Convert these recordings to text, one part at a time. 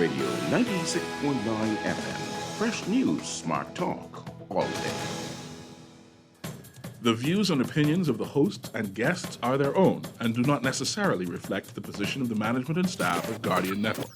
Radio 96.9 FM. Fresh news, smart talk, all day. The views and opinions of the hosts and guests are their own and do not necessarily reflect the position of the management and staff of Guardian Network.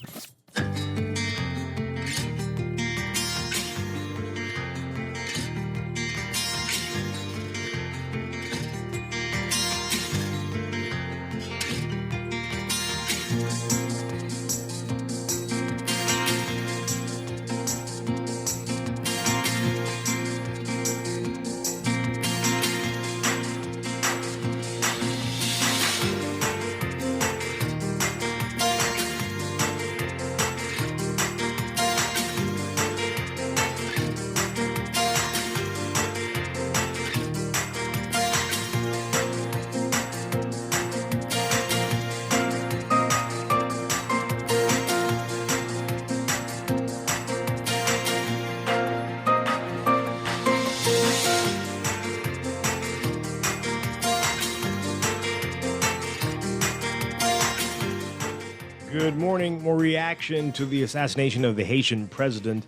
Good morning. More reaction to the assassination of the Haitian president,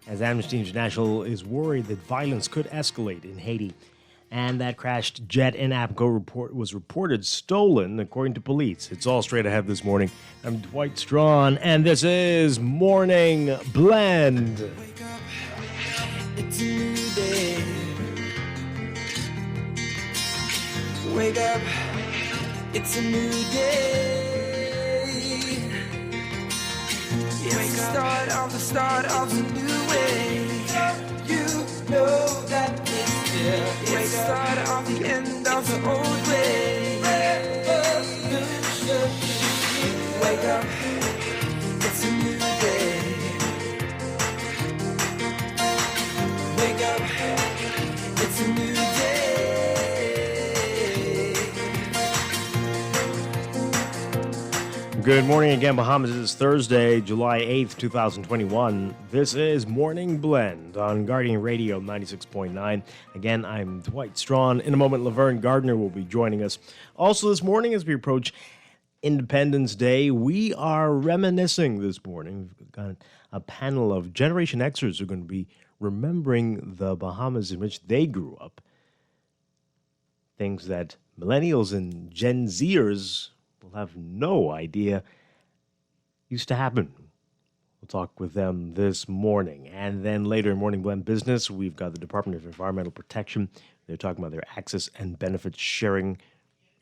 as Amnesty International is worried that violence could escalate in Haiti. And that crashed jet in APCO was reported stolen, according to police. It's all straight ahead this morning. I'm Dwight Strachan, and this is Morning Blend. Wake up, it's a new day. Wake up, it's a new day. It's the start of a new way. You know that it's here. It's the start of the end of the old way. Revolution. Wake up, it's a new day. Wake up, it's a new day. Good morning again, Bahamas. It is Thursday, July 8th, 2021. This is Morning Blend on Guardian Radio 96.9. Again, I'm Dwight Strachan. In a moment, Laverne Gardner will be joining us. Also this morning, as we approach Independence Day, we are reminiscing this morning. We've got a panel of Generation Xers who are going to be remembering the Bahamas in which they grew up. Things that millennials and Gen Zers will have no idea used to happen. We'll talk with them this morning. And then later in Morning Blend Business, we've got the Department of Environmental Protection. They're talking about their access and benefits sharing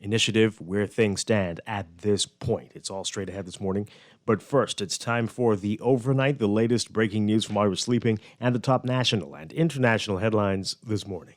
initiative, where things stand at this point. It's all straight ahead this morning. But first, it's time for the overnight, the latest breaking news from while we were sleeping, and the top national and international headlines this morning.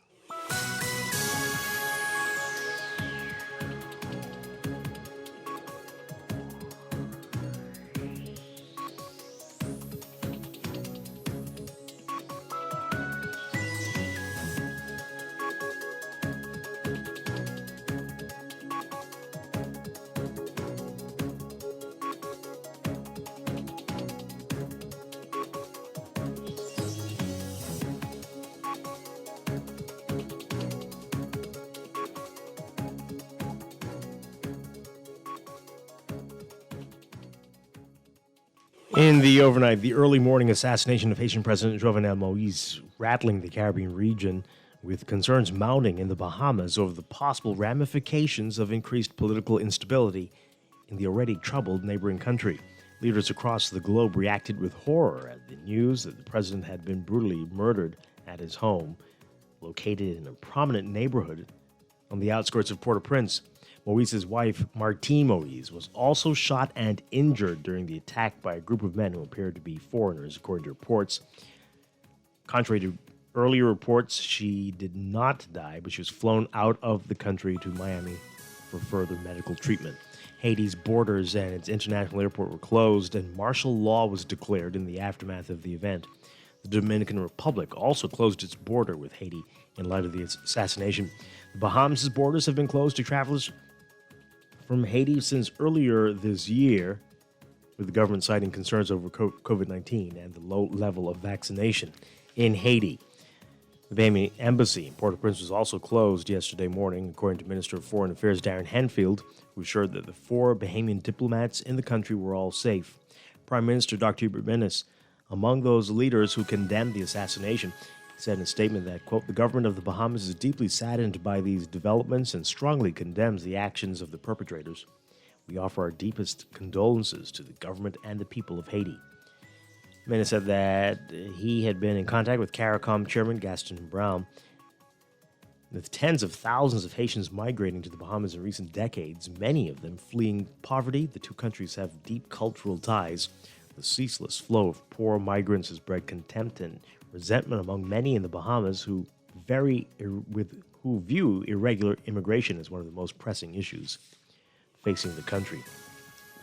In the overnight, the early morning assassination of Haitian President Jovenel Moïse rattling the Caribbean region, with concerns mounting in the Bahamas over the possible ramifications of increased political instability in the already troubled neighboring country. Leaders across the globe reacted with horror at the news that the president had been brutally murdered at his home, located in a prominent neighborhood on the outskirts of Port-au-Prince. Moïse's wife, Martine Moïse, was also shot and injured during the attack by a group of men who appeared to be foreigners, according to reports. Contrary to earlier reports, she did not die, but she was flown out of the country to Miami for further medical treatment. Haiti's borders and its international airport were closed, and martial law was declared in the aftermath of the event. The Dominican Republic also closed its border with Haiti in light of the assassination. The Bahamas' borders have been closed to travelers from Haiti since earlier this year, with the government citing concerns over COVID-19 and the low level of vaccination in Haiti. The Bahamian embassy in Port-au-Prince was also closed yesterday morning, according to Minister of Foreign Affairs Darren Henfield, who assured that the 4 Bahamian diplomats in the country were all safe. Prime Minister Dr. Hubert Minnis, among those leaders who condemned the assassination, said in a statement that, quote, the government of the Bahamas is deeply saddened by these developments and strongly condemns the actions of the perpetrators. We offer our deepest condolences to the government and the people of Haiti. Minnis said that he had been in contact with CARICOM Chairman Gaston Brown. With tens of thousands of Haitians migrating to the Bahamas in recent decades, many of them fleeing poverty, the two countries have deep cultural ties. The ceaseless flow of poor migrants has bred contempt and resentment among many in the Bahamas who view irregular immigration as one of the most pressing issues facing the country.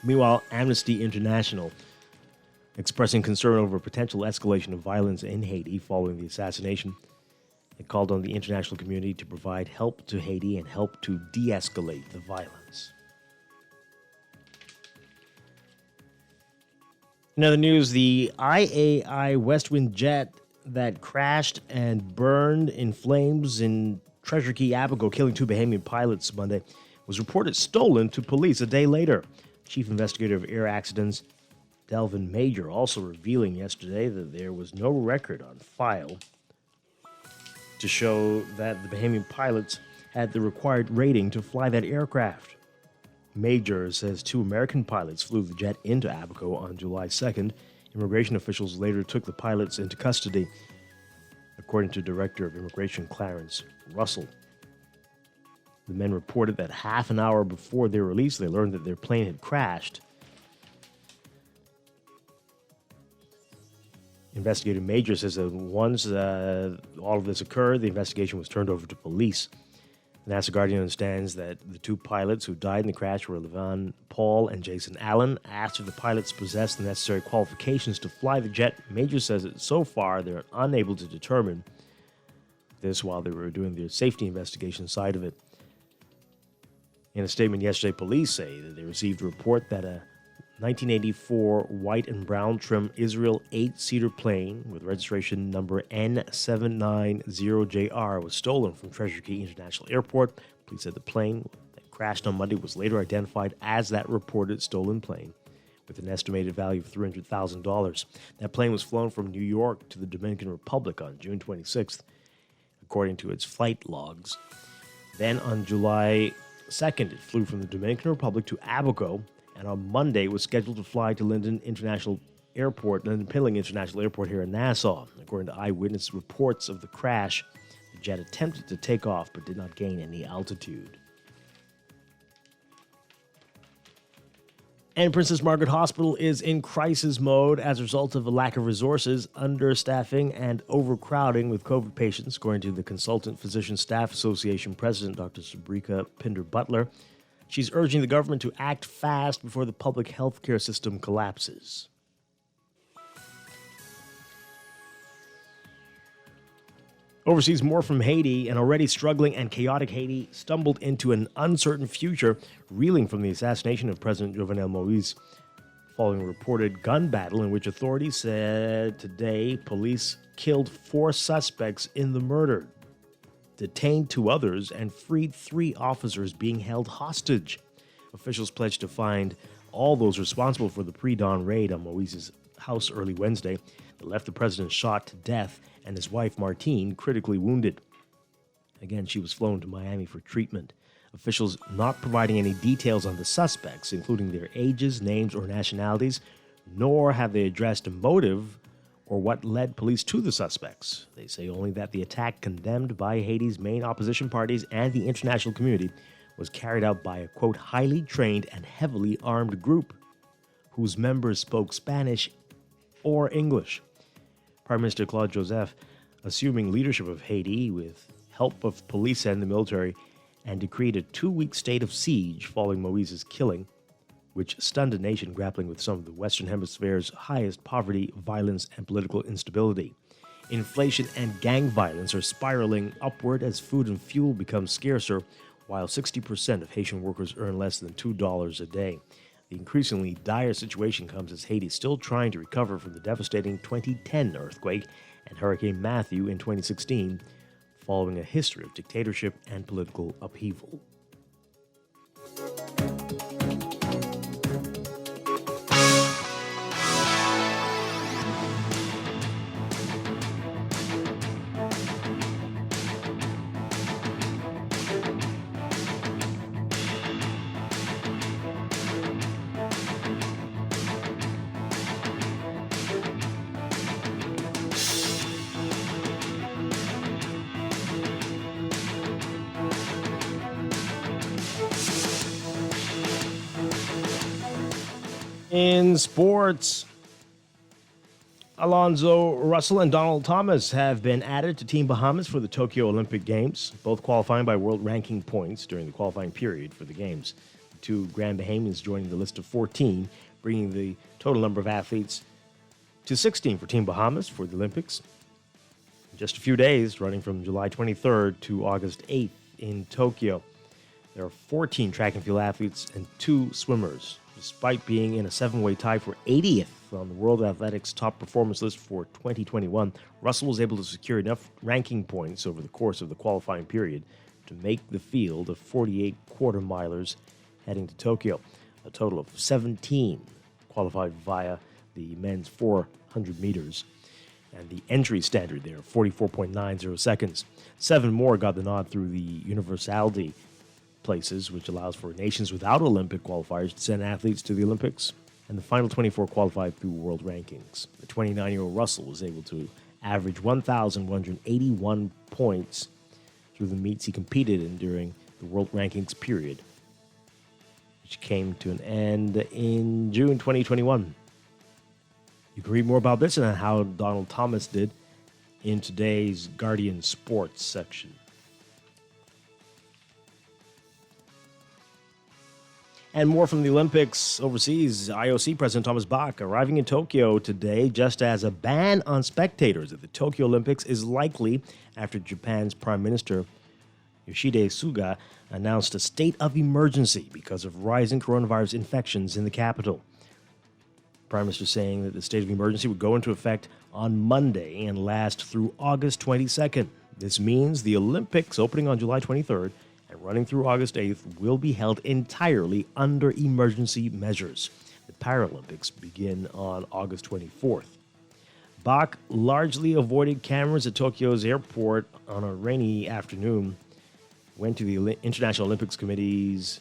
Meanwhile, Amnesty International, expressing concern over potential escalation of violence in Haiti following the assassination, it called on the international community to provide help to Haiti and help to de-escalate the violence. In other news, the IAI Westwind jet that crashed and burned in flames in Treasure Key, Abaco, killing two Bahamian pilots Monday, was reported stolen to police a day later. Chief Investigator of Air Accidents, Delvin Major, also revealing yesterday that there was no record on file to show that the Bahamian pilots had the required rating to fly that aircraft. Major says two American pilots flew the jet into Abaco on July 2nd. Immigration officials later took the pilots into custody, according to Director of Immigration Clarence Russell. The men reported that half an hour before their release, they learned that their plane had crashed. Investigator Major says that once all of this occurred, the investigation was turned over to police. The NASA Guardian understands that the two pilots who died in the crash were Levan Paul and Jason Allen. Asked if the pilots possessed the necessary qualifications to fly the jet, Major says that so far they're unable to determine this while they were doing their safety investigation side of it. In a statement yesterday, police say that they received a report that a 1984 white and brown trim Israel 8-seater plane with registration number N790JR was stolen from Treasure Key International Airport. Police said the plane that crashed on Monday was later identified as that reported stolen plane with an estimated value of $300,000. That plane was flown from New York to the Dominican Republic on June 26th, according to its flight logs. Then on July 2nd, it flew from the Dominican Republic to Abaco, and on Monday was scheduled to fly to Linden Pilling International Airport here in Nassau. According to eyewitness reports of the crash, the jet attempted to take off but did not gain any altitude. And Princess Margaret Hospital is in crisis mode as a result of a lack of resources, understaffing, and overcrowding with COVID patients, according to the Consultant Physician Staff Association President, Dr. Sabrika Pinder-Butler. She's urging the government to act fast before the public health care system collapses. Overseas, more from Haiti. An already struggling and chaotic Haiti stumbled into an uncertain future, reeling from the assassination of President Jovenel Moïse, following a reported gun battle in which authorities said today police killed 4 suspects in the murder, detained 2 others, and freed 3 officers being held hostage. Officials pledged to find all those responsible for the pre-dawn raid on Moïse's house early Wednesday that left the president shot to death and his wife, Martine, critically wounded. Again, she was flown to Miami for treatment. Officials not providing any details on the suspects, including their ages, names, or nationalities, nor have they addressed a motive or what led police to the suspects. They say only that the attack, condemned by Haiti's main opposition parties and the international community, was carried out by a, quote, highly trained and heavily armed group whose members spoke Spanish or English. Prime Minister Claude Joseph, assuming leadership of Haiti with help of police and the military, and decreed a 2-week state of siege following Moïse's killing, which stunned a nation grappling with some of the Western Hemisphere's highest poverty, violence, and political instability. Inflation and gang violence are spiraling upward as food and fuel become scarcer, while 60% of Haitian workers earn less than $2 a day. The increasingly dire situation comes as Haiti is still trying to recover from the devastating 2010 earthquake and Hurricane Matthew in 2016, following a history of dictatorship and political upheaval. In sports, Alonzo Russell and Donald Thomas have been added to Team Bahamas for the Tokyo Olympic Games, both qualifying by world ranking points during the qualifying period for the Games. The two Grand Bahamians joining the list of 14, bringing the total number of athletes to 16 for Team Bahamas for the Olympics. In just a few days, running from July 23rd to August 8th in Tokyo. There are 14 track and field athletes and 2 swimmers. Despite being in a 7-way tie for 80th on the World Athletics top performance list for 2021, Russell was able to secure enough ranking points over the course of the qualifying period to make the field of 48 quarter-milers heading to Tokyo. A total of 17 qualified via the men's 400 meters. And the entry standard there, 44.90 seconds. 7 more got the nod through the universality places, which allows for nations without Olympic qualifiers to send athletes to the Olympics. And the final 24 qualified through world rankings. The 29-year-old Russell was able to average 1,181 points through the meets he competed in during the world rankings period, which came to an end in June 2021. You can read more about this and how Donald Thomas did in today's Guardian Sports section. And more from the Olympics overseas. IOC President Thomas Bach arriving in Tokyo today just as a ban on spectators at the Tokyo Olympics is likely after Japan's Prime Minister Yoshihide Suga announced a state of emergency because of rising coronavirus infections in the capital. Prime Minister saying that the state of emergency would go into effect on Monday and last through August 22nd. This means the Olympics opening on July 23rd and running through August 8th will be held entirely under emergency measures. The Paralympics begin on August 24th. Bach largely avoided cameras at Tokyo's airport on a rainy afternoon, went to the International Olympics Committee's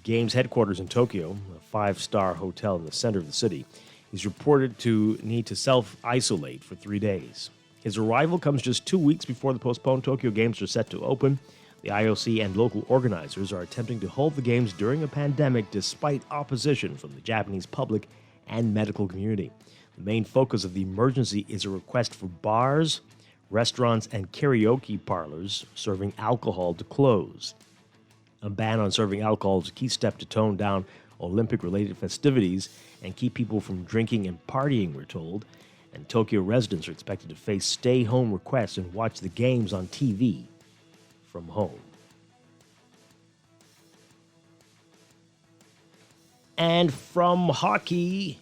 Games headquarters in Tokyo, a 5-star hotel in the center of the city. He's reported to need to self-isolate for 3 days. His arrival comes just 2 weeks before the postponed Tokyo Games are set to open. The IOC and local organizers are attempting to hold the Games during a pandemic despite opposition from the Japanese public and medical community. The main focus of the emergency is a request for bars, restaurants, and karaoke parlors serving alcohol to close. A ban on serving alcohol is a key step to tone down Olympic-related festivities and keep people from drinking and partying, we're told. And Tokyo residents are expected to face stay-home requests and watch the Games on TV from home. And from hockey,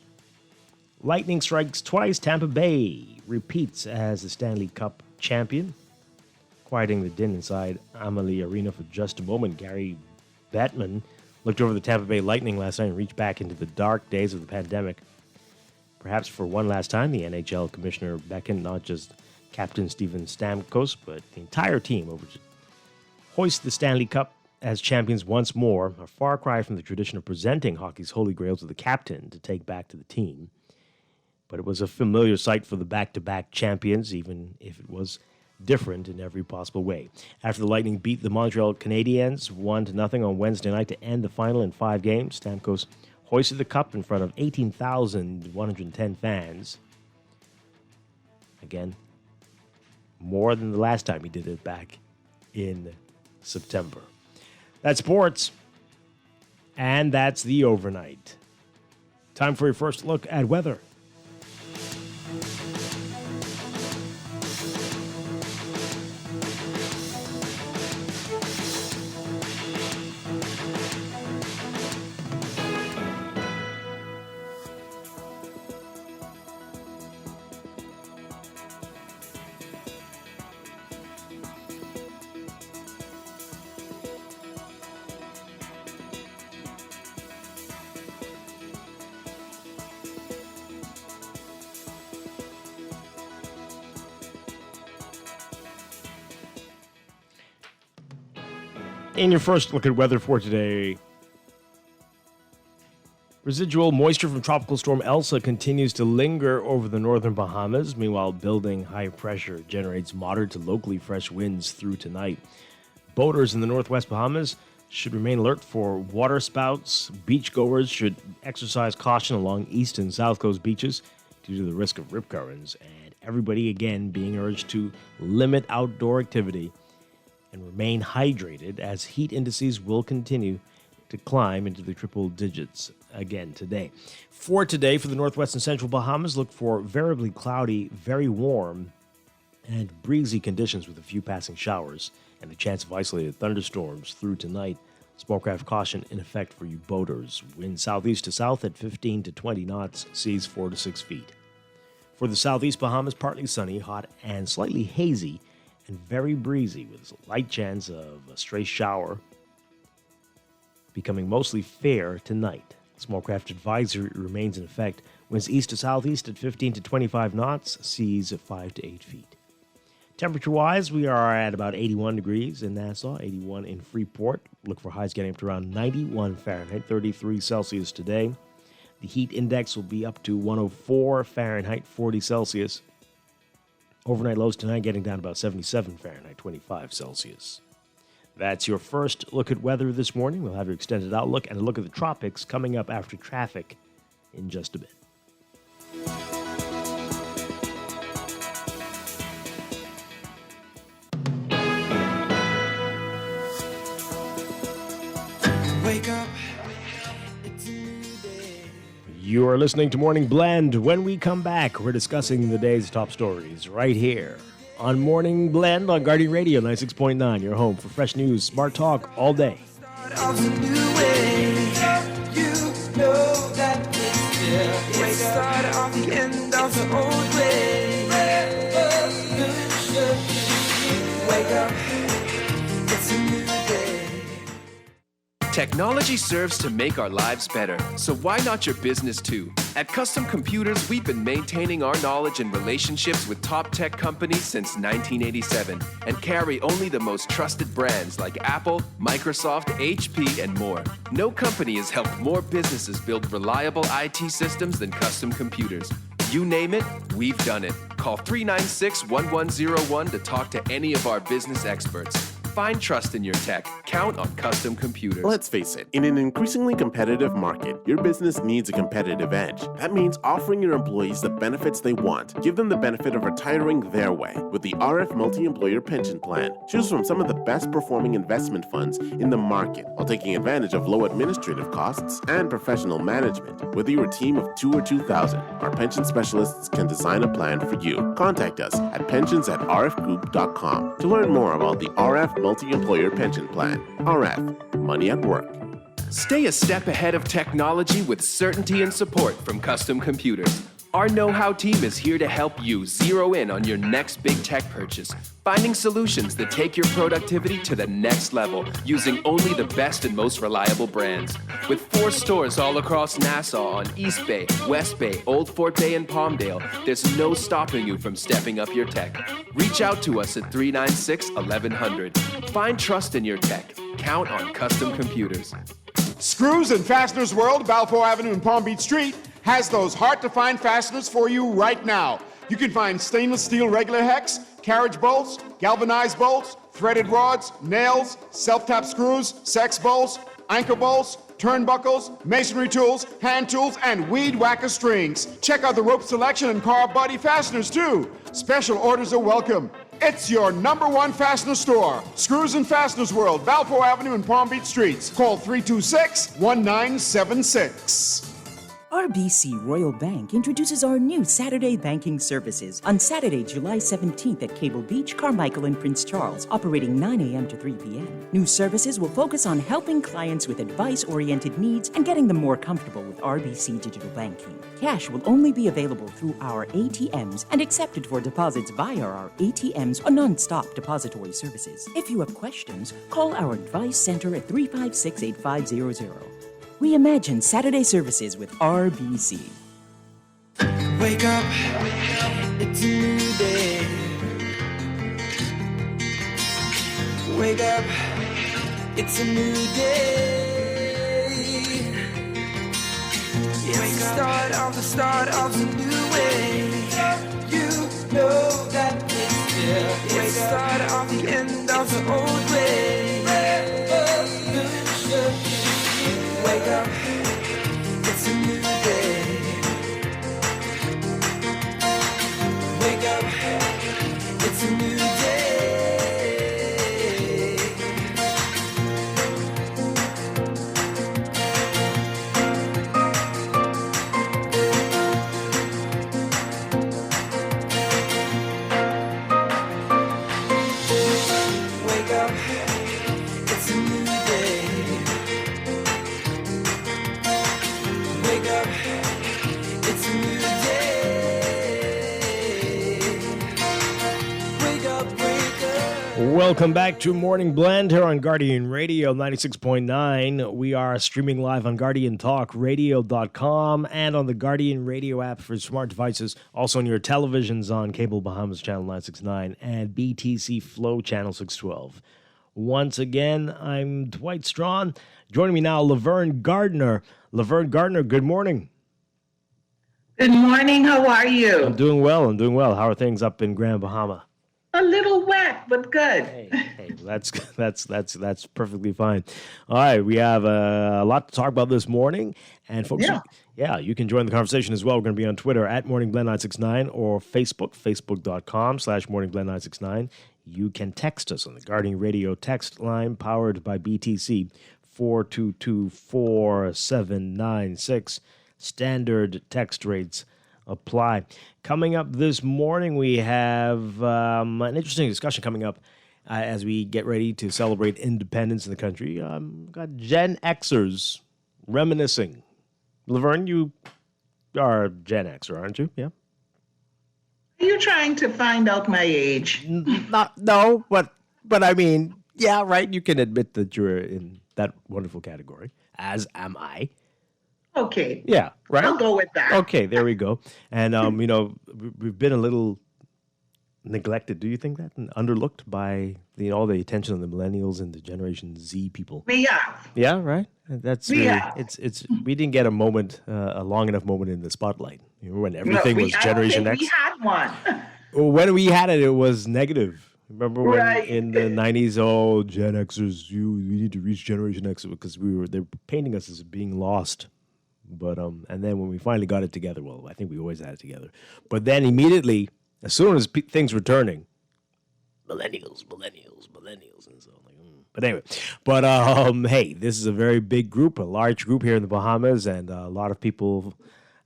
Lightning strikes twice. Tampa Bay repeats as the Stanley Cup champion. Quieting the din inside Amalie Arena for just a moment, Gary Bettman looked over the Tampa Bay Lightning last night and reached back into the dark days of the pandemic. Perhaps for one last time, the NHL commissioner beckoned not just Captain Steven Stamkos, but the entire team over to hoist the Stanley Cup as champions once more, a far cry from the tradition of presenting hockey's holy grail to the captain to take back to the team. But it was a familiar sight for the back-to-back champions, even if it was different in every possible way. After the Lightning beat the Montreal Canadiens 1-0 on Wednesday night to end the final in 5 games, Stamkos hoisted the cup in front of 18,110 fans. Again, more than the last time he did it back in September. That's sports, and that's the overnight. Time for your first look at weather. In your first look at weather for today, residual moisture from Tropical Storm Elsa continues to linger over the northern Bahamas. Meanwhile, building high pressure generates moderate to locally fresh winds through tonight. Boaters in the northwest Bahamas should remain alert for water spouts. Beachgoers should exercise caution along east and south coast beaches due to the risk of rip currents. And everybody, again, being urged to limit outdoor activity and remain hydrated as heat indices will continue to climb into the triple digits again today. For today, for the northwest and central Bahamas, look for variably cloudy, very warm, and breezy conditions with a few passing showers and the chance of isolated thunderstorms through tonight. Smallcraft caution in effect for you boaters. Wind southeast to south at 15 to 20 knots, seas 4 to 6 feet. For the southeast Bahamas, partly sunny, hot, and slightly hazy, and very breezy with a light chance of a stray shower, becoming mostly fair tonight. Smallcraft advisory remains in effect. Winds east to southeast at 15 to 25 knots, seas 5 to 8 feet. Temperature-wise, we are at about 81 degrees in Nassau, 81 in Freeport. Look for highs getting up to around 91 Fahrenheit, 33 Celsius today. The heat index will be up to 104 Fahrenheit, 40 Celsius. Overnight lows tonight getting down to about 77 Fahrenheit, 25 Celsius. That's your first look at weather this morning. We'll have your extended outlook and a look at the tropics coming up after traffic in just a bit. Wake up, it's a new day. You are listening to Morning Blend. When we come back, we're discussing the day's top stories right here on Morning Blend on Guardian Radio 96.9, your home for fresh news, smart talk all day. Start of a new way. You know that it's the start of the end of the old way. Wake up, it's a new day. Technology serves to make our lives better, so why not your business too? At Custom Computers, we've been maintaining our knowledge and relationships with top tech companies since 1987 and carry only the most trusted brands like Apple, Microsoft, HP, and more. No company has helped more businesses build reliable IT systems than Custom Computers. You name it, we've done it. Call 396-1101 to talk to any of our business experts. Find trust in your tech. Count on Custom Computers. Let's face it, in an increasingly competitive market, your business needs a competitive edge. That means offering your employees the benefits they want. Give them the benefit of retiring their way with the RF Multi-Employer Pension Plan. Choose from some of the best performing investment funds in the market while taking advantage of low administrative costs and professional management. Whether you're a team of 2 or 2,000, our pension specialists can design a plan for you. Contact us at pensions@rfgroup.com to learn more about the RF Multi-Employer Pension Plan. RF, money at work. Stay a step ahead of technology with certainty and support from Custom Computers. Our know-how team is here to help you zero in on your next big tech purchase, finding solutions that take your productivity to the next level using only the best and most reliable brands. With 4 stores all across Nassau on East Bay, West Bay, Old Fort Bay, and Palmdale, there's no stopping you from stepping up your tech. Reach out to us at 396-1100. Find trust in your tech. Count on Custom Computers. Screws and Fasteners World, Balfour Avenue and Palm Beach Street, has those hard-to-find fasteners for you right now. You can find stainless steel regular hex, carriage bolts, galvanized bolts, threaded rods, nails, self-tap screws, sex bolts, anchor bolts, turnbuckles, masonry tools, hand tools, and weed whacker strings. Check out the rope selection and car body fasteners, too. Special orders are welcome. It's your #1 fastener store. Screws and Fasteners World, Balfour Avenue and Palm Beach Streets. Call 326-1976. RBC Royal Bank introduces our new Saturday banking services on Saturday, July 17th at Cable Beach, Carmichael, and Prince Charles, operating 9 a.m. to 3 p.m. New services will focus on helping clients with advice-oriented needs and getting them more comfortable with RBC digital banking. Cash will only be available through our ATMs and accepted for deposits via our ATMs or non-stop depository services. If you have questions, call our advice center at 356-8500. We imagine Saturday services with RBC. Wake up, it's a new day. Wake up, it's a new day. It's the start of a new way. You know that it's the start of the end of the old way. Welcome back to Morning Blend here on Guardian Radio 96.9. We are streaming live on GuardianTalkRadio.com and on the Guardian Radio app for smart devices. Also on your televisions on Cable Bahamas Channel 969 and BTC Flow Channel 612. Once again, I'm Dwight Strachan. Joining me now, Laverne Gardner. Laverne Gardner, good morning. Good morning. How are you? I'm doing well. How are things up in Grand Bahama? A little wet, but good. Hey, that's perfectly fine. All right, we have a lot to talk about this morning, and folks, you can join the conversation as well. We're going to be on Twitter at MorningBlend969 or Facebook, facebook.com/MorningBlend969. You can text us on the Guardian Radio text line powered by BTC 422-4796. Standard text rates apply. Coming up this morning, we have an interesting discussion coming up as we get ready to celebrate independence in the country. Got Gen Xers reminiscing. Laverne, you are a Gen Xer, aren't you? Yeah. Are you trying to find out my age? No, but I mean, yeah, right. You can admit that you're in that wonderful category, as am I. Okay. Yeah, right? I'll go with that. Okay, there we go. And, we've been a little neglected. Do you think that? And underlooked by all the attention of the millennials and the Generation Z people? We are. Yeah, right? That's We really, are. it's we didn't get a moment, a long enough moment in the spotlight. You know, when everything was Generation X. We had one. When we had it, it was negative. Remember when Right. in the 90s, Gen Xers, we need to reach Generation X because they're painting us as being lost. But and then when we finally got it together, well, I think we always had it together. But then immediately, as soon as things were turning, millennials, and so like. But anyway, hey, this is a very big group, a large group here in the Bahamas, and a lot of people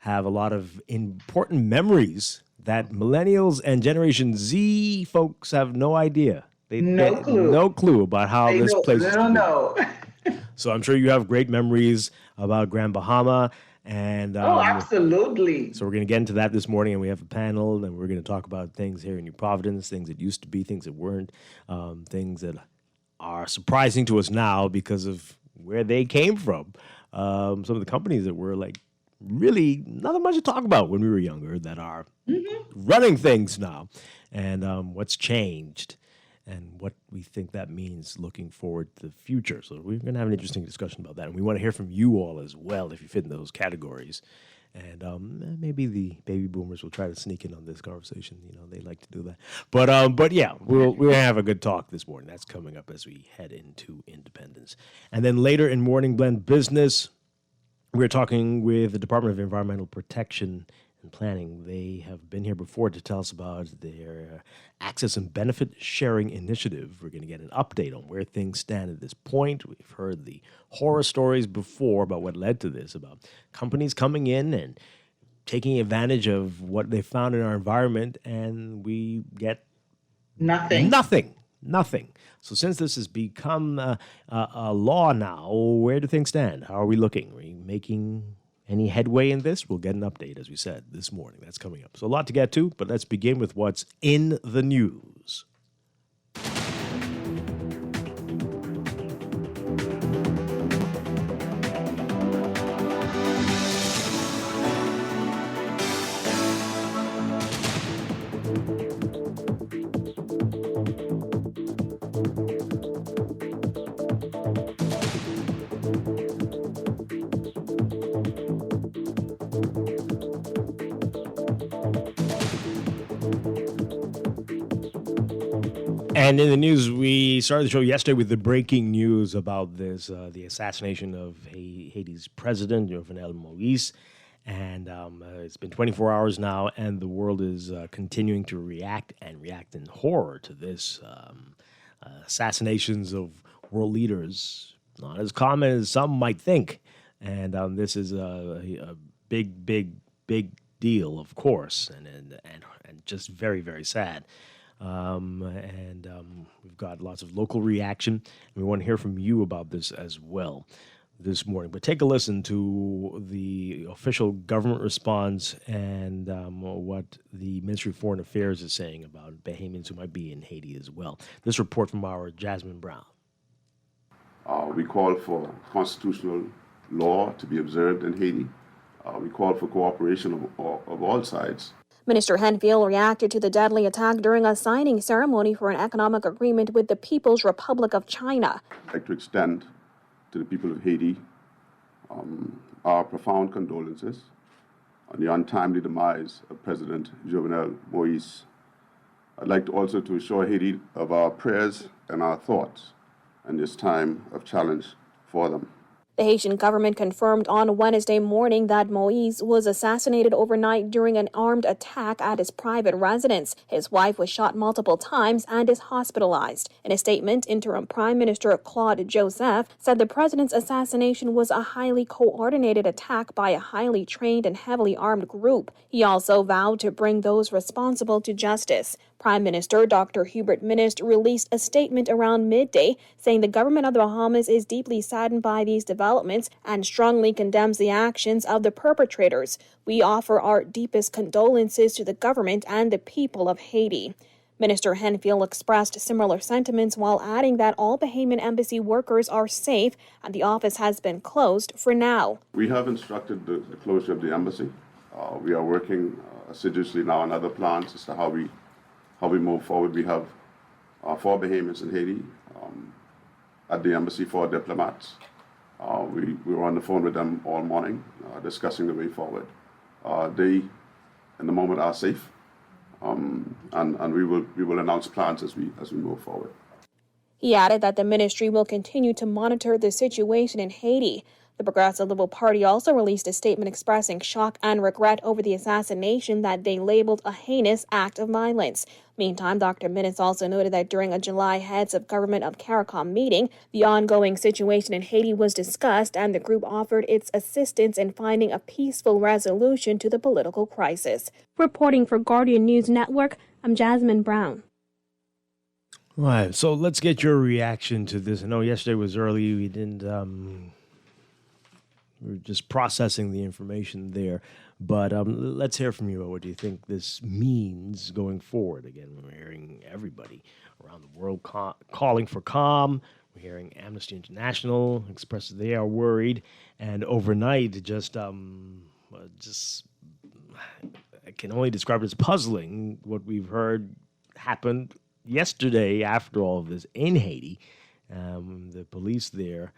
have a lot of important memories that millennials and Generation Z folks have no idea. No clue. No clue about how this place is. They don't know. So I'm sure you have great memories about Grand Bahama. And Absolutely. so we're going to get into that this morning, and we have a panel, and we're going to talk about things here in New Providence, things that used to be, things that weren't, things that are surprising to us now because of where they came from. Some of the companies that were like really nothing much to talk about when we were younger that are running things now, and what's changed. And what we think that means looking forward to the future. So we're going to have an interesting discussion about that. And we want to hear from you all as well, if you fit in those categories. And maybe the baby boomers will try to sneak in on this conversation. You know, they like to do that. But yeah, we'll have a good talk this morning. That's coming up as we head into independence. And then later in Morning Blend Business, we're talking with the Department of Environmental Protection and Planning. They have been here before to tell us about their access and benefit sharing initiative. We're going to get an update on where things stand at this point. We've heard the horror stories before about what led to this, about companies coming in and taking advantage of what they found in our environment, and we get Nothing. So since this has become a law now, where do things stand? How are we looking? Are we making any headway in this? We'll get an update, as we said, this morning. That's coming up. So a lot to get to, but let's begin with what's in the news. And in the news, we started the show yesterday with the breaking news about this, the assassination of Haiti's president, Jovenel Moïse. And it's been 24 hours now, and the world is continuing to react in horror to this. Assassinations of world leaders, not as common as some might think. And this is a big deal, of course, and just very, very sad. We've got lots of local reaction, and we want to hear from you about this as well. this morning. But take a listen to the official government response and what the Ministry of Foreign Affairs is saying about Bahamians who might be in Haiti as well. This report from our Jasmine Brown. We call for constitutional law to be observed in Haiti. We call for cooperation of all sides. Minister Henfield reacted to the deadly attack during a signing ceremony for an economic agreement with the People's Republic of China. I'd like to extend to the people of Haiti our profound condolences on the untimely demise of President Jovenel Moïse. I'd like also to assure Haiti of our prayers and our thoughts in this time of challenge for them. The Haitian government confirmed on Wednesday morning that Moïse was assassinated overnight during an armed attack at his private residence. His wife was shot multiple times and is hospitalized. In a statement, Interim Prime Minister Claude Joseph said the president's assassination was a highly coordinated attack by a highly trained and heavily armed group. He also vowed to bring those responsible to justice. Prime Minister Dr. Hubert Minist released a statement around midday saying the government of the Bahamas is deeply saddened by these developments and strongly condemns the actions of the perpetrators. We offer our deepest condolences to the government and the people of Haiti. Minister Henfield expressed similar sentiments while adding that all Bahamian embassy workers are safe and the office has been closed for now. We have instructed the closure of the embassy. We are working assiduously now on other plans as to how we move forward. We have 4 Bahamians in Haiti at the embassy, 4 diplomats. We were on the phone with them all morning discussing the way forward. They, in the moment, are safe, and we will announce plans as we move forward. He added that the ministry will continue to monitor the situation in Haiti. The Progressive Liberal Party also released a statement expressing shock and regret over the assassination that they labeled a heinous act of violence. Meantime, Dr. Minnis also noted that during a July Heads of Government of CARICOM meeting, the ongoing situation in Haiti was discussed and the group offered its assistance in finding a peaceful resolution to the political crisis. Reporting for Guardian News Network, I'm Jasmine Brown. All right, so let's get your reaction to this. I know yesterday was early. We didn't... We're just processing the information there. But let's hear from you. What do you think this means going forward? Again, we're hearing everybody around the world calling for calm. We're hearing Amnesty International express they are worried. And overnight, just I can only describe it as puzzling what we've heard happened yesterday after all of this in Haiti. The police there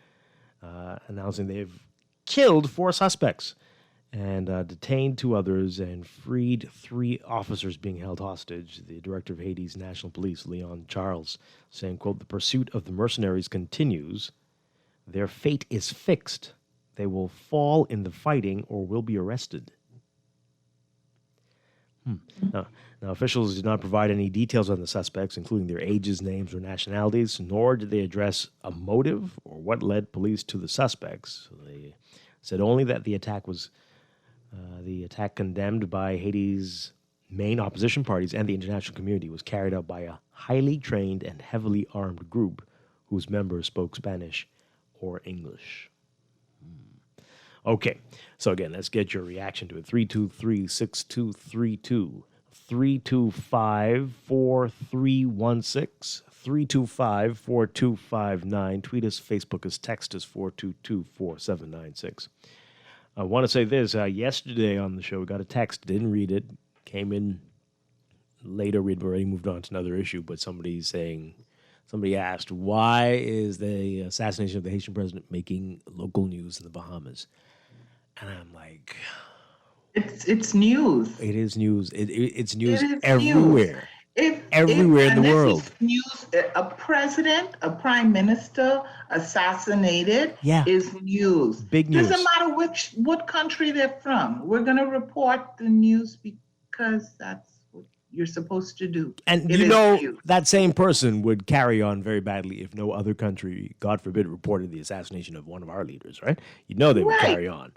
announcing they've killed 4 suspects and detained 2 others and freed 3 officers being held hostage. The director of Haiti's National Police, Leon Charles, saying, quote, "The pursuit of the mercenaries continues. Their fate is fixed. They will fall in the fighting or will be arrested." Now, officials did not provide any details on the suspects, including their ages, names, or nationalities, nor did they address a motive or what led police to the suspects. They said only that the attack condemned by Haiti's main opposition parties and the international community was carried out by a highly trained and heavily armed group whose members spoke Spanish or English. Okay, so again, let's get your reaction to it. 323-6232, 325-4316, 325-4259. Tweet us, Facebook us, text us, 422-4796. I want to say this. Yesterday on the show, we got a text, didn't read it, came in later, we'd already moved on to another issue, but somebody asked, why is the assassination of the Haitian president making local news in the Bahamas? And I'm like, it's news. It is news. It's news everywhere. News. Everywhere in the world. Is news. A president, a prime minister assassinated is news. Big news. Doesn't matter what country they're from. We're going to report the news because that's what you're supposed to do. And that same person would carry on very badly if no other country, God forbid, reported the assassination of one of our leaders, right? They would carry on.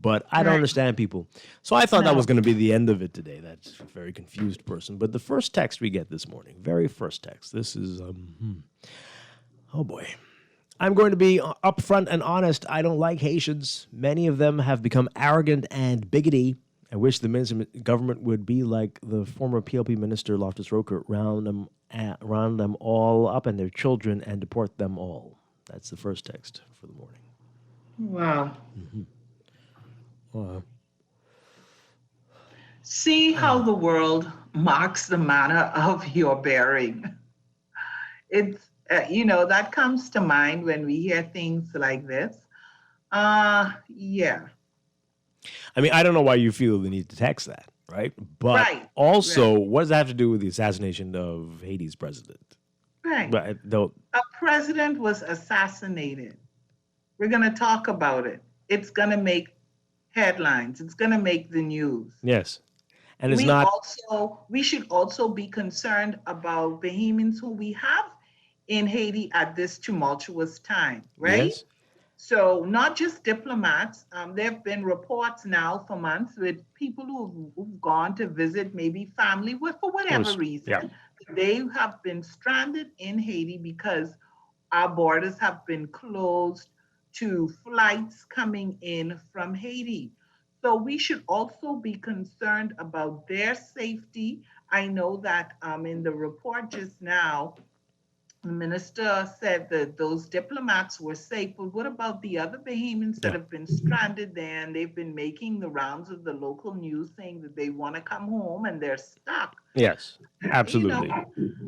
But I don't understand people. So I thought that was going to be the end of it today. That's a very confused person. But the first text we get this morning, very first text, this is, oh boy. I'm going to be upfront and honest. I don't like Haitians. Many of them have become arrogant and bigoty. I wish the government would be like the former PLP minister Loftus Roker, round them all up and their children and deport them all. That's the first text for the morning. Wow. Mm-hmm. See how the world marks the manner of your bearing. It's, that comes to mind when we hear things like this. Yeah. I mean, I don't know why you feel the need to text that, right? But also, what does that have to do with the assassination of Haiti's president? Right. But a president was assassinated. We're going to talk about it. It's going to make headlines. It's going to make the news. Yes. And it's We should also be concerned about Bahamians who we have in Haiti at this tumultuous time, right? Yes. So not just diplomats. There have been reports now for months with people who've gone to visit maybe family for whatever reason. Yeah. They have been stranded in Haiti because our borders have been closed to flights coming in from Haiti. So we should also be concerned about their safety. I know that in the report just now, the minister said that those diplomats were safe, but what about the other Bahamians that have been stranded there and they've been making the rounds of the local news saying that they want to come home and they're stuck? Yes, absolutely.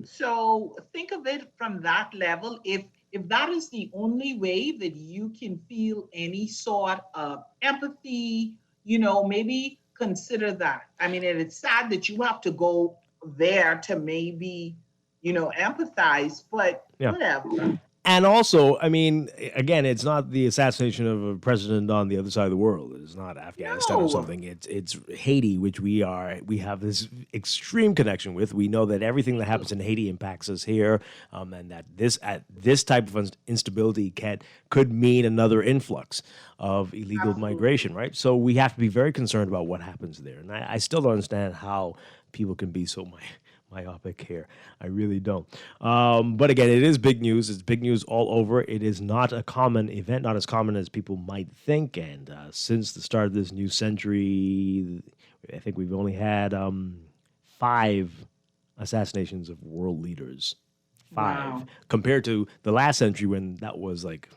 So think of it from that level. If that is the only way that you can feel any sort of empathy, maybe consider that. I mean, and it's sad that you have to go there to maybe empathize, but whatever. And also, I mean, again, it's not the assassination of a president on the other side of the world. It's not Afghanistan or something. It's Haiti, which we have this extreme connection with. We know that everything that happens in Haiti impacts us here, and that this type of instability could mean another influx of illegal migration, right? So we have to be very concerned about what happens there. And I still don't understand how people can be so myopic here. I really don't. But again, it is big news. It's big news all over. It is not a common event, not as common as people might think. And since the start of this new century, I think we've only had 5 assassinations of world leaders. 5. Compared to the last century when that was like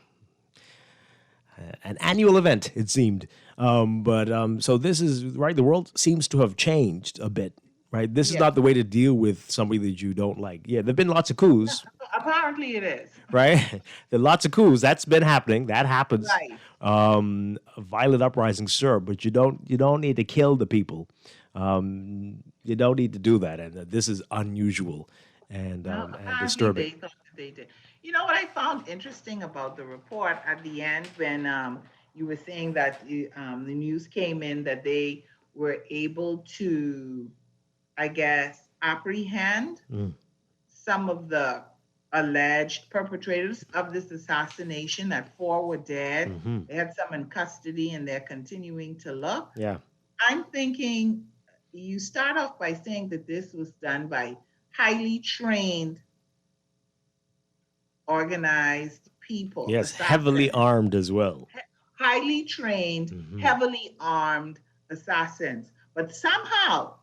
an annual event, it seemed. So this is, right, the world seems to have changed a bit. Right, this is not the way to deal with somebody that you don't like. Yeah, there've been lots of coups. Apparently, it is. Right, there are lots of coups. That's been happening. That happens. Right. Violent uprisings, sure, but you don't need to kill the people. You don't need to do that, and this is unusual and disturbing. They thought that they did. You know what I found interesting about the report at the end when you were saying that the news came in that they were able to, I guess, apprehend some of the alleged perpetrators of this assassination, that 4 were dead. Mm-hmm. They had some in custody and they're continuing to look. Yeah. I'm thinking you start off by saying that this was done by highly trained, organized people. Yes, heavily armed as well. Highly trained, heavily armed assassins. But somehow,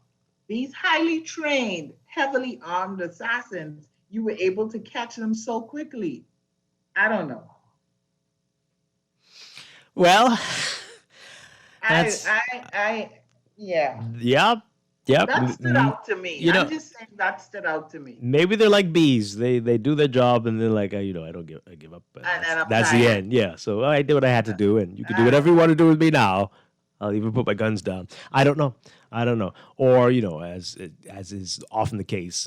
these highly trained, heavily armed assassins, you were able to catch them so quickly. I don't know. Well, yeah. Yep. That stood out to me. I'm just saying that stood out to me. Maybe they're like bees. They do their job and they're like, I give up. That's the end. Yeah. So I did what I had to do, and you can do whatever you want to do with me now. I'll even put my guns down. I don't know. Or, as is often the case,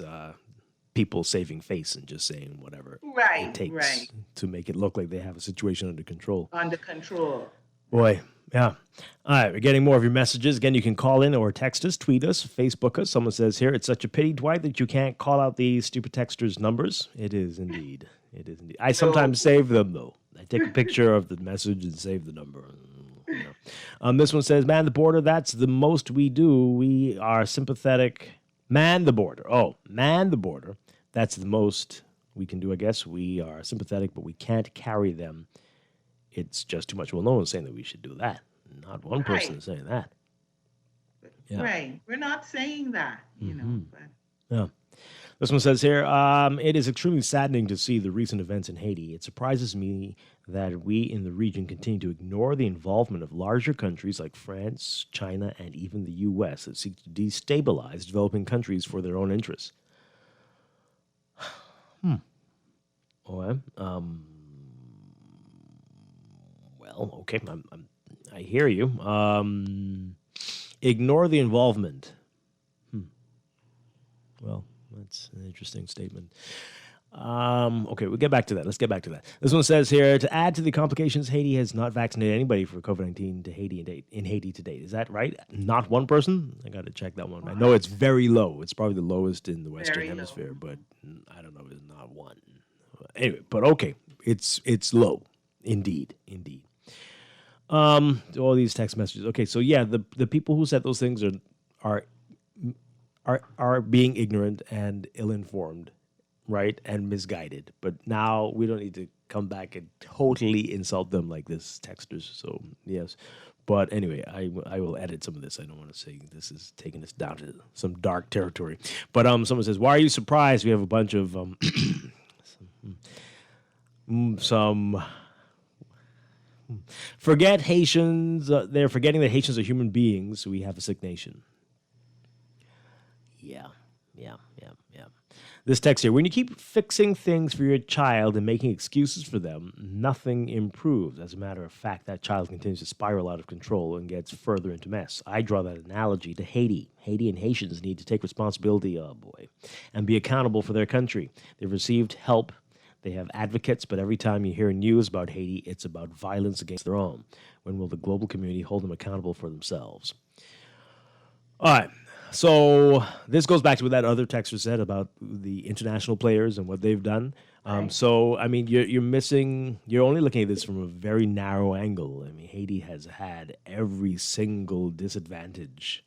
people saving face and just saying whatever it takes to make it look like they have a situation under control. Boy, yeah. All right, we're getting more of your messages. Again, you can call in or text us, tweet us, Facebook us. Someone says here, it's such a pity, Dwight, that you can't call out these stupid texters' numbers. It is indeed. I sometimes save them, though. I take a picture of the message and save the number. This one says, man the border, that's the most we do. We are sympathetic. Man the border. Oh, man the border. That's the most we can do, I guess. We are sympathetic, but we can't carry them. It's just too much. Well, no one's saying that we should do that. Not one person Right. is saying that. Yeah. Right. We're not saying that, but Yeah. This one says here, it is extremely saddening to see the recent events in Haiti. It surprises me that we in the region continue to ignore the involvement of larger countries like France, China, and even the U.S. that seek to destabilize developing countries for their own interests. Okay. Well, okay, I hear you. Ignore the involvement. Well, that's an interesting statement. Okay, we'll get back to that. Let's get back to that. This one says here, to add to the complications, Haiti has not vaccinated anybody for COVID-19 in Haiti to date. Is that right? Not one person? I got to check that one. I know it's very low. It's probably the lowest in the Western Hemisphere, but I don't know if it's not one. Anyway, but okay, it's low. Indeed. All these text messages. Okay, so yeah, the people who said those things are being ignorant and ill-informed, right, and misguided. But now we don't need to come back and totally insult them like this, texters. So yes, but anyway, I will edit some of this. I don't want to say this is taking us down to some dark territory. But someone says, "Why are you surprised? We have a bunch of some." Forget Haitians. They're forgetting that Haitians are human beings. So we have a sick nation. Yeah. This text here, when you keep fixing things for your child and making excuses for them, nothing improves. As a matter of fact, that child continues to spiral out of control and gets further into mess. I draw that analogy to Haiti. Haiti and Haitians need to take responsibility, and be accountable for their country. They've received help. They have advocates, but every time you hear news about Haiti, it's about violence against their own. When will the global community hold them accountable for themselves? All right. So this goes back to what that other texter said about the international players and what they've done. So, I mean, you're only looking at this from a very narrow angle. I mean, Haiti has had every single disadvantage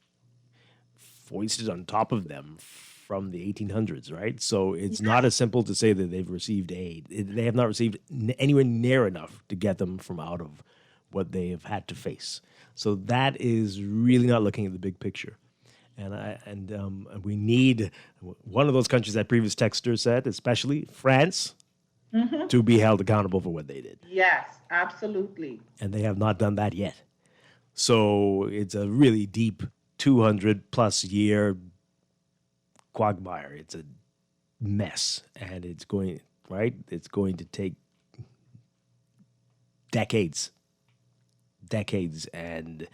foisted on top of them from the 1800s, right? So it's not as simple to say that they've received aid. They have not received anywhere near enough to get them from out of what they have had to face. So that is really not looking at the big picture. And we need one of those countries that previous texter said, especially France, to be held accountable for what they did. Yes, absolutely. And they have not done that yet. So it's a really deep 200-plus year quagmire. It's a mess, and it's going to take decades, and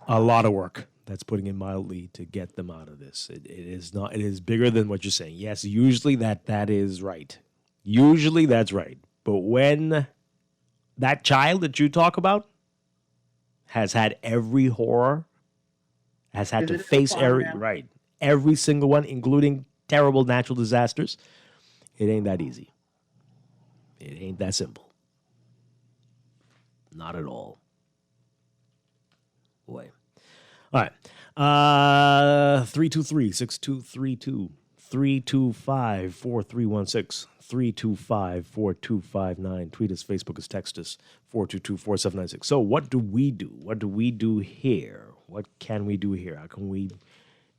a lot of work, that's putting it mildly, to get them out of this. It is bigger than what you're saying. Yes, usually that is right. Usually that's right. But when that child that you talk about has had every horror, has had to face every single one, including terrible natural disasters, it ain't that easy. It ain't that simple. Not at all. Boy. All right. 323-6232, 325-4316, 325-4259. Tweet us, Facebook us, text us, 422-4796. So what do we do? What do we do here? What can we do here? How can we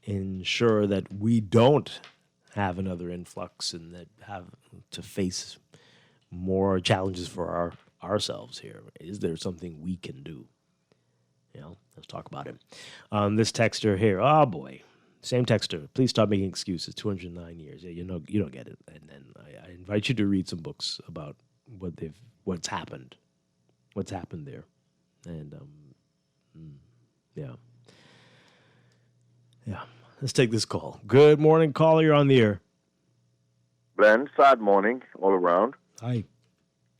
ensure that we don't have another influx and that have to face more challenges for ourselves here? Is there something we can do? Let's talk about it. This texter here, oh boy, same texter. Please stop making excuses. 209 years. Yeah, you don't get it. And then I invite you to read some books about what's happened there, and yeah. Let's take this call. Good morning, caller. You're on the air. Glenn, sad morning all around. Hi.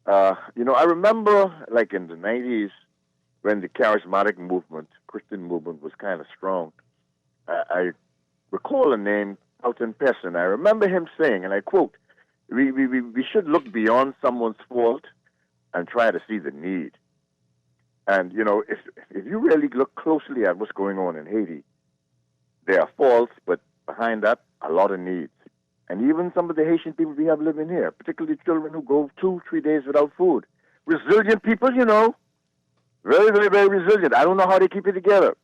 I remember like in the 90s when the charismatic movement, Christian movement, was kind of strong. I recall a name, Elton Pearson. I remember him saying, and I quote, we should look beyond someone's fault and try to see the need. And, if you really look closely at what's going on in Haiti, there are faults, but behind that, a lot of needs. and even some of the Haitian people we have living here, particularly children who go 2-3 days without food. Resilient people, very, very, very resilient. I don't know how they keep it together,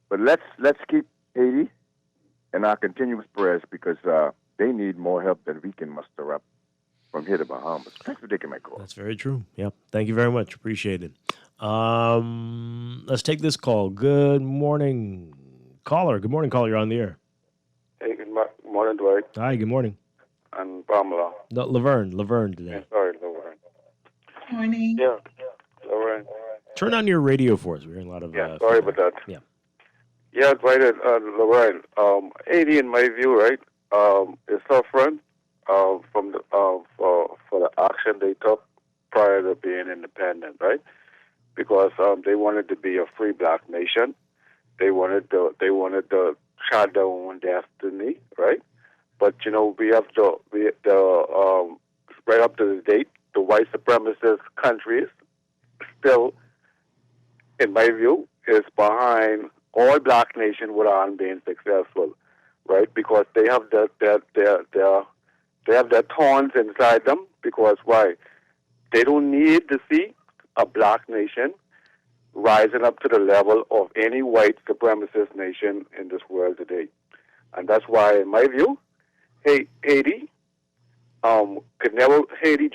but let's keep Haiti in our continuous prayers because they need more help than we can muster up from here to Bahamas. Thanks for taking my call. That's very true. Yep. Thank you very much. Appreciate it. Let's take this call. Good morning, caller. Good morning, caller. You're on the air. Hey, good morning, Dwight. Hi, good morning. And Pamela. No, Laverne today. Yeah, sorry, Laverne. Morning. Yeah, Laverne. Turn on your radio for us. We're hearing a lot of... sorry about that. Yeah. Yeah, Dwight, Laverne. Haiti, in my view, right, is suffering from the for the action they took prior to being independent, right? Because they wanted to be a free black nation. They wanted to chart their own destiny, right? But we have right up to the date, the white supremacist countries still, in my view, is behind all black nation without being successful, right? Because they have their thorns inside them. Because why? They don't need to see a black nation rising up to the level of any white supremacist nation in this world today. And that's why, in my view, Haiti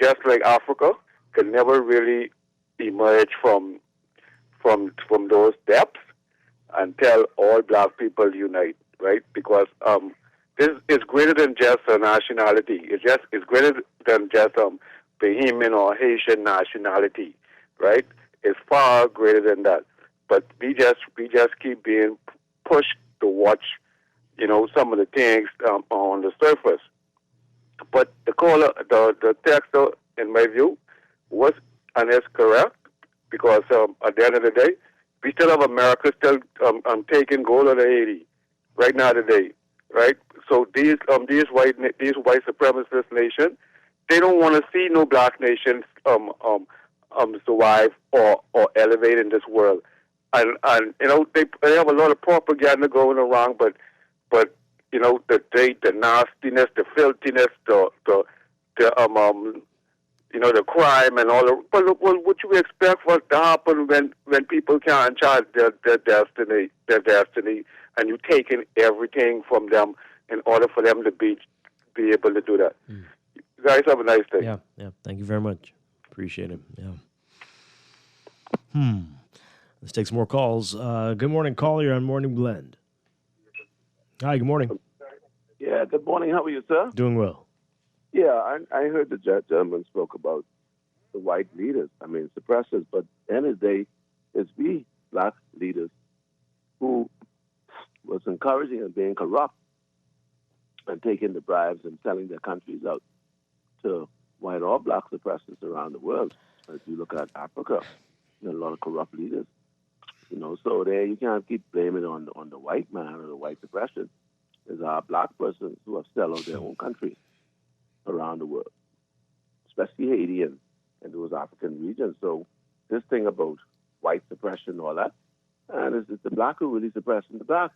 just like Africa, could never really emerge from those depths until all black people unite, right? Because this is greater than just a nationality. It's greater than just Bahamian or Haitian nationality, right? It's far greater than that. But we just keep being pushed to watch, some of the things on the surface. But the text, in my view, was and is correct because at the end of the day, we still have America still taking gold out of Haiti right now today, right? So these white supremacist nations, they don't want to see no black nations survive or elevate in this world, and they have a lot of propaganda going around, but the nastiness, the filthiness, the crime and all. But what you expect for to happen when people can't chart their destiny, and you taking everything from them in order for them to be able to do that. You guys have a nice day. Yeah. Thank you very much. Appreciate it. Yeah. Let's take some more calls. Good morning, caller. You're on Morning Blend. Hi, good morning. Yeah, good morning. How are you, sir? Doing well. Yeah, I heard the gentleman spoke about the white leaders, suppressors, but at the end of the day, it's we, black leaders, who was encouraging and being corrupt and taking the bribes and selling their countries out to white or black suppressors around the world. As you look at Africa, there are a lot of corrupt leaders. So there you can't keep blaming on the white man or the white suppression. There's our black persons who have sold out their own countries around the world, especially Haiti and those African regions. So this thing about white suppression and all that, and it's the black who really suppressing the black.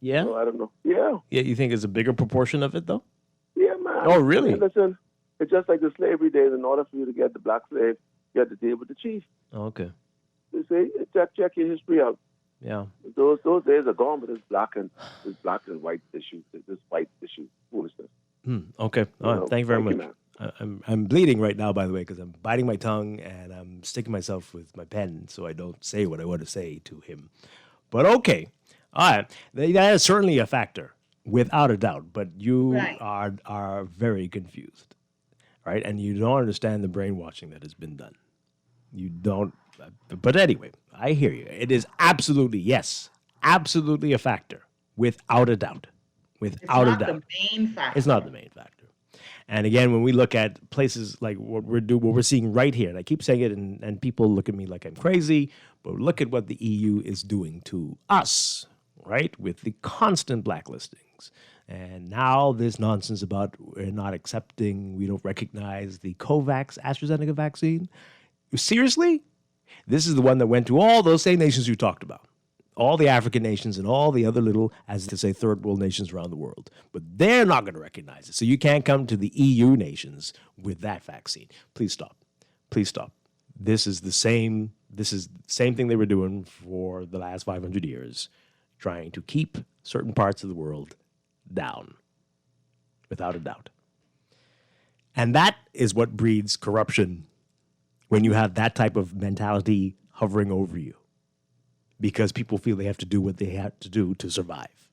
Yeah? So I don't know. Yeah. Yeah, you think it's a bigger proportion of it, though? Yeah, man. Oh, really? And listen, it's just like the slavery days. In order for you to get the black slave, you had to deal with the chief. Oh, okay. You see, check your history out. Yeah. Those days are gone, but it's black and white issue. This white issue, foolishness. Okay. All right. Thank you very much. You, I'm bleeding right now, by the way, because I'm biting my tongue and I'm sticking myself with my pen so I don't say what I want to say to him. But okay. All right. That is certainly a factor, without a doubt. But you are very confused, right? And you don't understand the brainwashing that has been done. You don't. But anyway, I hear you. It is absolutely a factor, without a doubt. Without a doubt. It's not the main factor. It's not the main factor. And again, when we look at places like what we're seeing right here, and I keep saying it, and people look at me like I'm crazy, but look at what the EU is doing to us, right? With the constant blacklistings. And now this nonsense about we're not accepting, we don't recognize the AstraZeneca vaccine. Seriously? This is the one that went to all those same nations you talked about. all the African nations and all the other little, as to say, third world nations around the world. But they're not going to recognize it. So you can't come to the EU nations with that vaccine. Please stop. Please stop. This is the same thing they were doing for the last 500 years, trying to keep certain parts of the world down, without a doubt. And that is what breeds corruption when you have that type of mentality hovering over you, because people feel they have to do what they have to do to survive.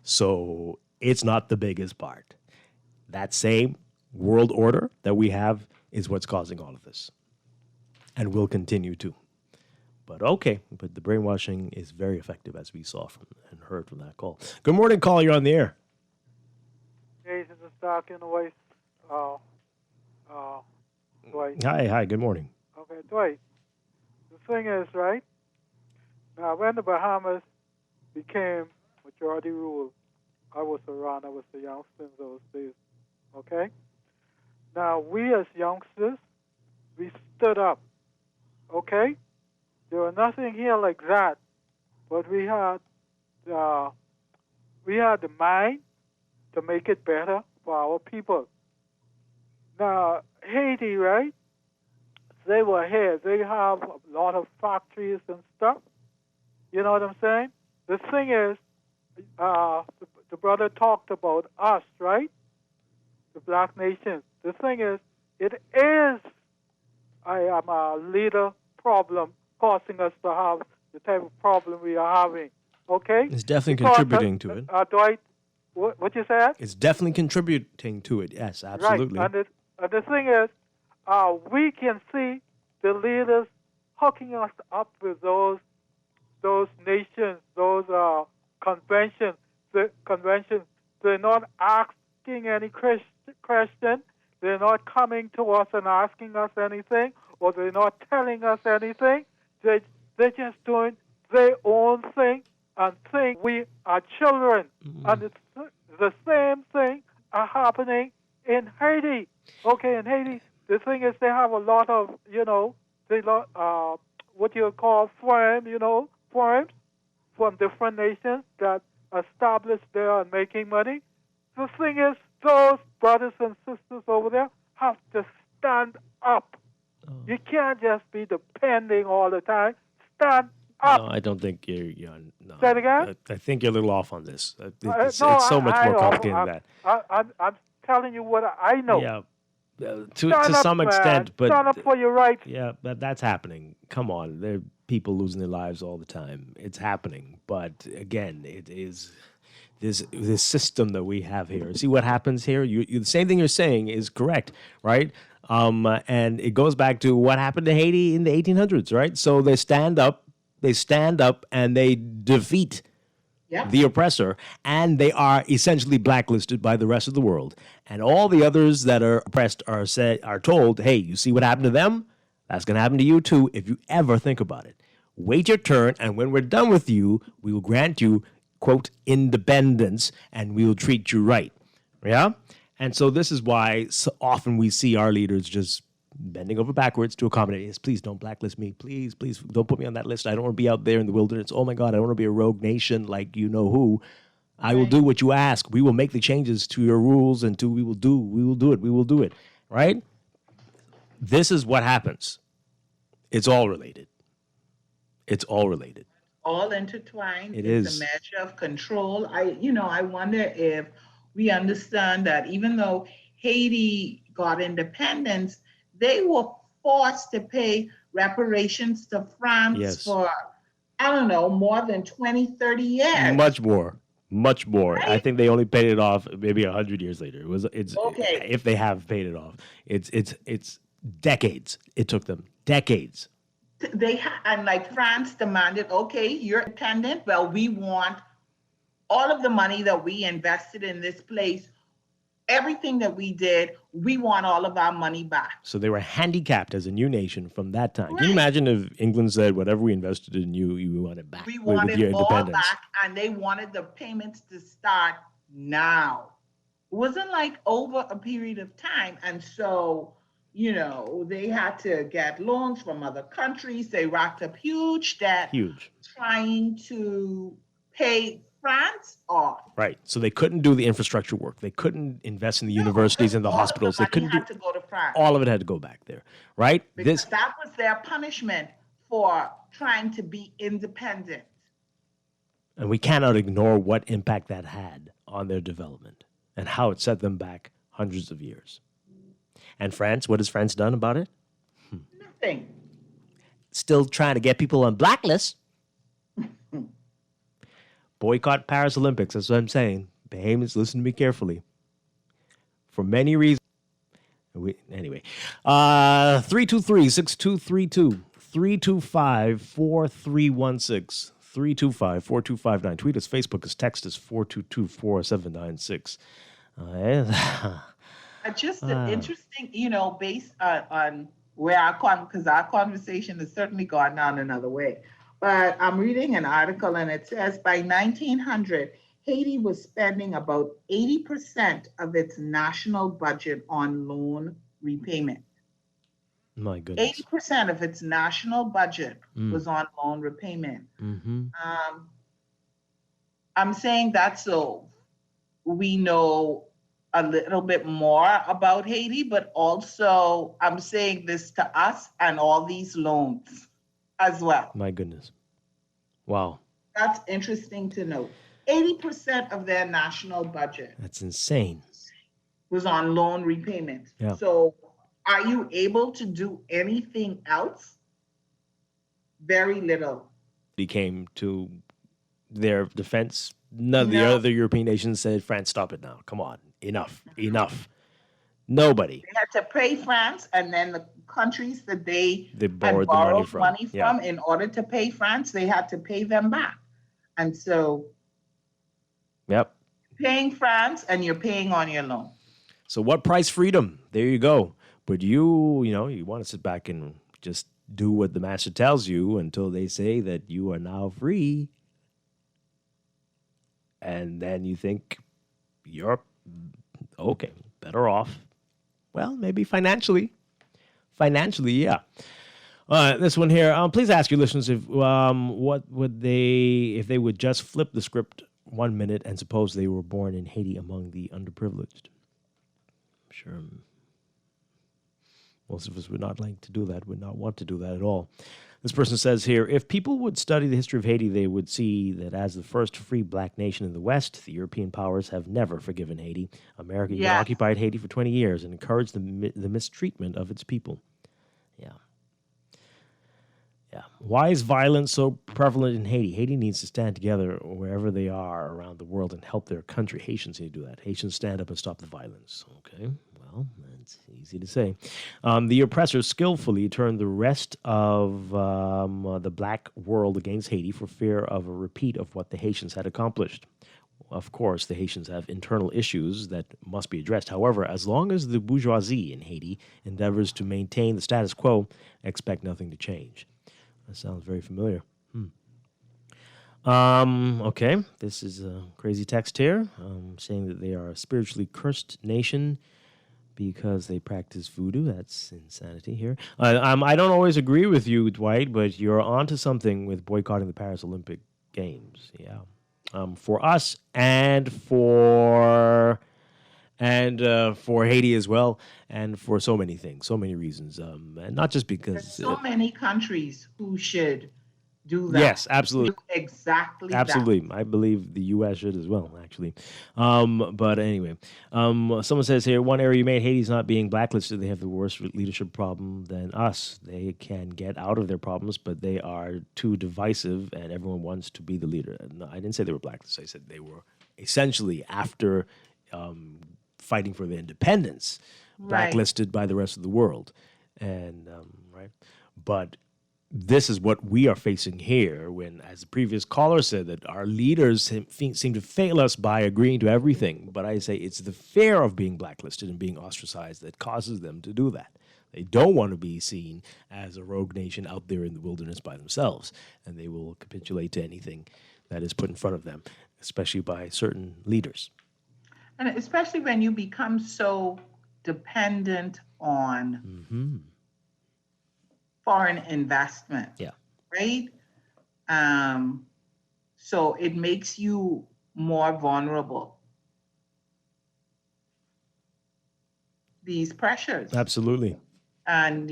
So it's not the biggest part. That same world order that we have is what's causing all of this, and will continue to. But the brainwashing is very effective, as we saw from and heard from that call. Good morning, call. You're on the air. Hey, this is Strachan voice. Dwight. Hi, good morning. Okay, Dwight. The thing is, right? Now, when the Bahamas became majority rule, I was around. I was a youngster in those days. Okay? Now, we as youngsters, we stood up. Okay? There was nothing here like that, but we had the mind to make it better for our people. Now, Haiti, right? They were here. They have a lot of factories and stuff. You know what I'm saying? The thing is, the brother talked about us, right? The black nations. The thing is, it is, I am a leader problem causing us to have the type of problem we are having. Okay? It's definitely contributing to it. Dwight, what you said? It's definitely contributing to it. Yes, absolutely. Right. And the thing is, we can see the leaders hooking us up with those nations, those conventions. They're not asking any question. They're not coming to us and asking us anything, or they're not telling us anything. They're just doing their own thing and think we are children. And it's the same thing are happening in Haiti. Okay, in Haiti, the thing is they have a lot of, what you call firms from different nations that established there and making money. The thing is, those brothers and sisters over there have to stand up. You can't just be depending all the time. Stand up. No, I don't think you're no. Say it again? I think you're a little off on this. It's so much more complicated than that. I'm telling you what I know. Yeah, to some extent, but stand up for your rights. Yeah, but that's happening. Come on, there are people losing their lives all the time. It's happening, but again, it is this system that we have here. See what happens here? The same thing you're saying is correct, right? And it goes back to what happened to Haiti in the 1800s, right? So they stand up, and they defeat the oppressor, and they are essentially blacklisted by the rest of the world. And all the others that are oppressed are told, hey, you see what happened to them? That's going to happen to you too if you ever think about it. Wait your turn, and when we're done with you, we will grant you, quote, independence, and we will treat you right. Yeah? And so this is why so often we see our leaders just bending over backwards to accommodate. Yes, please don't blacklist me. Please don't put me on that list. I don't want to be out there in the wilderness. Oh my God, I don't want to be a rogue nation like you know who. I will do what you ask. We will make the changes to your rules and we will do it. Right? This is what happens. It's all related. All intertwined. It it's is a measure of control. I wonder if we understand that even though Haiti got independence, they were forced to pay reparations to France for, I don't know, more than 20, 30 years. Much more. Right? I think they only paid it off maybe 100 years later. It's if they have paid it off. It's decades. It took them decades. And like France demanded, okay, you're independent. Well, we want all of the money that we invested in this place, everything that we did, we want all of our money back. So they were handicapped as a new nation from that time. Right. Can you imagine if England said, whatever we invested in you, we want it back? We wanted it all back, and they wanted the payments to start now. It wasn't like over a period of time. And so They had to get loans from other countries. They racked up huge debt Huge. trying to pay France off. Right. So they couldn't do the infrastructure work. They couldn't invest in the universities and the hospitals. They couldn't do. Had to go to France. All of it had to go back there. Right. Because that was their punishment for trying to be independent. And we cannot ignore what impact that had on their development and how it set them back hundreds of years. And France, what has France done about it? Nothing. Still trying to get people on blacklists. Boycott Paris Olympics. That's what I'm saying. Bahamians, listen to me carefully. For many reasons. Anyway. 323-6232. 325-4316. 325-4259. Tweet us, Facebook us, text us, 422-4796. Just an interesting, based on where because our conversation has certainly gone down another way. But I'm reading an article and it says by 1900, Haiti was spending about 80% of its national budget on loan repayment. My goodness. 80% of its national budget was on loan repayment. Mm-hmm. I'm saying that so we know a little bit more about Haiti, but also I'm saying this to us and all these loans as well. My goodness. Wow. That's interesting to know. 80% of their national budget. That's insane. Was on loan repayment. Yeah. So are you able to do anything else? Very little. He came to their defense. None of the other European nations said, France, stop it now. Come on. Enough. Nobody. They had to pay France, and then the countries that they borrowed the money from. In order to pay France, they had to pay them back. And so yep. Paying France and you're paying on your loan. So what price freedom? There you go. But you want to sit back and just do what the master tells you until they say that you are now free. And then you think you're okay, better off. Well, maybe financially. Financially, yeah. This one here. Please ask your listeners if if they would just flip the script 1 minute and suppose they were born in Haiti among the underprivileged. I'm sure most of us would not like to do that, would not want to do that at all. This person says here, if people would study the history of Haiti, they would see that as the first free black nation in the West, the European powers have never forgiven Haiti. America occupied Haiti for 20 years and encouraged the mistreatment of its people. Yeah. Why is violence so prevalent in Haiti? Haiti needs to stand together wherever they are around the world and help their country. Haitians need to do that. Haitians stand up and stop the violence. Okay. Well, that's easy to say. The oppressors skillfully turned the rest of the black world against Haiti for fear of a repeat of what the Haitians had accomplished. Of course, the Haitians have internal issues that must be addressed. However, as long as the bourgeoisie in Haiti endeavors to maintain the status quo, expect nothing to change. That sounds very familiar. Okay, this is a crazy text here saying that they are a spiritually cursed nation because they practice voodoo. That's insanity here. I don't always agree with you, Dwight, but you're onto something with boycotting the Paris Olympic Games. Yeah, for us and for Haiti as well, and for so many things, so many reasons, and not just because there's so many countries who should do that. Yes, absolutely. Do exactly. Absolutely. That. I believe the U.S. should as well, actually. But anyway, someone says here, one area you made Haiti's not being blacklisted. They have the worst leadership problem than us. They can get out of their problems, but they are too divisive, and everyone wants to be the leader. No, I didn't say they were blacklisted. I said they were essentially, after fighting for their independence, blacklisted by the rest of the world. And, right. But this is what we are facing here when, as the previous caller said, that our leaders seem to fail us by agreeing to everything. But I say it's the fear of being blacklisted and being ostracized that causes them to do that. They don't want to be seen as a rogue nation out there in the wilderness by themselves, and they will capitulate to anything that is put in front of them, especially by certain leaders. And especially when you become so dependent on foreign investment. Yeah. Right? So it makes you more vulnerable. These pressures. Absolutely. And,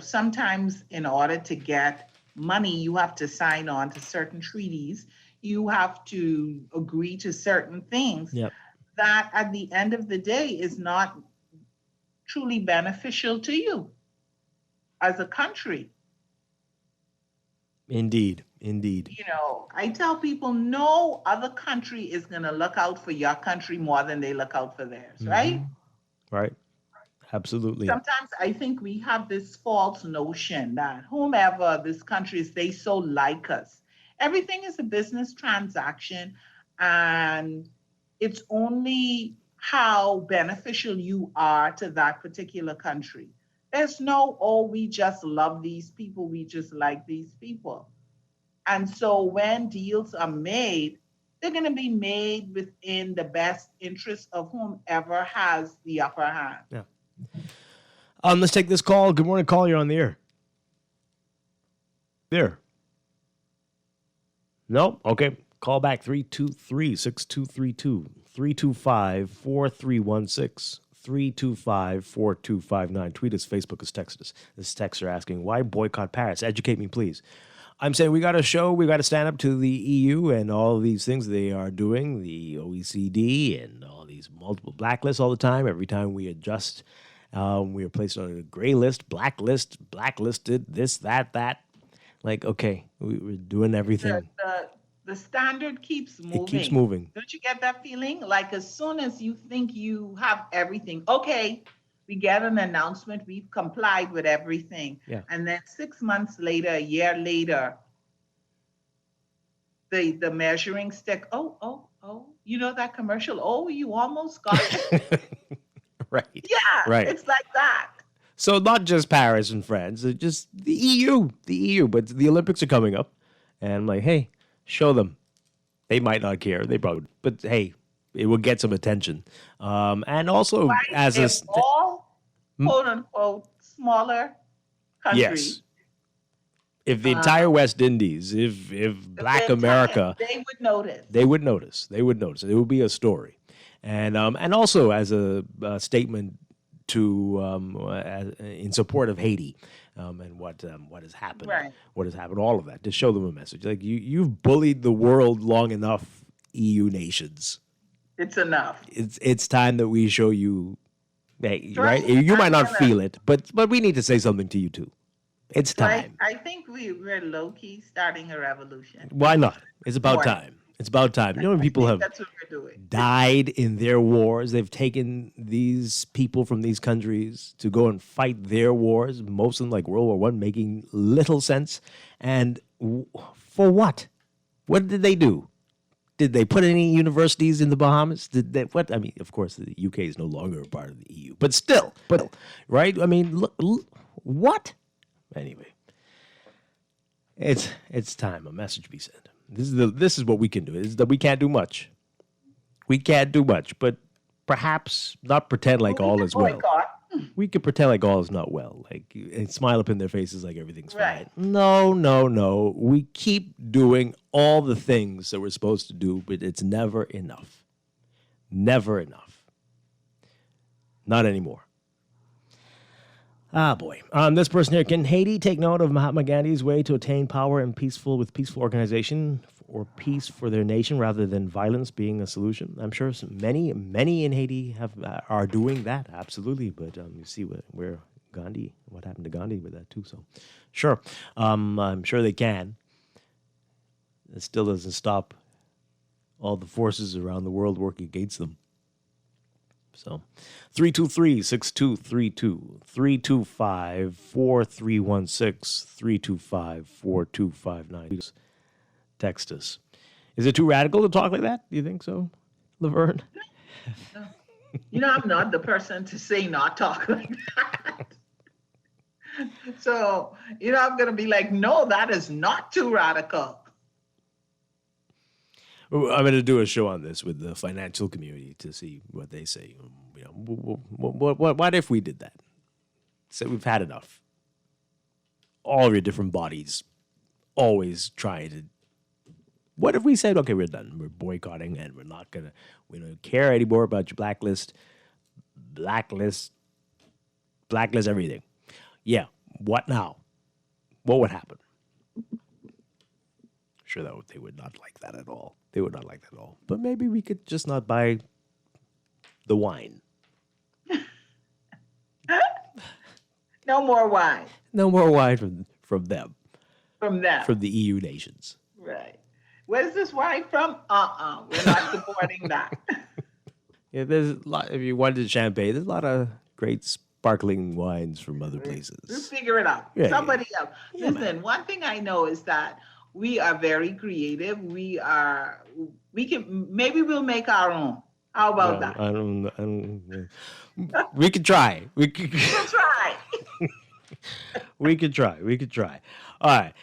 sometimes in order to get money, you have to sign on to certain treaties. You have to agree to certain things Yep. that at the end of the day is not truly beneficial to you as a country. Indeed. I tell people no other country is going to look out for your country more than they look out for theirs, right? Right. Absolutely. Sometimes I think we have this false notion that whomever this country is, they so like us. Everything is a business transaction, and it's only how beneficial you are to that particular country. There's no, oh, we just love these people, we just like these people. And so when deals are made, they're going to be made within the best interest of whomever has the upper hand. Yeah. Let's take this call. Good morning, call. You're on the air. There. No? Okay. Call back 323-6232, 325-4316, 325-4259. Tweet us, Facebook us, text us. This texter asking, why boycott Paris? Educate me, please. I'm saying we got to stand up to the EU and all of these things they are doing, the OECD and all these multiple blacklists all the time. Every time we adjust, we are placed on a gray list, blacklisted, this, that. Like, okay, we're doing everything. The standard keeps moving. It keeps moving. Don't you get that feeling? Like as soon as you think you have everything, okay, we get an announcement, we've complied with everything. Yeah. And then 6 months later, a year later, the measuring stick, oh, you know that commercial, oh, you almost got it. Right. Yeah, right. It's like that. So not just Paris and France, just the EU, but the Olympics are coming up. And I'm like, hey, show them. They might not care. They probably, but hey, it will get some attention. And also as a all quote unquote smaller countries. Yes. If the entire West Indies, if Black America, they would notice. They would notice. It would be a story, and also as a statement to in support of Haiti and what has happened, right. What has happened, all of that, to show them a message. Like you've bullied the world long enough, EU nations. It's enough. It's time that we show you, hey, right? You might not feel it, but we need to say something to you too. It's time. I think we're low-key starting a revolution. Why not? It's about time. It's about time. You know when people have that's what we're doing. Died in their wars. They've taken these people from these countries to go and fight their wars, most of them like World War I, making little sense. And for what? What did they do? Did they put any universities in the Bahamas? Did they, what? I mean, of course, the UK is no longer a part of the EU, but still, right? I mean, look, what? Anyway, it's time a message be sent. This is what we can do. Is that we can't do much. We can't do much, but perhaps not pretend like all is well. We could pretend like all is not well, and smile up in their faces like everything's fine. No. We keep doing all the things that we're supposed to do, but it's never enough. Never enough. Not anymore. Ah, boy. This person here, can Haiti take note of Mahatma Gandhi's way to attain power and peaceful organization or peace for their nation rather than violence being a solution? I'm sure many in Haiti are doing that, absolutely. But you see what happened to Gandhi with that too. So, sure, I'm sure they can. It still doesn't stop all the forces around the world working against them. So, 323-6232, 325-4316, 325-4259. Text us. Is it too radical to talk like that? Do you think so, Laverne? No. I'm not the person to say not talk like that. So, I'm going to be like, no, that is not too radical. I'm going to do a show on this with the financial community to see what they say. What if we did that? So we've had enough. All of your different bodies always trying to. What if we said, okay, we're done. We're boycotting and we don't care anymore about your blacklist everything. Yeah, what now? What would happen? Sure, they would not like that at all. They would not like that at all. But maybe we could just not buy the wine. No more wine. No more wine from them. From them. From the EU nations. Right. Where's this wine from? We're not supporting that. Yeah, there's a lot. If you wanted champagne, there's a lot of great sparkling wines from other places. We'll figure it out. Yeah, Somebody else. Listen, one thing I know is that we are very creative. Maybe we'll make our own. How about that? I don't. We could try. We'll try. We could try. All right.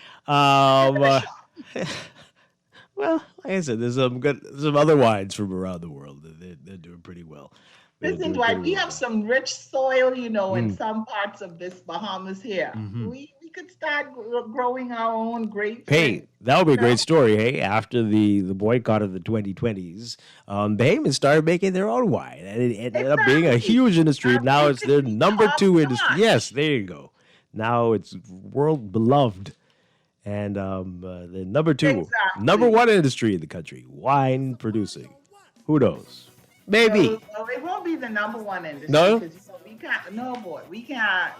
Well, like I said, there's some other wines from around the world. They're doing pretty well. Listen, Dwight, we have some rich soil, in some parts of this Bahamas here. Mm-hmm. We could start growing our own grapes. Hey, that would be a great story. Hey, after the boycott of the 2020s, Bahamians started making their own wine, and it ended up being a huge industry. Now it's their number 2 industry. Yes, there you go. Now it's world beloved. And the number 1 industry in the country, wine producing. Who knows? Maybe. Well, it won't be the number 1 industry. No? Because we can't. No, boy, we can't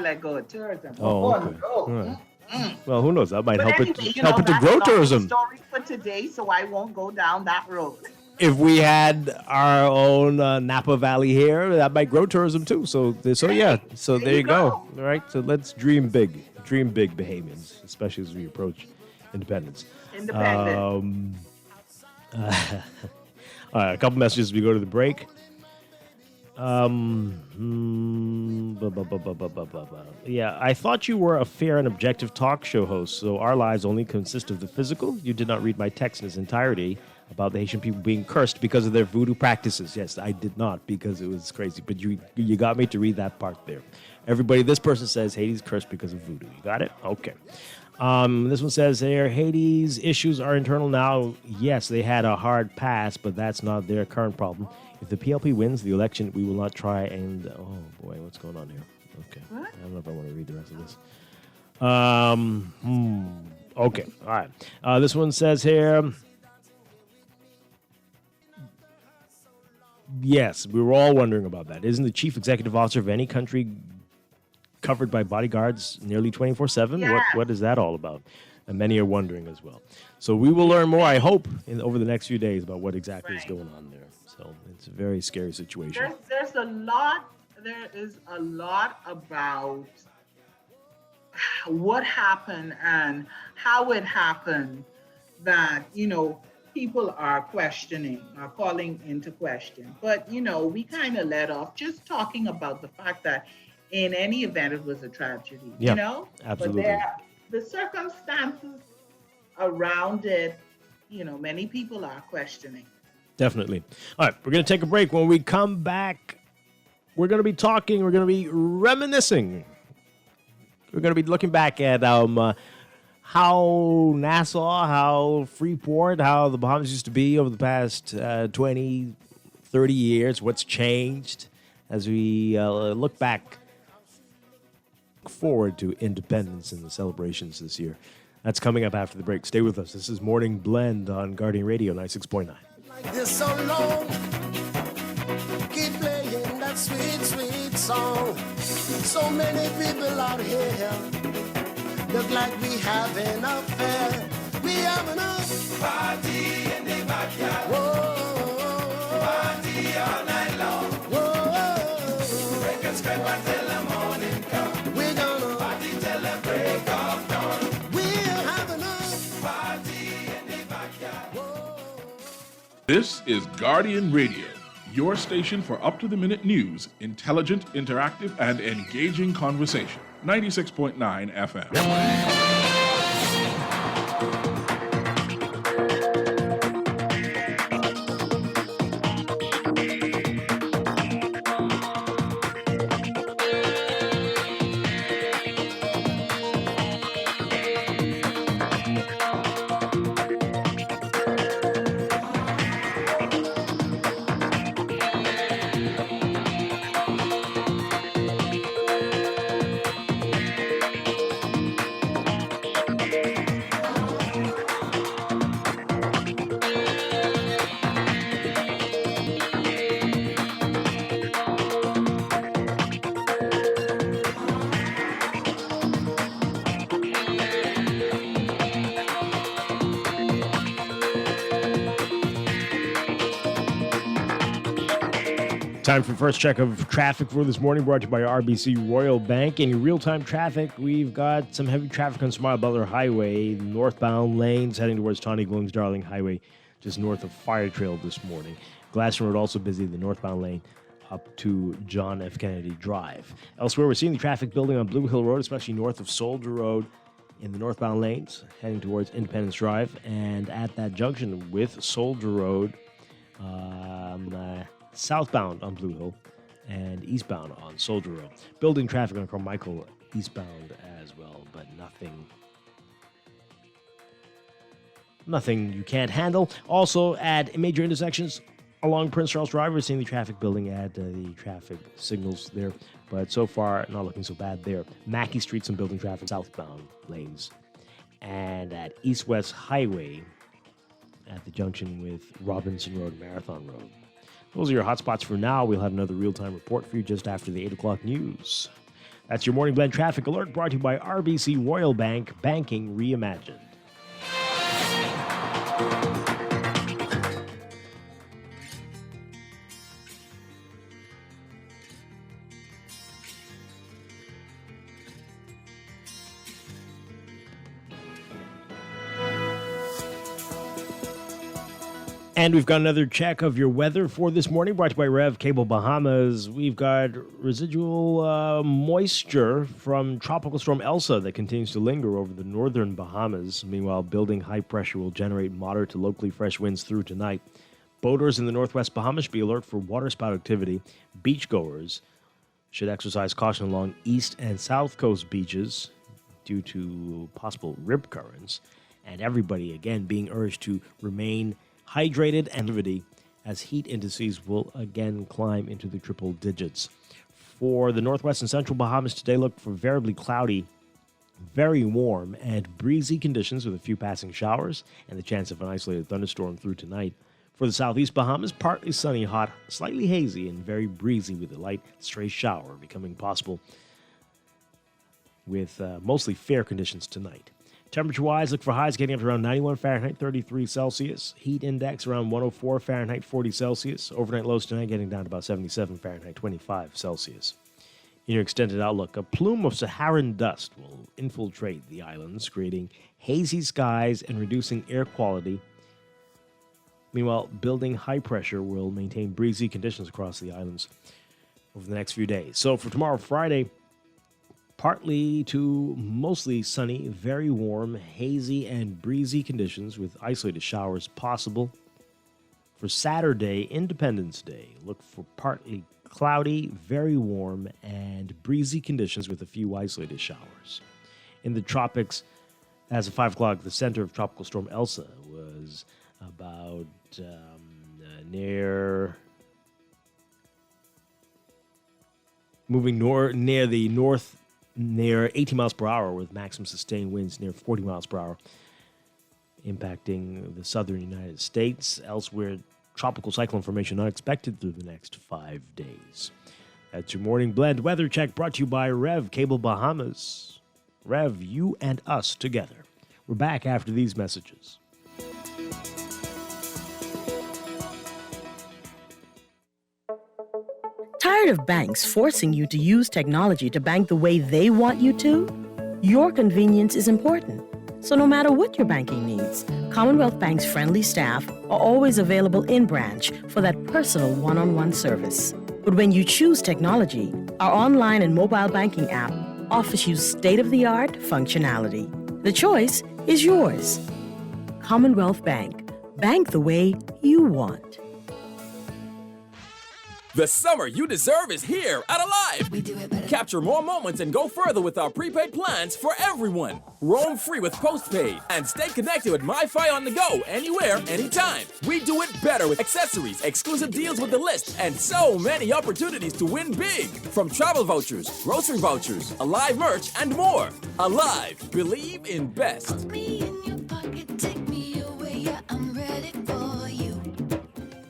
let go of tourism. Oh, okay. No. Well, who knows? That might help Anyway, it to that's grow not the tourism. story for today, so I won't go down that road. If we had our own Napa Valley here, that might grow tourism too. So yeah. So there you go. All right. So let's dream big. Dream big, Bahamians, especially as we approach independence. All right, a couple messages as we go to the break. Yeah, I thought you were a fair and objective talk show host, so our lives only consist of the physical. You did not read my text in its entirety about the Haitian people being cursed because of their voodoo practices. Yes, I did not, because it was crazy. But you got me to read that part there. Everybody, this person says Haiti's cursed because of voodoo. You got it? Okay. This one says here, Haiti's issues are internal now. Yes, they had a hard pass, but that's not their current problem. If the PLP wins the election, we will not try and... Oh, boy, what's going on here? Okay. What? I don't know if I want to read the rest of this. Okay, all right. This one says here... Yes, we were all wondering about that. Isn't the chief executive officer of any country covered by bodyguards nearly 24/7? Yes. What is that all about? And many are wondering as well. So we will learn more, I hope, over the next few days about what exactly is going on there. So it's a very scary situation. There is a lot about what happened and how it happened that, people are questioning, are calling into question. But, we kind of let off just talking about the fact that in any event, it was a tragedy, Absolutely. But the circumstances around it, many people are questioning. Definitely. All right, we're going to take a break. When we come back, we're going to be talking, we're going to be reminiscing. We're going to be looking back at how Nassau, how Freeport, how the Bahamas used to be over the past 20, 30 years, what's changed as we look back forward to independence and the celebrations this year. That's coming up after the break. Stay with us. This is Morning Blend on Guardian Radio 96.9. Like this so long, keep playing that sweet, sweet song. So many people out here look like we having a fair. We having a party in the backyard. Whoa, party all night long. Whoa, break and scrape until the morning come. We're gonna party till the break of dawn. We're having a party in the backyard. This is Guardian Radio, your station for up-to-the-minute news, intelligent, interactive, and engaging conversation. 96.9 FM. Time for first check of traffic for this morning, brought to you by RBC Royal Bank. In real-time traffic, we've got some heavy traffic on Smile Butler Highway, northbound lanes heading towards Tawny Gillings Darling Highway, just north of Fire Trail this morning. Glasson Road also busy, the northbound lane up to John F. Kennedy Drive. Elsewhere, we're seeing the traffic building on Blue Hill Road, especially north of Soldier Road in the northbound lanes, heading towards Independence Drive, and at that junction with Soldier Road, southbound on Blue Hill and eastbound on Soldier Road. Building traffic on Carmichael eastbound as well, but nothing you can't handle. Also at major intersections along Prince Charles Drive, we're seeing the traffic building at the traffic signals there, but so far not looking so bad there. Mackey Street, some building traffic southbound lanes. And at East-West Highway at the junction with Robinson Road and Marathon Road. Those are your hotspots for now. We'll have another real-time report for you just after the 8 o'clock news. That's your Morning Blend Traffic Alert, brought to you by RBC Royal Bank, banking reimagined. And we've got another check of your weather for this morning, brought to you by Rev Cable Bahamas. We've got residual moisture from Tropical Storm Elsa that continues to linger over the northern Bahamas. Meanwhile, building high pressure will generate moderate to locally fresh winds through tonight. Boaters in the northwest Bahamas should be alert for waterspout activity. Beachgoers should exercise caution along east and south coast beaches due to possible rip currents. And everybody, again, being urged to remain hydrated and activity as heat indices will again climb into the triple digits. For the northwest and central Bahamas today, look for variably cloudy, very warm, and breezy conditions with a few passing showers and the chance of an isolated thunderstorm through tonight. For the southeast Bahamas, partly sunny, hot, slightly hazy, and very breezy with a light stray shower becoming possible with mostly fair conditions tonight. Temperature-wise, look for highs getting up to around 91 Fahrenheit, 33 Celsius. Heat index around 104 Fahrenheit, 40 Celsius. Overnight lows tonight getting down to about 77 Fahrenheit, 25 Celsius. In your extended outlook, a plume of Saharan dust will infiltrate the islands, creating hazy skies and reducing air quality. Meanwhile, building high pressure will maintain breezy conditions across the islands over the next few days. So for tomorrow, Friday, partly to mostly sunny, very warm, hazy, and breezy conditions with isolated showers possible. For Saturday, Independence Day, look for partly cloudy, very warm, and breezy conditions with a few isolated showers. In the tropics, as of 5 o'clock, the center of Tropical Storm Elsa was about near 80 miles per hour with maximum sustained winds near 40 miles per hour, impacting the southern United States. Elsewhere, tropical cyclone formation not expected through the next 5 days. That's your Morning Blend weather check brought to you by Rev Cable Bahamas. Rev, you and us together. We're back after these messages. Tired of banks forcing you to use technology to bank the way they want you to? Your convenience is important. So no matter what your banking needs, Commonwealth Bank's friendly staff are always available in branch for that personal one-on-one service. But when you choose technology, our online and mobile banking app offers you state-of-the-art functionality. The choice is yours. Commonwealth Bank. Bank the way you want. The summer you deserve is here at Alive. We do it better. Capture more moments and go further with our prepaid plans for everyone. Roam free with postpaid and stay connected with MiFi on the go anywhere, anytime. We do it better with accessories, exclusive deals with the list, and so many opportunities to win big. From travel vouchers, grocery vouchers, Alive merch, and more. Alive. Believe in best. Put me in your pocket, take me away, yeah, I'm ready for you.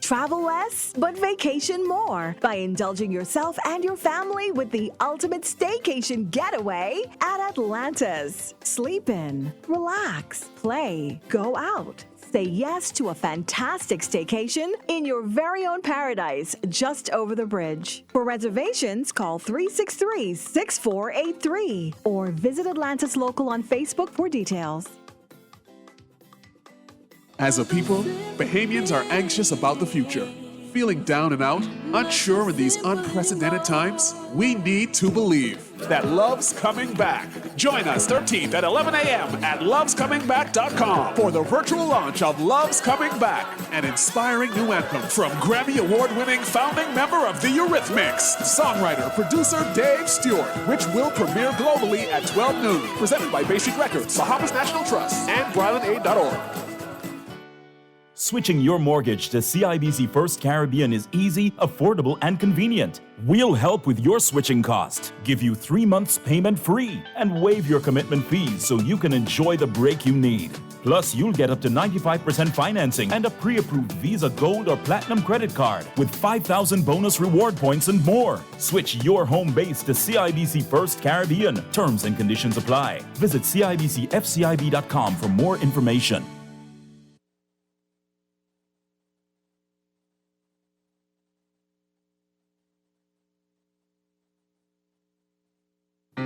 Travel less, but vacation more by indulging yourself and your family with the ultimate staycation getaway at Atlantis. Sleep in, relax, play, go out. say yes to a fantastic staycation in your very own paradise just over the bridge. For reservations, call 363-6483 or visit Atlantis Local on Facebook for details. As a people, Bahamians are anxious about the future. Feeling down and out, unsure in these unprecedented times? We need to believe that love's coming back. Join us 13th at 11 a.m. at lovescomingback.com for the virtual launch of Love's Coming Back, an inspiring new anthem from Grammy Award-winning founding member of the Eurythmics, songwriter, producer Dave Stewart, which will premiere globally at 12 noon. Presented by Bay Street Records, Bahamas National Trust, and BrylandAid.org. Switching your mortgage to CIBC First Caribbean is easy, affordable, and convenient. We'll help with your switching cost, give you 3 months payment free, and waive your commitment fees so you can enjoy the break you need. Plus, you'll get up to 95% financing and a pre-approved Visa Gold or Platinum credit card with 5,000 bonus reward points and more. Switch your home base to CIBC First Caribbean. Terms and conditions apply. Visit CIBCFCIB.com for more information.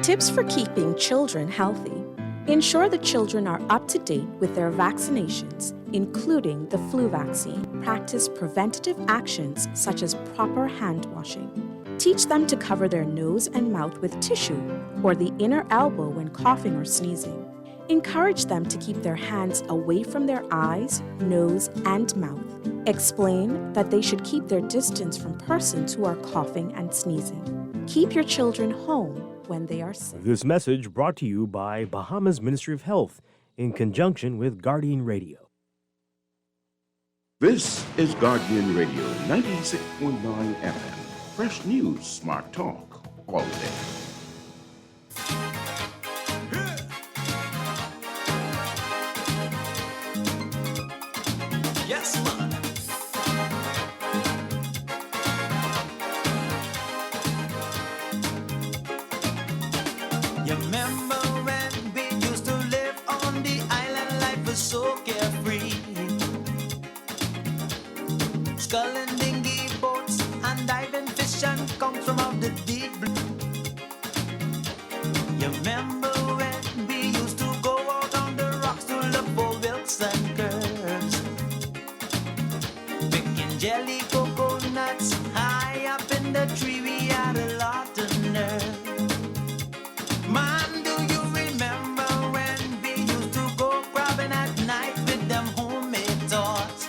Tips for keeping children healthy. Ensure the children are up to date with their vaccinations, including the flu vaccine. Practice preventative actions such as proper hand washing. Teach them to cover their nose and mouth with tissue or the inner elbow when coughing or sneezing. Encourage them to keep their hands away from their eyes, nose, and mouth. Explain that they should keep their distance from persons who are coughing and sneezing. Keep your children home when they are sick. This message brought to you by Bahamas Ministry of Health in conjunction with Guardian Radio. This is Guardian Radio 96.9 FM. Fresh news, smart talk, all day. Yes, man. You remember when we used to live on the island, life was so carefree. Sculling dinghy boats and diving fish and come from out the deep blue. You remember when we used to go out on the rocks to look for whales and curves, picking jelly coconuts high up in the tree. We had a lot of nerve. Man, do you remember when we used to go crabbing at night with them homemade toys?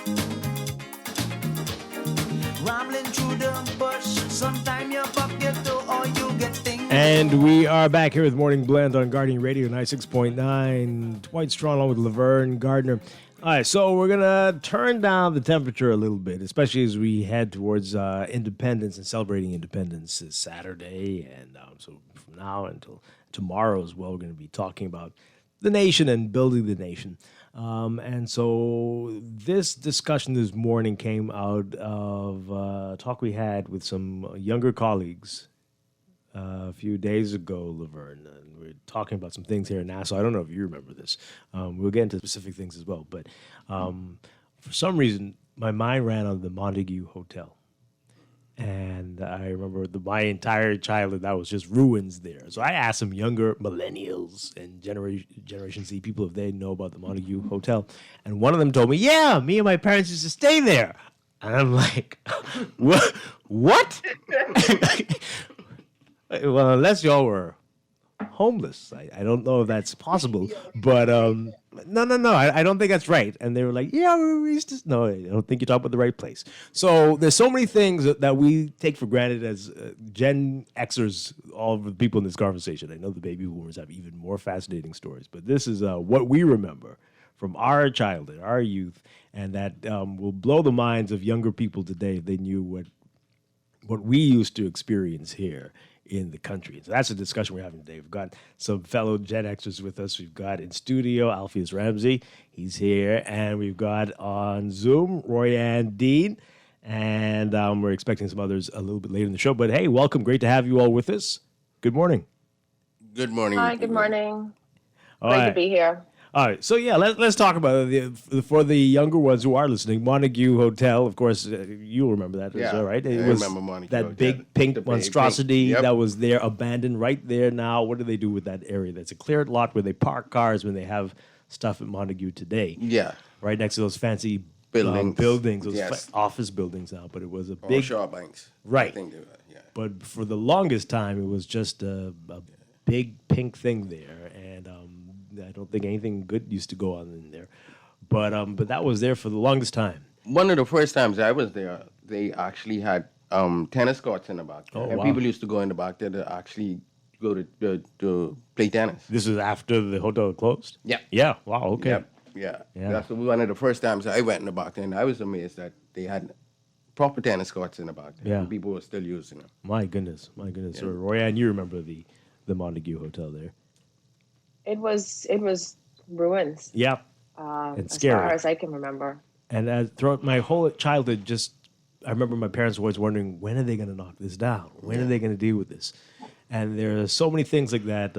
Rambling through the bush, sometime you buck your toe or you get sting. And we are back here with Morning Blend on Guardian Radio 96.9. Dwight Strong along with Laverne Gardner. All right, so we're going to turn down the temperature a little bit, especially as we head towards independence and celebrating independence this Saturday. And so from now until tomorrow as well, we're going to be talking about the nation and building the nation. And so this discussion this morning came out of a talk we had with some younger colleagues a few days ago, Laverne. And we're talking about some things here in Nassau. I don't know if you remember this. We'll get into specific things as well. But for some reason, my mind ran on the Montague Hotel. And I remember my entire childhood, that was just ruins there. So I asked some younger millennials and Generation Z people if they know about the Montague Hotel. And one of them told me, yeah, me and my parents used to stay there. And I'm like, what? Well, unless y'all were homeless. I don't know if that's possible. But no, I don't think that's right. And they were like, yeah, we used to. No, I don't think you're talking about the right place. So there's so many things that we take for granted as Gen Xers, all of the people in this conversation. I know the baby boomers have even more fascinating stories. But this is what we remember from our childhood, our youth, and that will blow the minds of younger people today if they knew what we used to experience here in the country. So that's a discussion we're having today. We've got some fellow Gen Xers with us. We've got in studio Alpheus Ramsey. He's here. And we've got on Zoom Royanne Dean. And we're expecting some others a little bit later in the show. But hey, welcome. Great to have you all with us. Good morning. Good morning. Hi, good morning. All Great right. to be here. All right, so yeah, let's talk about it. For the younger ones who are listening, Montague Hotel, of course, you'll remember that, Yeah, right? It I was remember Montague that Hotel. big pink The big monstrosity pink, yep. that was there, abandoned right there now. What do they do with that area? That's a cleared lot where they park cars when they have stuff at Montague today. Yeah. Right next to those fancy Buildings. those Yes. office buildings now. But it was a Or big... Shaw Banks. Right. I think they were, yeah. But for the longest time, it was just a big pink thing there, and I don't think anything good used to go on in there. But that was there for the longest time. One of the first times I was there, they actually had tennis courts in the back there. Oh, And wow. people used to go in the back there to actually go to play tennis. This was after the hotel closed? Yeah. Yeah. Wow. Okay. Yep. Yeah. Yeah. That's one of the first times I went in the back there, and I was amazed that they had proper tennis courts in the back there. Yeah. And people were still using them. My goodness. Yeah. So, Royanne, you remember the Montague Hotel there? It was ruins. Yep. as It's scary. far as I can remember. And throughout my whole childhood, I remember my parents always wondering, when are they going to knock this down? When are they going to deal with this? And there are so many things like that.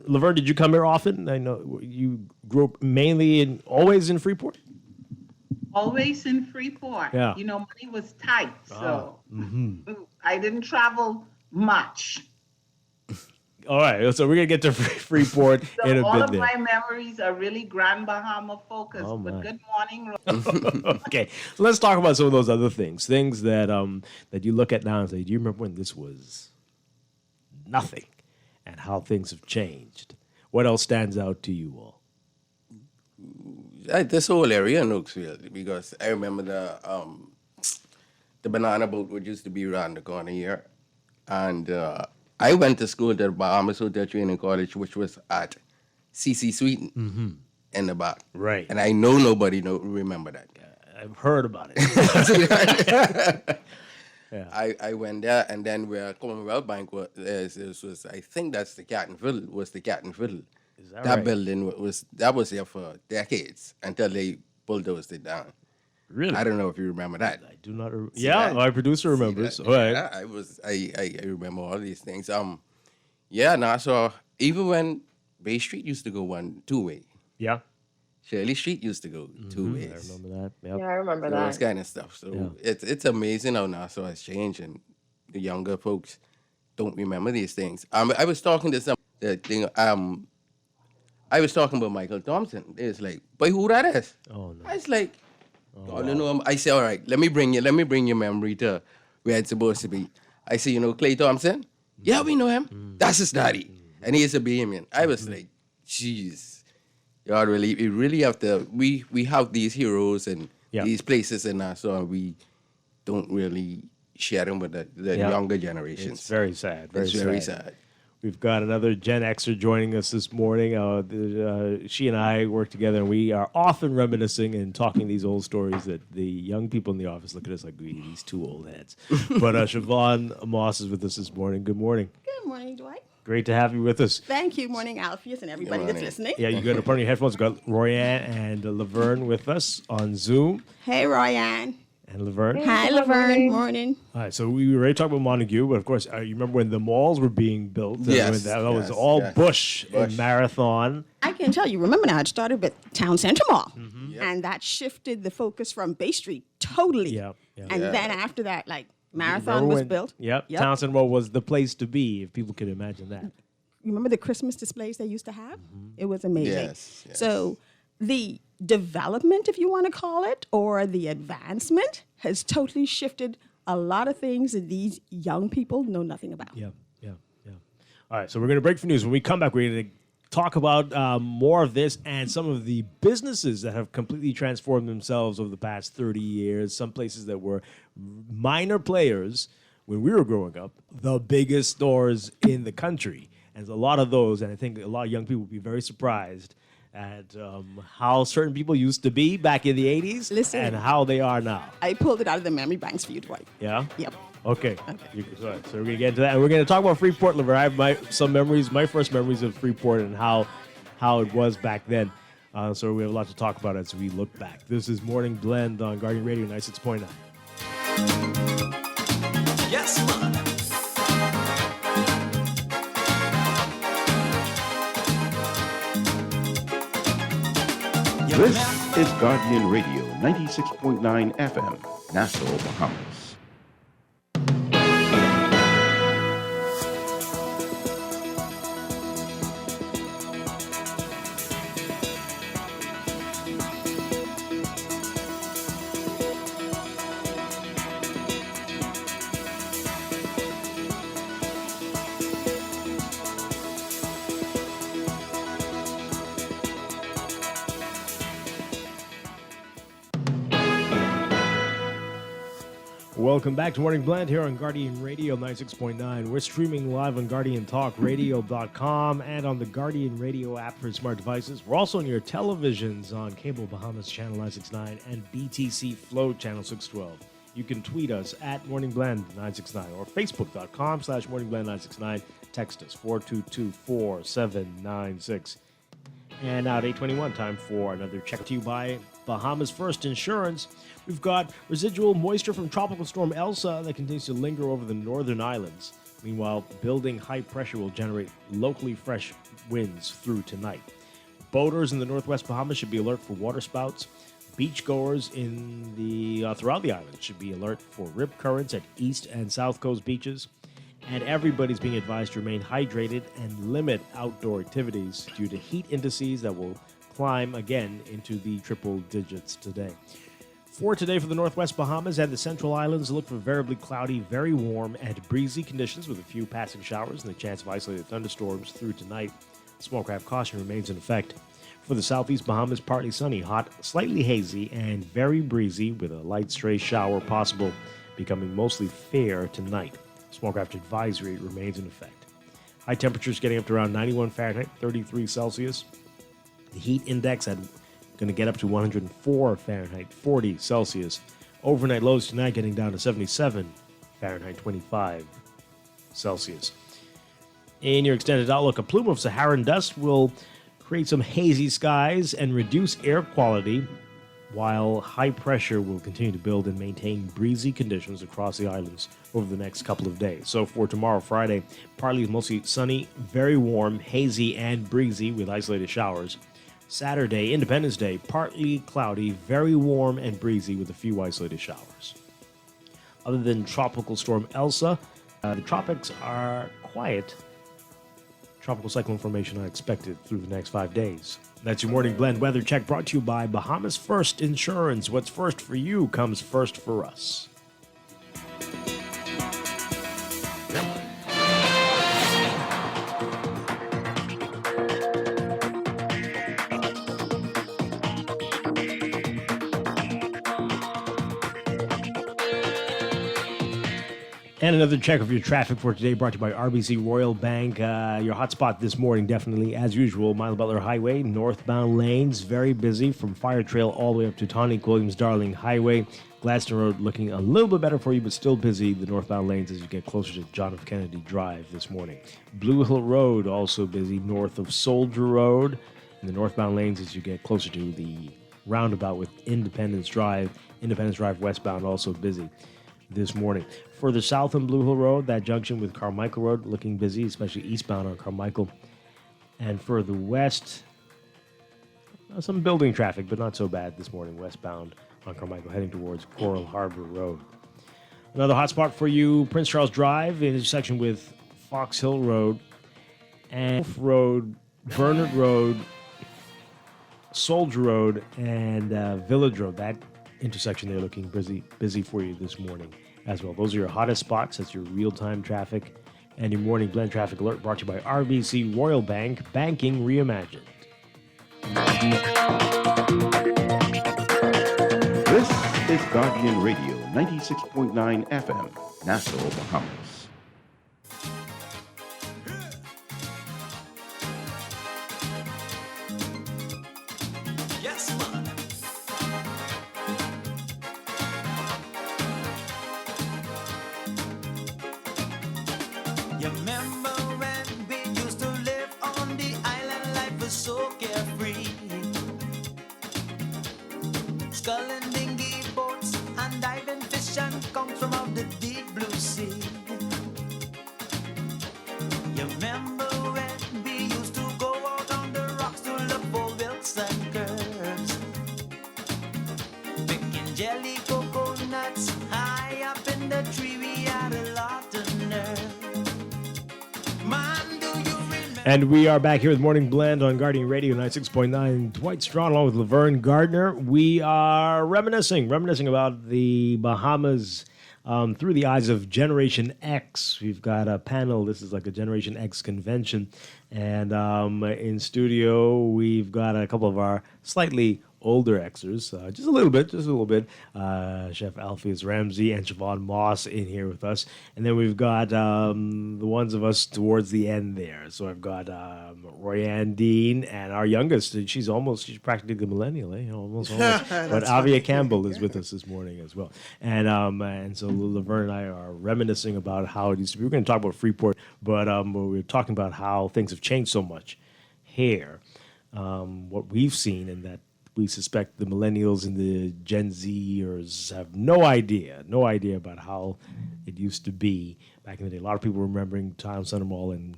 Laverne, did you come here often? I know you grew up always in Freeport? Always in Freeport. Yeah. You know, money was tight, so Mm-hmm. I didn't travel much. All right, so we're going to get to Freeport So in a all bit of there. my memories are really Grand Bahama focused. Oh, but my. good morning, Ro- Okay, so let's talk about some of those other things that that you look at now and say, do you remember when this was nothing, and how things have changed? What else stands out to you all? This whole area in Oaksville, because I remember the banana boat which used to be around the corner here. And I went to school at the Bahamas Hotel Training College, which was at C.C. Sweeten in the back. Right. And I know nobody remember that. I've heard about it. Yeah. I went there, and then where Commonwealth Bank was, I think that's the Cat and Fiddle, was the Cat and Fiddle. Is that That right? building was there for decades until they bulldozed it down. Really? I don't know if you remember that. I do not. See Yeah, that? my producer remembers. See All right. that? I remember all these things. So even when Bay Street used to go two-way. Yeah. Shirley Street used to go two ways. I remember that. Yep. Yeah, I remember So that. this kind of stuff. So it's amazing how Nassau has changed, and the younger folks don't remember these things. I was talking to some I was talking about Michael Thompson. It's like, boy, who that is? Oh no. I was like, God, you know. I say, all right, let me bring your memory to where it's supposed to be. I say, you know, Clay Thompson? Yeah, we know him. That's his daddy. And he is a Bahamian. I was like, jeez. God, we really have to, we have these heroes and these places in Nassau, and we don't really share them with the younger generations. It's very sad. It's very sad. We've got another Gen Xer joining us this morning. She and I work together, and we are often reminiscing and talking these old stories that the young people in the office look at us like these two old heads. But Siobhan Moss is with us this morning. Good morning. Good morning, Dwight. Great to have you with us. Thank you. Morning, Alpheus, and everybody that's listening. Yeah, you got to put on your headphones. We've got Royanne and Laverne with us on Zoom. Hey, Royanne. And Laverne. Hi, Laverne. Morning. All right, so we already talked about Montague, but of course, you remember when the malls were being built? Yes, That was all Bush and Marathon. I can tell you, remember now, it started with Town Center Mall. And that shifted the focus from Bay Street totally. Yeah. And then after that, like, Marathon Remember was when- built. Yep. Townsend Road was the place to be, if people could imagine that. Remember the Christmas displays they used to have? It was amazing. Yes, yes. So the development, if you want to call it, or the advancement has totally shifted a lot of things that these young people know nothing about. Yeah. All right, so we're going to break for news. When we come back, we're going to talk about more of this and some of the businesses that have completely transformed themselves over the past 30 years. Some places that were minor players when we were growing up, the biggest stores in the country. And there's a lot of those, and I think a lot of young people will be very surprised at how certain people used to be back in the 80s and how they are now. I pulled it out of the memory banks for you, Dwight. Yeah? Yep. Okay. All right, so we're going to get into that. And we're going to talk about Freeport. I have some memories, my first memories of Freeport and how it was back then. So we have a lot to talk about as we look back. This is Morning Blend on Guardian Radio 96.9. Yes, man. 96.9 This is Guardian Radio 96.9 FM, Nassau, Bahamas. Welcome back to Morning Blend here on Guardian Radio 96.9. We're streaming live on GuardianTalkRadio.com and on the Guardian Radio app for smart devices. We're also on your televisions on Cable Bahamas Channel 969 and BTC Flow Channel 612. You can tweet us at Morning Blend 969 or Facebook.com/Morning Blend 969. Text us 422-4796. And now at 8:21, time for another check to you by Bahamas First Insurance. We've got residual moisture from Tropical Storm Elsa that continues to linger over the northern islands. Meanwhile, building high pressure will generate locally fresh winds through tonight. Boaters in the northwest Bahamas should be alert for waterspouts. Beachgoers in the throughout the island should be alert for rip currents at east and south coast beaches. And everybody's being advised to remain hydrated and limit outdoor activities due to heat indices that will climb again into the triple digits today. For today for the northwest Bahamas and the central islands, look for variably cloudy, very warm, and breezy conditions with a few passing showers and the chance of isolated thunderstorms through tonight. Smoke craft caution remains in effect. For the southeast Bahamas, partly sunny, hot, slightly hazy, and very breezy with a light stray shower possible, becoming mostly fair tonight. Smoke craft advisory remains in effect. High temperatures getting up to around 91 Fahrenheit, 33 Celsius. The heat index at going to get up to 104 Fahrenheit, 40 Celsius. Overnight lows tonight getting down to 77 Fahrenheit, 25 Celsius. In your extended outlook, a plume of Saharan dust will create some hazy skies and reduce air quality, while high pressure will continue to build and maintain breezy conditions across the islands over the next couple of days. So for tomorrow, Friday, partly mostly sunny, very warm, hazy, and breezy with isolated showers. Saturday, Independence Day, partly cloudy, very warm and breezy with a few isolated showers. Other than Tropical Storm Elsa, the tropics are quiet. Tropical cyclone formation not expected through the next 5 days. That's your Morning Blend weather check brought to you by Bahamas First Insurance. What's first for you comes first for us. And another check of your traffic for today brought to you by RBC Royal Bank. Your hotspot this morning, definitely, as usual, Milo Butler Highway, northbound lanes, very busy from Fire Trail all the way up to Tonic Williams-Darling Highway. Gladstone Road looking a little bit better for you, but still busy, the northbound lanes as you get closer to John F. Kennedy Drive this morning. Blue Hill Road also busy north of Soldier Road. In the northbound lanes as you get closer to the roundabout with Independence Drive. Independence Drive westbound also busy this morning. Further south on Blue Hill Road, that junction with Carmichael Road looking busy, especially eastbound on Carmichael. And further west, some building traffic, but not so bad this morning, westbound on Carmichael, heading towards Coral Harbor Road. Another hotspot for you, Prince Charles Drive, intersection with Fox Hill Road, and Road, Bernard Road, Soldier Road, and Village Road. That intersection there looking busy for you this morning as well. Those are your hottest spots. That's your real-time traffic and your Morning Blend traffic alert brought to you by RBC Royal Bank, banking reimagined. This is Guardian Radio 96.9 FM, Nassau, Bahamas. Yes, man. You remember when we used to live on the island, life was so carefree. Sculling dinghy boats and diving fish and conch from out the deep blue sea. You remember when we used to go out on the rocks to look for whales and curves. And we are back here with Morning Blend on Guardian Radio 96.9. Dwight Strachan along with Laverne Gardner. We are reminiscing about the Bahamas through the eyes of Generation X. We've got a panel. This is like a Generation X convention. And in studio, we've got a couple of our slightly older Xers, just a little bit. Chef Alpheus Ramsey and Siobhan Moss in here with us. And then we've got the ones of us towards the end there. So I've got Royanne Dean and our youngest. She's practically the millennial, almost. But Avia Campbell is with us this morning as well. And so Laverne and I are reminiscing about how it used to be. We're going to talk about Freeport, but we're talking about how things have changed so much here. What we've seen, and that we suspect the millennials and the Gen Zers have no idea about how it used to be back in the day. A lot of people remembering Town Center Mall and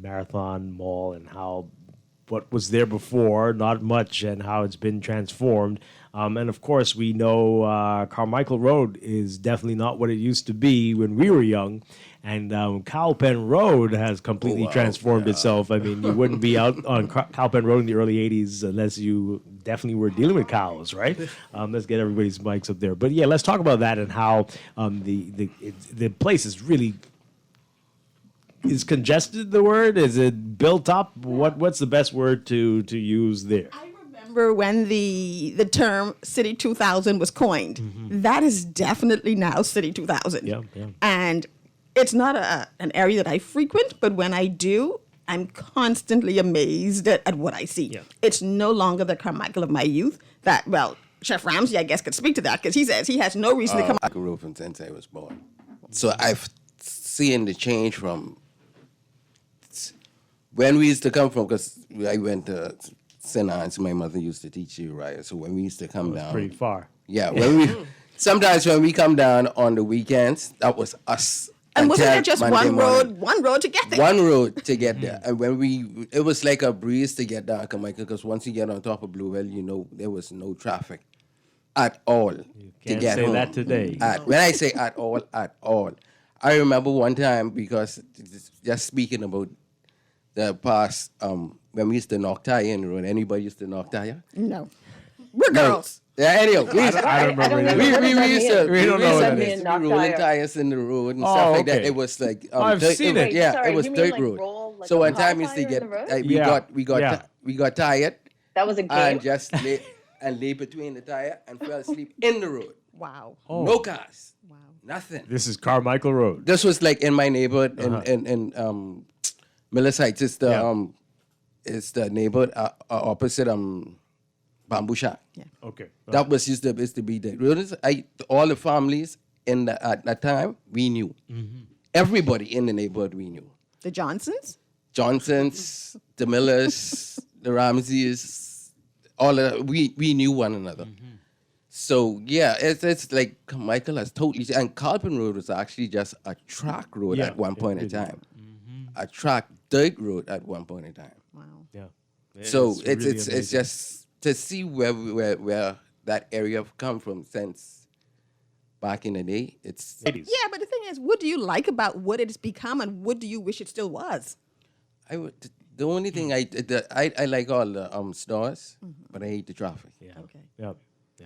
Marathon Mall and how what was there before, not much, and how it's been transformed. And of course, we know Carmichael Road is definitely not what it used to be when we were young. And Cowpen Road has completely transformed itself. I mean, you wouldn't be out on Cowpen Road in the early 80s unless you definitely were dealing with cows, right? Let's get everybody's mics up there. But yeah, let's talk about that and how the place is really... Is congested the word? Is it built up? What's the best word to use there? Remember when the term City 2000 was coined? Mm-hmm. That is definitely now City 2000. Yeah. And it's not an area that I frequent, but when I do, I'm constantly amazed at what I see. Yeah. It's no longer the Carmichael of my youth. Chef Ramsey, I guess, could speak to that because he says he has no reason to come. I grew up since I was born, so I've seen the change from when we used to come from. Because I went to St. Anne's, my mother used to teach Uriah. So when we used to come down, pretty far. Yeah, sometimes when we come down on the weekends, that was us. And wasn't there just one road to get there? One road to get there. And it was like a breeze to get down Carmichael, because once you get on top of Bluewell, there was no traffic at all to get home. Can't say that today. When I say at all. I remember one time, because just speaking about the past, when we used to knock tire in the road. Anybody used to knock tire? No. We're girls. Yeah, anyway, I don't remember. We used to knock rolling tires in the road and stuff like that. It was like I've seen it. Yeah, it was dirt road. So one time we used to get we got tired. That was a game. And just lay between the tire and fell asleep in the road. Wow. No cars. Wow. Nothing. This is Carmichael Road. This was like in my neighborhood in Millis Heights. It's the neighborhood opposite Bamboo Shack. Yeah. Okay. That was used to be there. All the families at that time, we knew. Mm-hmm. Everybody in the neighborhood we knew. The Johnsons, the Millers, the Ramseys, we knew one another. Mm-hmm. So yeah, it's like Michael has totally, and Carlton Road was actually just a track road at one point in time. Mm-hmm. A track dirt road at one point in time. Wow. Yeah. So it's just to see where that area have come from since back in the day. It's 80s. Yeah, but the thing is, what do you like about what it's become, and what do you wish it still was? The only thing I like all the stores, but I hate the traffic. Yeah. Okay. Yep.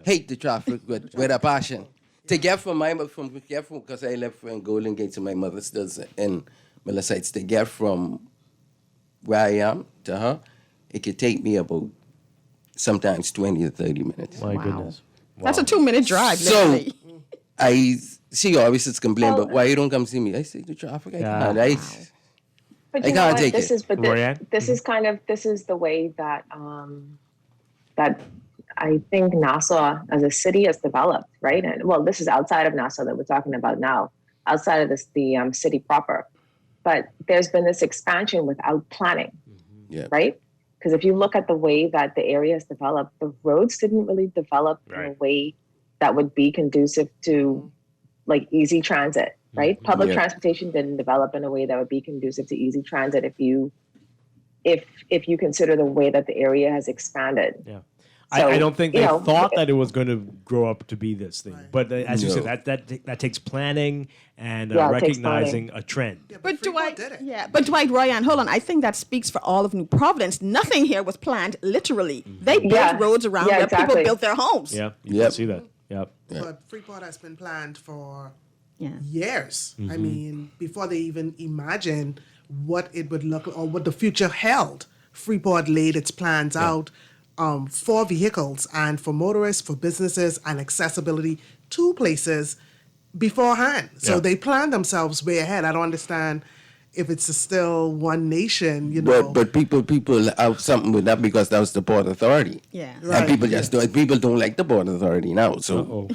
Hate the traffic with a passion. To get because I live in Golden Gate, so my mother still in Millis Heights. To get from where I am to her, it could take me about sometimes 20 or 30 minutes. My goodness. Wow. That's a 2-minute drive. Literally. So she always is complaining, but why you don't come see me? I say the traffic. I can't. But I can't take this it. This is the way that that I think Nassau as a city has developed, right? And this is outside of Nassau that we're talking about now, outside of the city proper. But there's been this expansion without planning, right? Because if you look at the way that the area has developed, the roads didn't really develop in a way that would be conducive to like easy transit, right? Public transportation didn't develop in a way that would be conducive to easy transit if you consider the way that the area has expanded. Yeah. I don't think they you know, thought that it was going to grow up to be this thing. But as you No. said, that takes planning and Yeah, it takes recognizing a trend. But Dwight, but Dwight, Ryan, hold on. I think that speaks for all of New Providence. Nothing here was planned literally. They built Yeah. roads around Yeah, where exactly. people built their homes. Yeah, you can see that. Yep. But Freeport has been planned for Yeah. years. I Mhm. mean, before they even imagined what it would look or what the future held, Freeport laid its plans out for vehicles and for motorists, for businesses, and accessibility to places beforehand. So Yeah. they planned themselves way ahead. I don't understand if it's still one nation, you know. But people have something with that because that was the Port Authority. Yeah. And people just people don't like the Port Authority now. So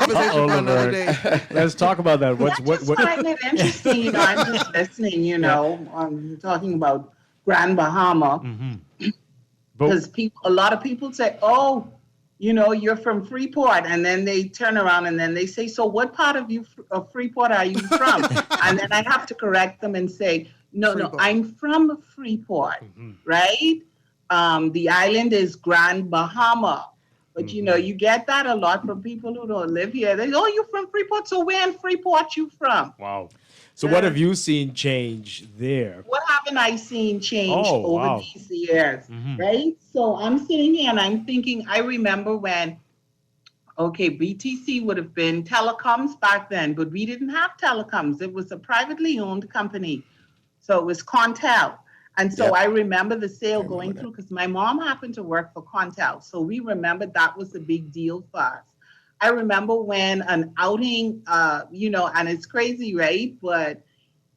Laverne. Let's talk about that. What? I find it interesting, you know, I'm just listening, you know, talking about Grand Bahama. Because a lot of people say, oh, you know, you're from Freeport. And then they turn around and then they say, so what part of Freeport are you from? And then I have to correct them and say, no, I'm from Freeport, right? The island is Grand Bahama. But, you know, you get that a lot from people who don't live here. They go, oh, you're from Freeport? So where in Freeport you from? Wow. So what have you seen change there? What haven't I seen change Oh, over wow. these years, right? So I'm sitting here and I'm thinking, I remember when, okay, BTC would have been telecoms back then, but we didn't have telecoms. It was a privately owned company. So it was Contel. And so I remember the sale going through because my mom happened to work for Contel. So we remember that was a big deal for us. I remember when an outing, you know, and it's crazy, right? But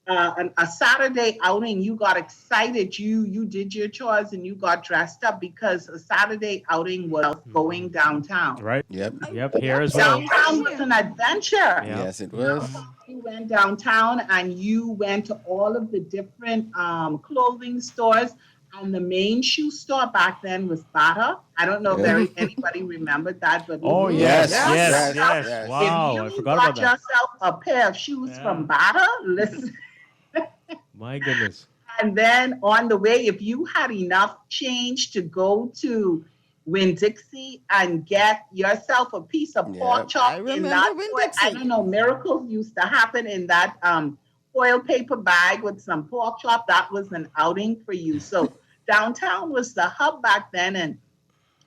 a Saturday outing, you got excited. You did your chores and you got dressed up because a Saturday outing was going downtown. Right. Yep. Here as well. Downtown was an adventure. Yes, it was. You went downtown and you went to all of the different clothing stores. And the main shoe store back then was Bata. I don't know if anybody remembered that, but Oh, yes. Wow, If I you forgot got about that. yourself a pair of shoes from Bata, listen. My goodness. And then on the way, if you had enough change to go to Winn-Dixie and get yourself a piece of pork chop in that, I don't know, miracles used to happen in that foil paper bag with some pork chop. That was an outing for you. So downtown was the hub back then, and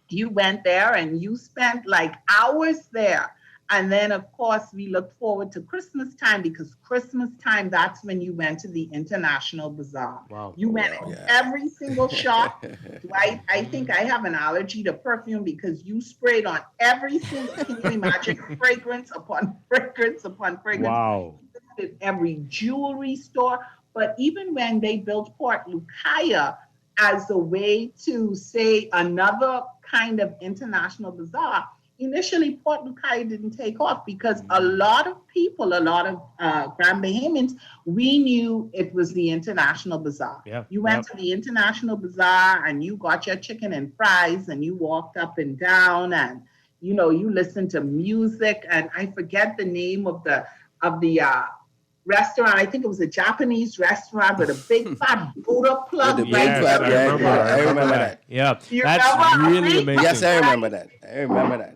you went there and you spent like hours there. And then, of course, we looked forward to Christmas time because Christmas time, that's when you went to the International Bazaar. Wow. You went in every single shop. Dwight, I think I have an allergy to perfume because you sprayed on every single, can you imagine, fragrance upon fragrance upon fragrance. Wow. You visited every jewelry store. But even when they built Port Lucaya as a way to say another kind of international bazaar, initially, Port Lucaya didn't take off because a lot of people, a lot of Grand Bahamians, we knew it was the International Bazaar. Yeah. You went to the International Bazaar and you got your chicken and fries and you walked up and down and, you know, you listened to music. And I forget the name of the restaurant. I think it was a Japanese restaurant with a big fat Buddha plug. I remember that. Yeah, You that's remember? really amazing. Yes, I remember that.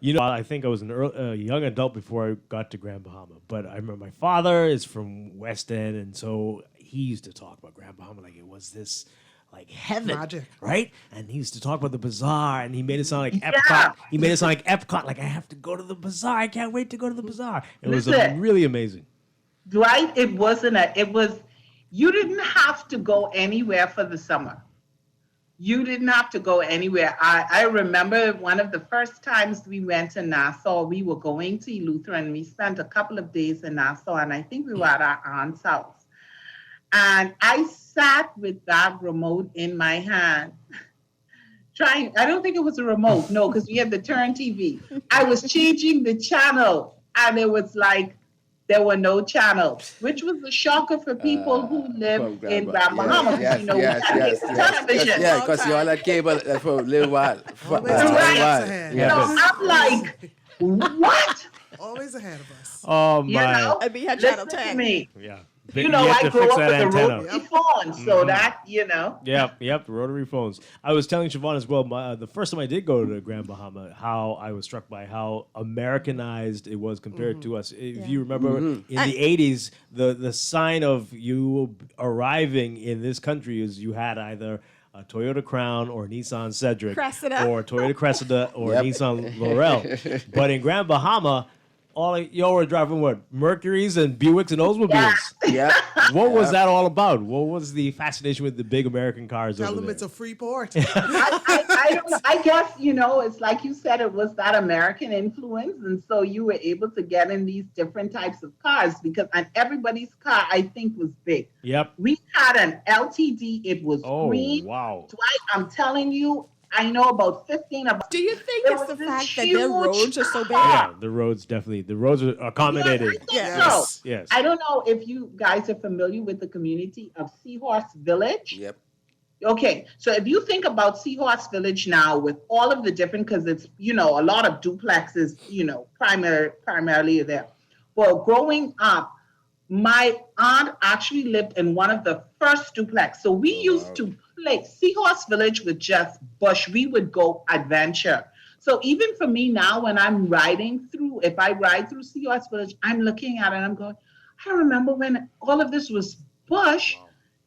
You know, I think I was a young adult before I got to Grand Bahama, but I remember my father is from West End, and so he used to talk about Grand Bahama like it was this like heaven, Magic. right? And he used to talk about the bazaar, and he made it sound like Epcot. He made it sound like Epcot, like I have to go to the bazaar. I can't wait to go to the bazaar. It was Listen. really amazing. Dwight, you didn't have to go anywhere for the summer. You didn't have to go anywhere. I remember one of the first times we went to Nassau, we were going to Eleuthera and we spent a couple of days in Nassau and I think we were at our aunt's house. And I sat with that remote in my hand trying, I don't think it was a remote, no, because we had the turn TV. I was changing the channel and it was like, there were no channels, which was a shocker for people who live in Grand Bahama. Yes, You know, we had cable television. Yeah, because you all had cable for a little while. Right. Yes. So I'm like, what? Always ahead of us. Oh You my! know? And we had Channel Listen to 10. me. Yeah. You You know, have I to grew fix up that with the antenna. rotary phone, so that, you know. Yep, rotary phones. I was telling Siobhan as well, the first time I did go to Grand Bahama, how I was struck by how Americanized it was compared to us. If you remember, in the 80s, the sign of you arriving in this country is you had either a Toyota Crown or a Nissan Cedric, Cressida. or a Toyota Cressida or Yep. a Nissan Laurel. But in Grand Bahama, all y'all were driving what? Mercuries and Buicks and Oldsmobiles. Yep. What was that all about? What was the fascination with the big American cars Tell over them there? it's a free port. I don't know. I guess, you know, it's like you said, it was that American influence. And so you were able to get in these different types of cars because and everybody's car, I think, was big. Yep. We had an LTD. It was Oh, green. wow. Dwight, I'm telling you, I know about 15 of Do you think There it's was the this fact that their huge roads are so big? Yeah, the roads definitely. The roads are accommodating. Yes. Yes. I don't know if you guys are familiar with the community of Seahorse Village. Yep. Okay, so if you think about Seahorse Village now with all of the different, because it's, you know, a lot of duplexes, you know, primarily there. Well, growing up, my aunt actually lived in one of the first duplex. So we used to play Seahorse Village with just bush. We would go adventure. So even for me now, when I'm riding through, if I ride through Seahorse Village, I'm looking at it and I'm going, I remember when all of this was bush.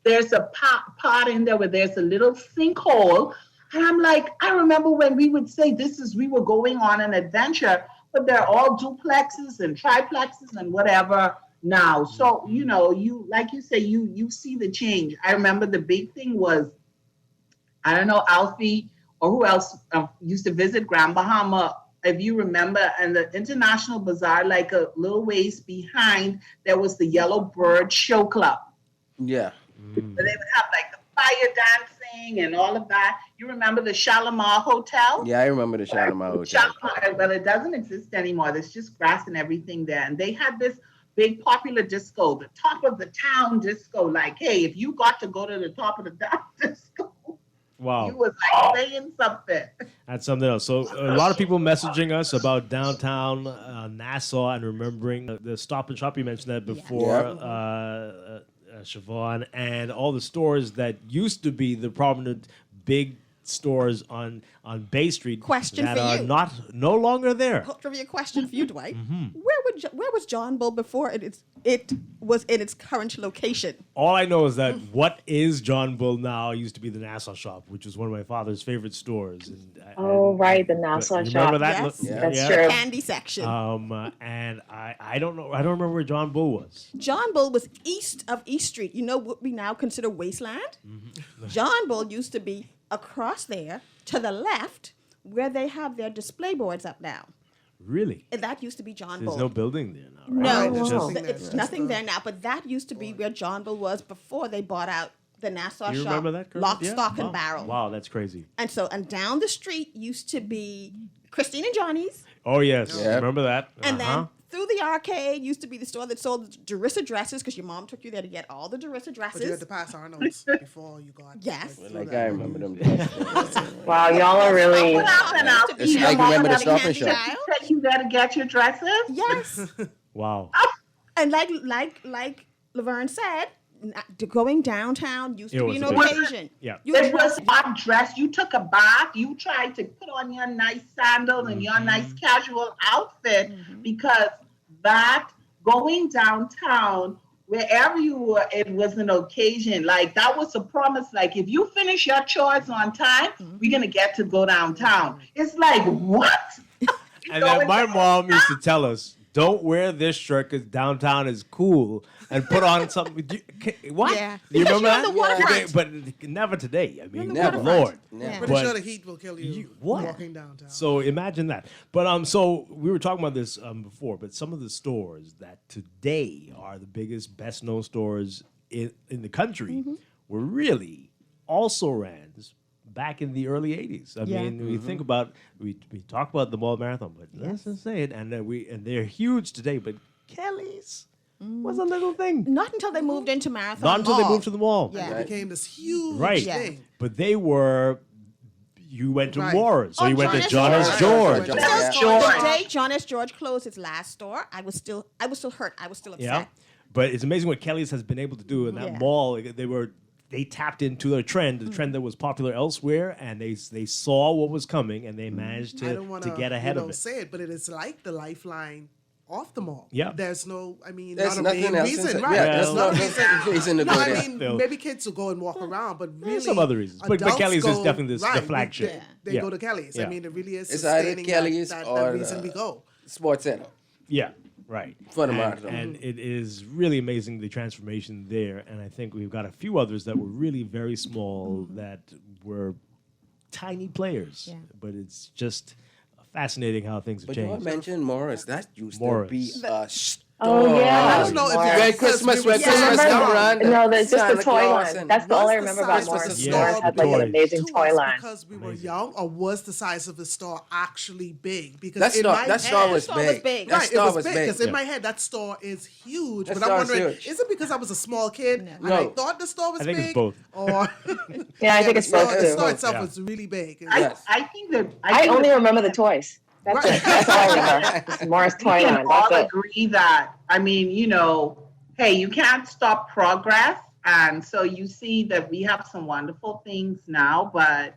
There's a pot in there where there's a little sinkhole. And I'm like, I remember when we would say we were going on an adventure, but they're all duplexes and triplexes and whatever now. So, you know, you, like you say, you see the change. I remember the big thing was, I don't know, Alfie or who else used to visit Grand Bahama. If you remember, and the International Bazaar, like a little ways behind, there was the Yellow Bird Show Club. Yeah. Where they would have like the fire dancing and all of that. You remember the Shalimar Hotel? Yeah, I remember the Shalimar Hotel. Shalimar, well, it doesn't exist anymore. There's just grass and everything there. And they had this big popular disco, the top of the town disco. Like, hey, if you got to go to the top of the town disco, Wow. you was like saying something. That's something else. So a lot of people messaging us about downtown Nassau and remembering the Stop and Shop. You mentioned that before, Siobhan, and all the stores that used to be the prominent big stores on Bay Street Question that for are you. no longer there. Trivia question for you, Dwight. Mhm. Where was John Bull before it was in its current location? All I know is that what is John Bull now used to be the Nassau Shop, which was one of my father's favorite stores. Right, the Nassau you shop. remember that? Yes, that's Yeah. true. Candy section. And I don't know. I don't remember where John Bull was. John Bull was east of East Street. You know what we now consider wasteland? John Bull used to be across there to the left where they have their display boards up now. Really? And that used to be John There's Bull. no building there now, No, right? It's just- it's nothing there now. But that used to be where John Bull was before they bought out the Nassau You shop. remember that, Kurt? Lock, Yeah. stock, and Wow. barrel. Wow, that's crazy. And down the street used to be Christine and Johnny's. Oh, yes. Yeah. Remember that? And then through the arcade used to be the store that sold Derissa dresses because your mom took you there to get all the Derissa dresses. But you had to pass Arnold's before you got. Yes. Like I remember them. Wow, y'all are really. What happened out? It's like remember the Stop and Shop. Take you there to get your dresses? Yes. Wow. And like Laverne said, going downtown used to be an occasion. Yeah. It was not dressed. You took a bath. You tried to put on your nice sandals and your nice casual outfit because that going downtown, wherever you were, it was an occasion. Like that was a promise. Like if you finish your chores on time, we're gonna get to go downtown. It's like what? And then my mom used to tell us, don't wear this shirt because downtown is cool, and put on something. What? Yeah. You Because remember you're on that? the waterfront. But never today. I mean, Never. Lord. Yeah. Pretty But- sure the heat will kill you what? walking downtown. So imagine that. But so we were talking about this before, but some of the stores that today are the biggest, best known stores in the country were really also rans back in the early 80s. I Yeah. mean, we think about we talk about the Mall Marathon, but let's just say it, and they're huge today, but Kelly's was a little thing. Not until they moved into Marathon Not until they Mall. moved to the mall. Yeah. It became this huge Right. thing. But they were, you went to Right. Warren. So Oh, you went to John John S. S. George. John So S. the day John S. George closed its last store, I was still hurt. I was still upset. Yeah. But it's amazing what Kelly's has been able to do in that mall. They tapped into the trend that was popular elsewhere, and they saw what was coming, and they managed to get ahead of it. Say it, but it is like the lifeline off the mall. Yeah. There's not a main reason, right? Yeah, there's no reason to go there. I mean, maybe kids will go and walk around, but really, some other reasons. But Kelly's is definitely the flagship. They go to Kelly's. I mean, it really is It's either sustaining Kelly's that or reason we go. Sports Center. Yeah. Right. For the marathon. And it is really amazing the transformation there. And I think we've got a few others that were really very small that were tiny players. Yeah. But it's just fascinating how things have changed. But you mentioned Morris. That used to be a store. Oh, yeah. I don't know if when Christmas come around. No, that's just the toy line. That's the only I remember about Morris. Morris had like an amazing toy line. Because we were young, or was the size of the store actually big? Because that store was big. Right, it was big. Because in my head, that store is huge. But I'm wondering, is it because I was a small kid and I thought the store was big? I think it's both. Or yeah, I think it's both too. The store itself was really big. I think that I only remember the toys. That's it. That's all I remember. It's Morris toy line. All agree that, I mean, hey, you can't stop progress. And so you see that we have some wonderful things now. But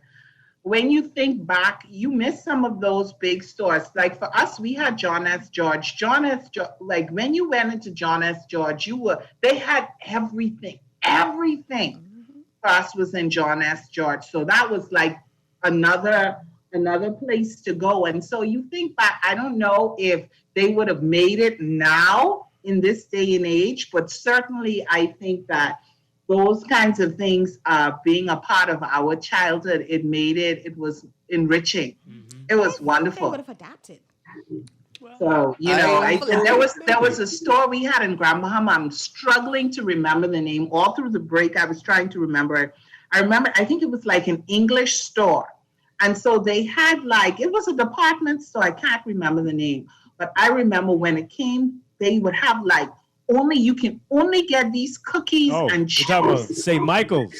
when you think back, you miss some of those big stores. Like for us, we had John S. George. Like when you went into John S. George, they had everything. Everything for us was in John S. George. So that was like another place to go. And so you think back, I don't know if they would have made it now in this day and age, but certainly I think that those kinds of things being a part of our childhood, it was enriching. It was wonderful. They would have adapted. So, I think there was a store we had in Grand Bahama. I'm struggling to remember the name. All through the break, I was trying to remember it. I think it was like an English store. And so they had it was a department store. I can't remember the name, but I remember when it came, they would have you can only get these cookies and juice. You're talking about St. Michael's.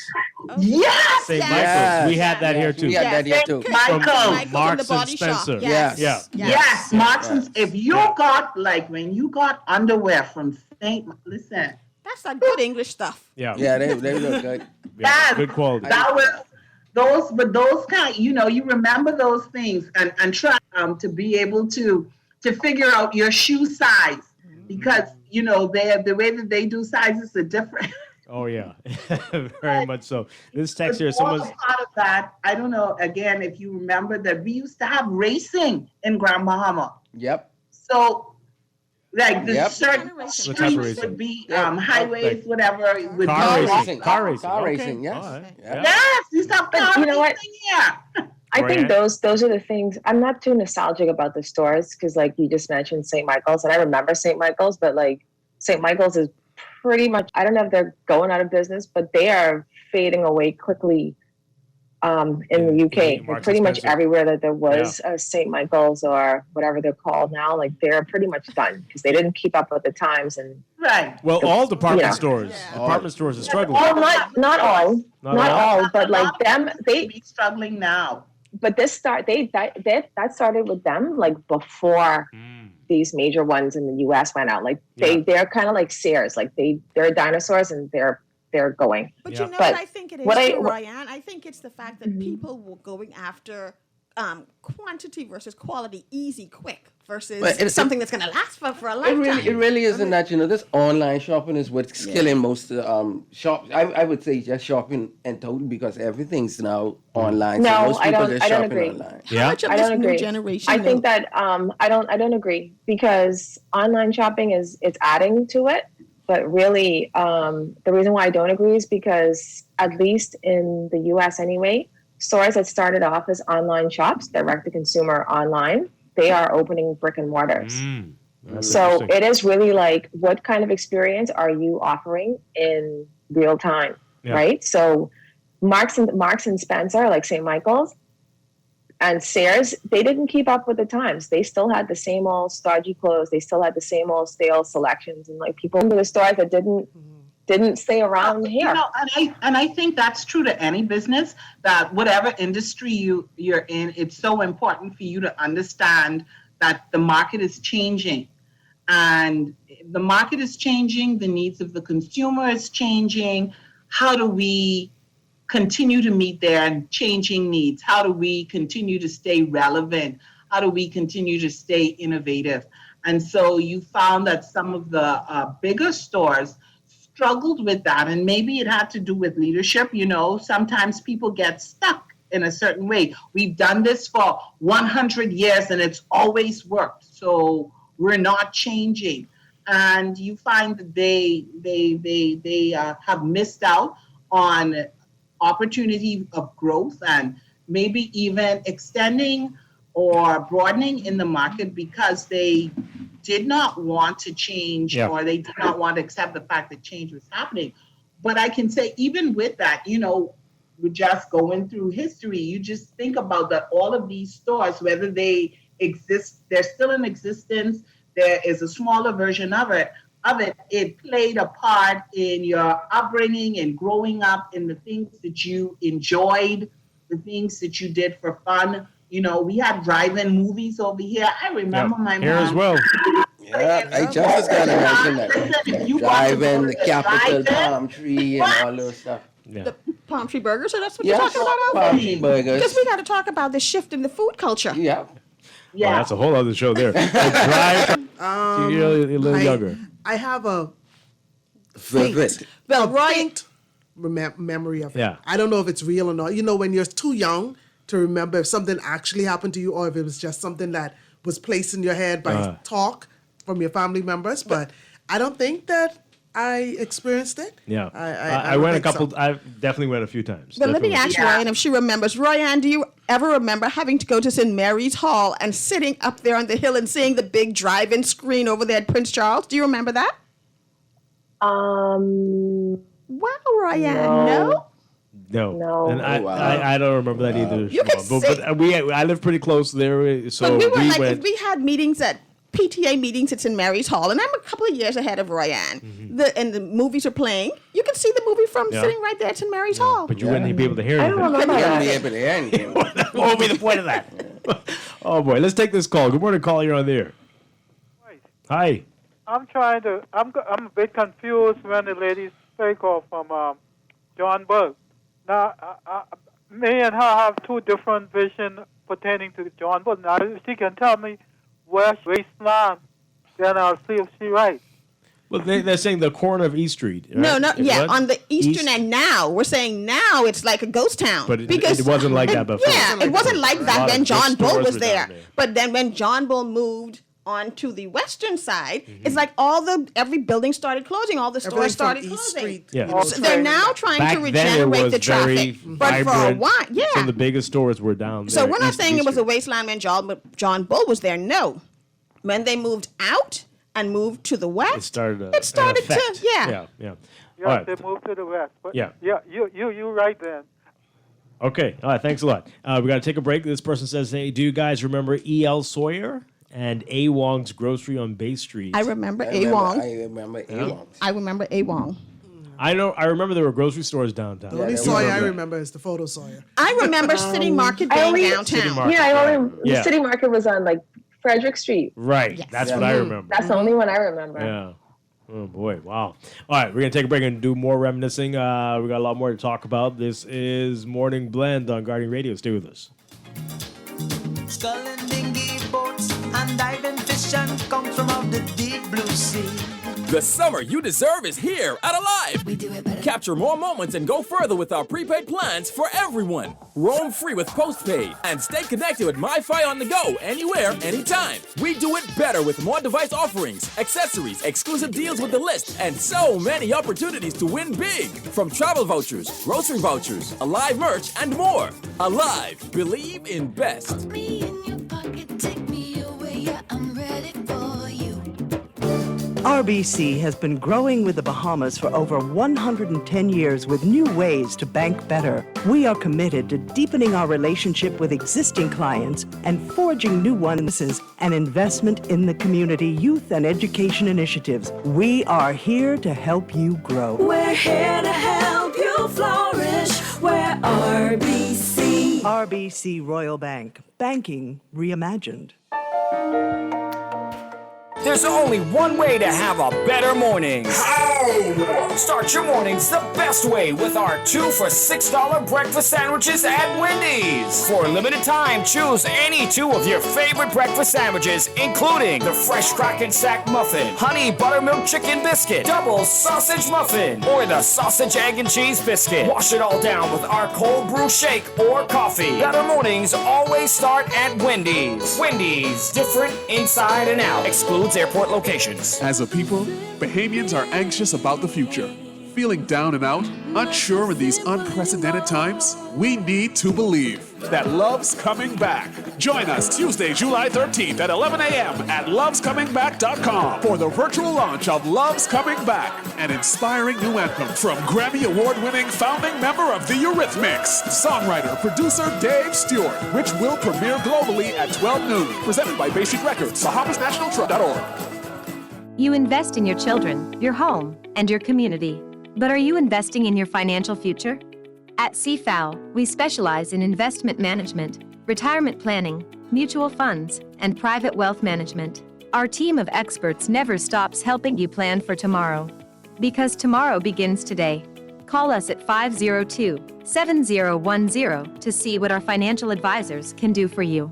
Yes. St. Michael's. We had that here too. We had that here too. Michael's. Marks and Spencer. Yes. Marks and if you got when you got underwear from listen. That's like good English stuff. Yeah. Yeah, they look good. Good quality. That was those kind, you remember those things and try to be able to figure out your shoe size because the way that they do sizes are different. Oh yeah, very much so. This text here, someone's part of that. I don't know. Again, if you remember that we used to have racing in Grand Bahama. Yep. So. Certain streets would be highways, whatever. Would car racing, yes. Right. Yes, these stuff. You know what? Yeah. I think those are the things. I'm not too nostalgic about the stores because, you just mentioned St. Michael's, and I remember St. Michael's, but St. Michael's is pretty much. I don't know if they're going out of business, but they are fading away quickly. In the UK, pretty much everywhere that there was a St. Michael's or whatever they're called now, they're pretty much done because they didn't keep up with the times and. Right. Well, all department stores are struggling. Well, not all, but them, they be struggling now. But that started with them before these major ones in the US went out. They're kind of like Sears, they're dinosaurs and they're going. But what I think it is, Ryan? I think it's the fact that people were going after quantity versus quality, easy, quick, versus something that's going to last for a lifetime. It really isn't that, this online shopping is what's killing most shops. I would say just shopping in total because everything's now online. No, so most people I don't agree. Online. How much of I this don't new agree. generation? I think that I don't agree because online shopping it's adding to it. But really, the reason why I don't agree is because, at least in the U.S. anyway, stores that started off as online shops, direct-to-consumer online, they are opening brick and mortars. So it is really what kind of experience are you offering in real time, right? So Marks and Spencer, like St. Michael's, and Sears, they didn't keep up with the times. They still had the same old stodgy clothes. They still had the same old stale selections, and people into the stores that didn't stay around here. And I think that's true to any business. That whatever industry you're in, it's so important for you to understand that the market is changing, And the market is changing, the needs of the consumer is changing. How do we continue to meet their changing needs? How do we continue to stay relevant? How do we continue to stay innovative? And so you found that some of the bigger stores struggled with that. And maybe it had to do with leadership. You know, sometimes people get stuck in a certain way. We've done this for 100 years and it's always worked. So we're not changing. And you find that they have missed out on opportunity of growth and maybe even extending or broadening in the market because they did not want to change or they did not want to accept the fact that change was happening. But I can say even with that, you know, we're just going through history. You just think about that all of these stores, whether they exist, they're still in existence, there is a smaller version of it, it played a part in your upbringing and growing up in the things that you enjoyed, the things that you did for fun. You know, we had drive-in movies over here. I remember my mom. Here as well. Yeah, I just was going to mention that. Drive-in, the Capitol, Palm Tree, and all those stuff. The palm tree burgers, so that's what you're talking about? Palm tree burgers. Because we got to talk about the shift in the food culture. Yeah. Yeah. Well, that's a whole other show there. You're a little younger. I have a faint memory of it. Yeah. I don't know if it's real or not. You know, when you're too young to remember if something actually happened to you or if it was just something that was placed in your head by talk from your family members. But I don't think that I experienced it. Yeah. I went a couple, I definitely went a few times. But let me ask Ryan if she remembers. Ryan, do you ever remember having to go to St. Mary's Hall and sitting up there on the hill and seeing the big drive-in screen over there at Prince Charles? Do you remember that? Wow, Ryan, no? No. And I don't remember that either. You can but I live pretty close there, so but we went. If we had meetings at PTA meetings at St. Mary's Hall, and I'm a couple of years ahead of Ryan. And the movies are playing. You can see the movie from sitting right there at St. Mary's Hall. But you wouldn't be able to hear anything. I don't remember What would be the point of that? Oh boy, let's take this call. Good morning, caller. You're on the air. Hi. I'm a bit confused when the lady spoke of from John Bull. Now, me and her have two different visions pertaining to John Bull. Now, if she can tell me where's Wasteland, then I'll see if she's right. Well, they're saying the corner of East Street. Right? On the eastern and now. We're saying now it's like a ghost town. But it wasn't like that before. Yeah, it wasn't like that when John Bull was there. But then when John Bull moved onto the western side, it's like every building started closing, all the stores started closing. So they're now trying to regenerate the traffic. But for a while, some of the biggest stores were down there. So we're not saying it was a wasteland when John Bull was there. No. When they moved out and moved to the west, it started to. Yes, all right. they moved to the west. But Yeah. You're right then. Okay. All right. Thanks a lot. We got to take a break. This person says, "Hey, do you guys remember E.L. Sawyer and A. Wong's Grocery on Bay Street?" I remember A. Wong. I remember A. Wong. I remember A. Wong. I remember there were grocery stores downtown. The only Sawyer I remember is the photo Sawyer. I remember City Market being downtown. The City Market was on like Frederick Street. Right. Yes. That's what I remember. That's the only one I remember. Yeah. Oh boy, wow. All right, we're gonna take a break and do more reminiscing. We got a lot more to talk about. This is Morning Blend on Guardian Radio. Stay with us. Sculling dinghy boats and diving fish and come from out the deep blue sea. The summer you deserve is here at Alive. We do it better. Capture more moments and go further with our prepaid plans for everyone. Roam free with postpaid and stay connected with MiFi on the go anywhere, anytime. We do it better with more device offerings, accessories, exclusive deals with the list, and so many opportunities to win big. From travel vouchers, grocery vouchers, Alive merch, and more. Alive. Believe in best. Me in your pocket, take me away, yeah, I'm ready for you. RBC has been growing with the Bahamas for over 110 years with new ways to bank better. We are committed to deepening our relationship with existing clients and forging new ones and investment in the community, youth, and education initiatives. We are here to help you grow. We're here to help you flourish. We're RBC. RBC Royal Bank. Banking reimagined. There's only one way to have a better morning. How? Start your mornings the best way with our 2 for $6 breakfast sandwiches at Wendy's. For a limited time, choose any 2 of your favorite breakfast sandwiches, including the fresh Strachan sack muffin, honey buttermilk chicken biscuit, double sausage muffin, or the sausage, egg, and cheese biscuit. Wash it all down with our cold brew shake or coffee. Better mornings always start at Wendy's. Wendy's, different inside and out. Excludes airport locations. As a people, Bahamians are anxious about the future. Feeling down and out, unsure in these unprecedented times? We need to believe that love's coming back. Join us Tuesday, July 13th at 11 a.m. at lovescomingback.com for the virtual launch of Love's Coming Back, an inspiring new anthem from Grammy Award-winning founding member of the Eurythmics, songwriter, producer Dave Stewart, which will premiere globally at 12 noon. Presented by Bay Street Records, BahamasNationalTrust.org. You invest in your children, your home, and your community. But are you investing in your financial future? At CFAO, we specialize in investment management, retirement planning, mutual funds, and private wealth management. Our team of experts never stops helping you plan for tomorrow. Because tomorrow begins today. Call us at 502-7010 to see what our financial advisors can do for you.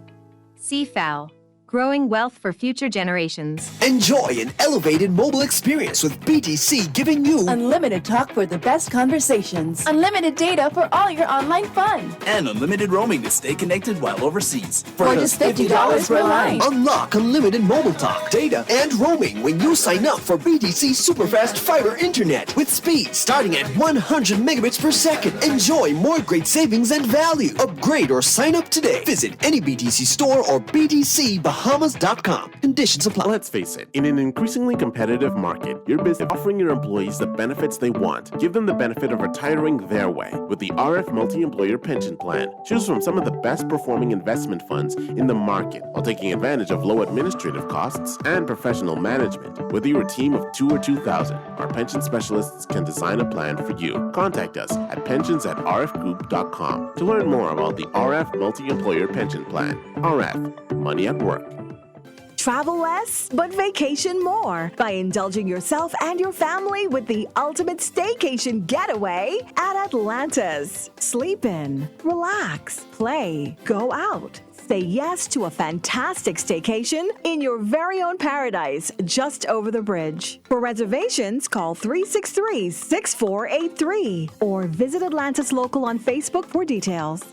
CFAO. Growing wealth for future generations. Enjoy an elevated mobile experience with BTC, giving you unlimited talk for the best conversations, unlimited data for all your online fun, and unlimited roaming to stay connected while overseas. For just $50 per line. Unlock unlimited mobile talk, data, and roaming when you sign up for BTC Superfast Fiber Internet with speed starting at 100 megabits per second. Enjoy more great savings and value. Upgrade or sign up today. Visit any BTC store or BTCBahamas.com. Conditions apply. Let's face it, in an increasingly competitive market, your business is offering your employees the benefits they want. Give them the benefit of retiring their way with the RF Multi-Employer Pension Plan. Choose from some of the best performing investment funds in the market while taking advantage of low administrative costs and professional management. Whether you're a team of 2 or 2,000, our pension specialists can design a plan for you. Contact us at pensions@rfgroup.com to learn more about the RF Multi-Employer Pension Plan. RF, money at work. Travel less, but vacation more by indulging yourself and your family with the ultimate staycation getaway at Atlantis. Sleep in, relax, play, go out. Say yes to a fantastic staycation in your very own paradise just over the bridge. For reservations, call 363-6483 or visit Atlantis Local on Facebook for details.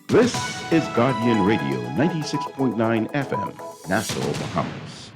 This is Guardian Radio 96.9 FM, Nassau, Bahamas.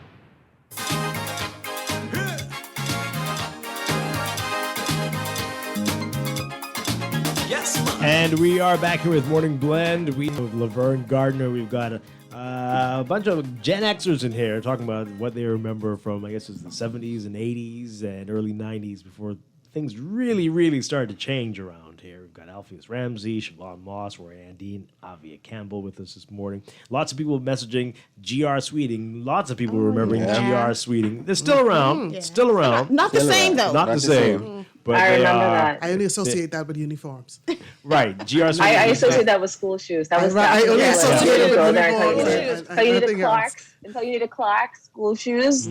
And we are back here with Morning Blend. We have Laverne Gardner. We've got a bunch of Gen Xers in here talking about what they remember from, I guess it was the 70s and 80s and early 90s before things really started to change around here. We've got Alpheus Ramsey, Siobhan Moss, Roy Andine, Avia Campbell with us this morning. Lots of people messaging G.R. Sweeting. Lots of people remembering G.R. Sweeting. They're still around. Still around. Not the same, though. Not the same. But I remember that. I only associate that with uniforms. Right. G.R. Sweeting. I associate that with school shoes. That was I only associate it with uniforms. Until you needed Clarks. Until you needed Clarks, school shoes.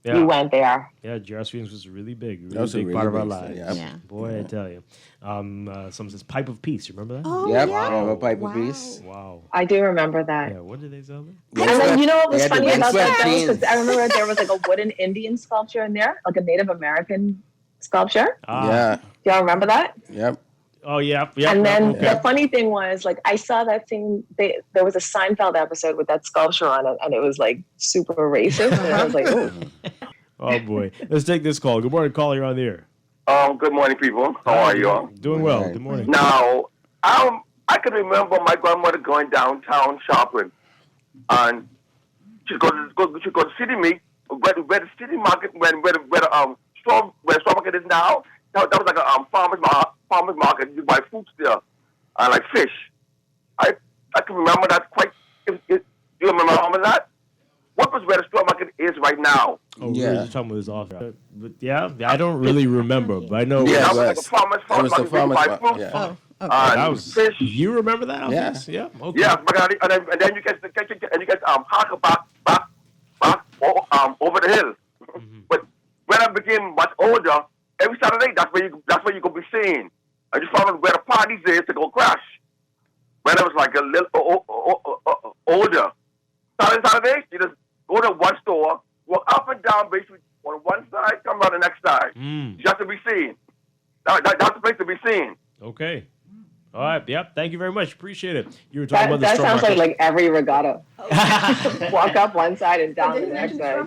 Yeah. You went there. Yeah, G.R. Sweetings was a really big really part of our big lives. thing, yeah. Boy, I tell you. Someone says Pipe of Peace. You remember that? Oh, Yep, yeah. I remember Pipe of Peace. Wow. I do remember that. Yeah, what did they sell there? And then you know what was They had the funny about windswept that? jeans. Because I remember there was like a wooden Indian sculpture in there, like a Native American sculpture. Yeah. Do y'all remember that? Yep. Oh, yeah. And then the funny thing was, like, I saw that thing. There was a Seinfeld episode with that sculpture on it, and it was like super racist. And I was like, oh. Oh, boy. Let's take this call. Good morning, caller. You're on the air. Good morning, people. How are you all? Doing well. Good morning. Now, I can remember my grandmother going downtown shopping, and she'd go to City Meat, where the city market, where the store market is now. That was like a farmer's market. You buy fruits there, like fish. I can remember that quite. Do you remember that? What was where the store market is right now? Oh, yeah. You're talking about this off. But yeah, I don't really remember, but I know. Yeah, that was like a farmer's That was the market. farmer's Buy market, fruits. yeah. That was, fish. you remember that? Alphonse? Yeah. Okay. Yeah, and then you get haka back over the hill. But when I became much older, every Saturday that's where you could be seen. I just found out where the parties is to go crash. When I was like a little older, Saturdays you just go to one store, walk up and down basically on one side, come on the next side, just to be seen. That's the place to be seen. Okay. All right. Yep. Thank you very much. Appreciate it. You were talking about the that straw sounds market. like every regatta. Walk up one side and down the next side.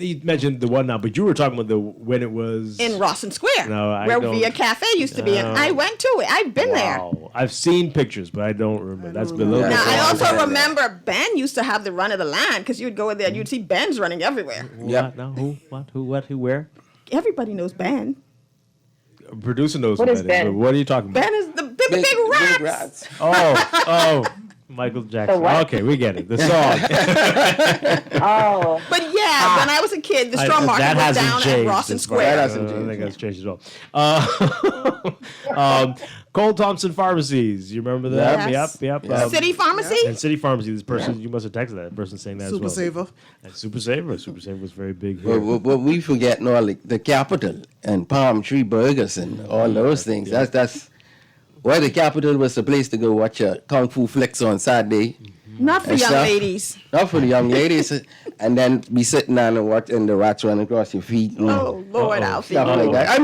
You mentioned the one now, but you were talking about when it was In Rawson Square, No, I where don't- Via Cafe used to be. And I went to it. I've been there. Wow. I've seen pictures, but I don't remember. That's been a little bit. Now, I long. also remember Ben used to have the run of the land because you would go in there and you'd see Ben's running everywhere. Yeah. No. Who? What? Who? What? Who? Where? Everybody knows Ben. Producer knows What who is that Ben? But what are you talking about? Ben is the big rats. Oh. Michael Jackson. what? Okay, we get it. The song. Oh. But yeah, when I was a kid, the straw market that was hasn't down changed at Rawson as far- Square. I think that's changed as well. Cole Thompson Pharmacies. You remember that? Yes. Yep. City Pharmacy? And City Pharmacy. This person, you must have texted that person saying that Super as well. Saver. And Super Saver. Super Saver was very big here. Well, we forgetting all the Capitol and Palm Tree Burgers and all those things. That's where the Capitol was the place to go watch kung fu flicks on Saturday. Not for and young stuff. ladies. Not for the young ladies, and then be sitting down and watch, and the rats running across your feet. And Oh, Lord, Alfie. stuff like that. I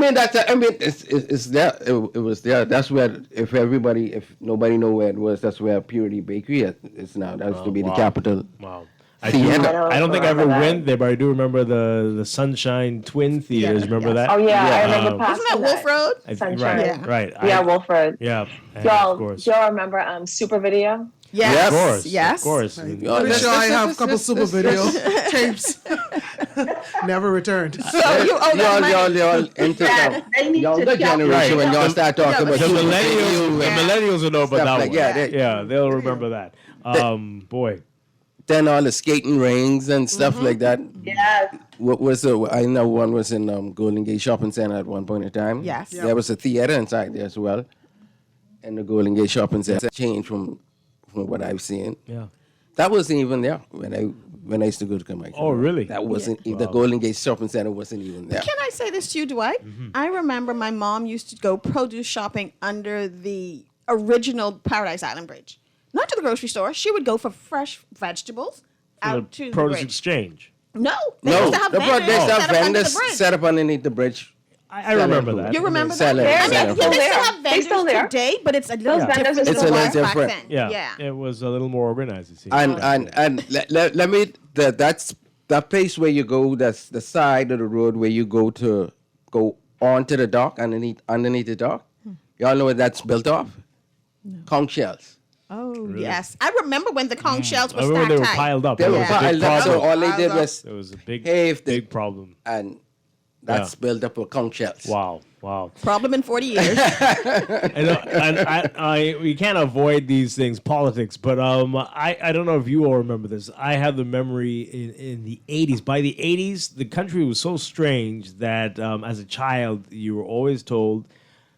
mean, it's there. It was there. That's where if nobody know where it was, that's where Purity Bakery is now. That used to be the Capitol. Wow. Theater. I don't think I ever went there, but I do remember the Sunshine Twin Theaters. Remember that? Oh yeah, I remember Wasn't passing that Wolf Road? Sunshine. Right. Yeah, Wolf Road. Yeah. And Y'all, of course. y'all remember Super Video? Yes. Of course. Yes. Of course. Pretty sure I have a couple super video tapes. Never returned. So you owe that money. Y'all into the younger generation when y'all start talking about The Super millennials, Video and will know about stuff that like- one. yeah, they'll remember that. Boy. then all the skating rings and stuff like that. Yes. What was I know one was in Golden Gate Shopping Center at one point in time. Yes. There was a theater inside there as well. And the Golden Gate Shopping Center changed from what I've seen. Yeah. That wasn't even there when I used to go to Jamaica. Oh, really? That wasn't the Golden Gate Shopping Center wasn't even there. Can I say this to you, Dwight? I remember my mom used to go produce shopping under the original Paradise Island Bridge. Not to the grocery store. She would go for fresh vegetables out to the Produce bridge. Exchange. No, they No, used to have they vendors used to have set up under the vendors bridge. set up underneath the bridge. I remember that. You remember that? Selling- I mean, selling yeah, they food. still have They vendors still there. today, but it's a little Those vendors different are than still it was there. back Different. then. Yeah. It was a little more organized, it seems. And let me that's that place where you go. That's the side of the road where you go onto the dock underneath the dock. Y'all know what that's built off? Conch shells. Oh, yes. I remember when the conch shells were I remember stacked they were high. piled up. They That were was a big piled up, so problem. all they did was It was a big, pave big problem. and that's built up with conch shells. Wow. Problem in 40 years. And we can't avoid these things, politics, but I don't know if you all remember this. I have the memory in the 80s. By the 80s, the country was so strange that as a child, you were always told,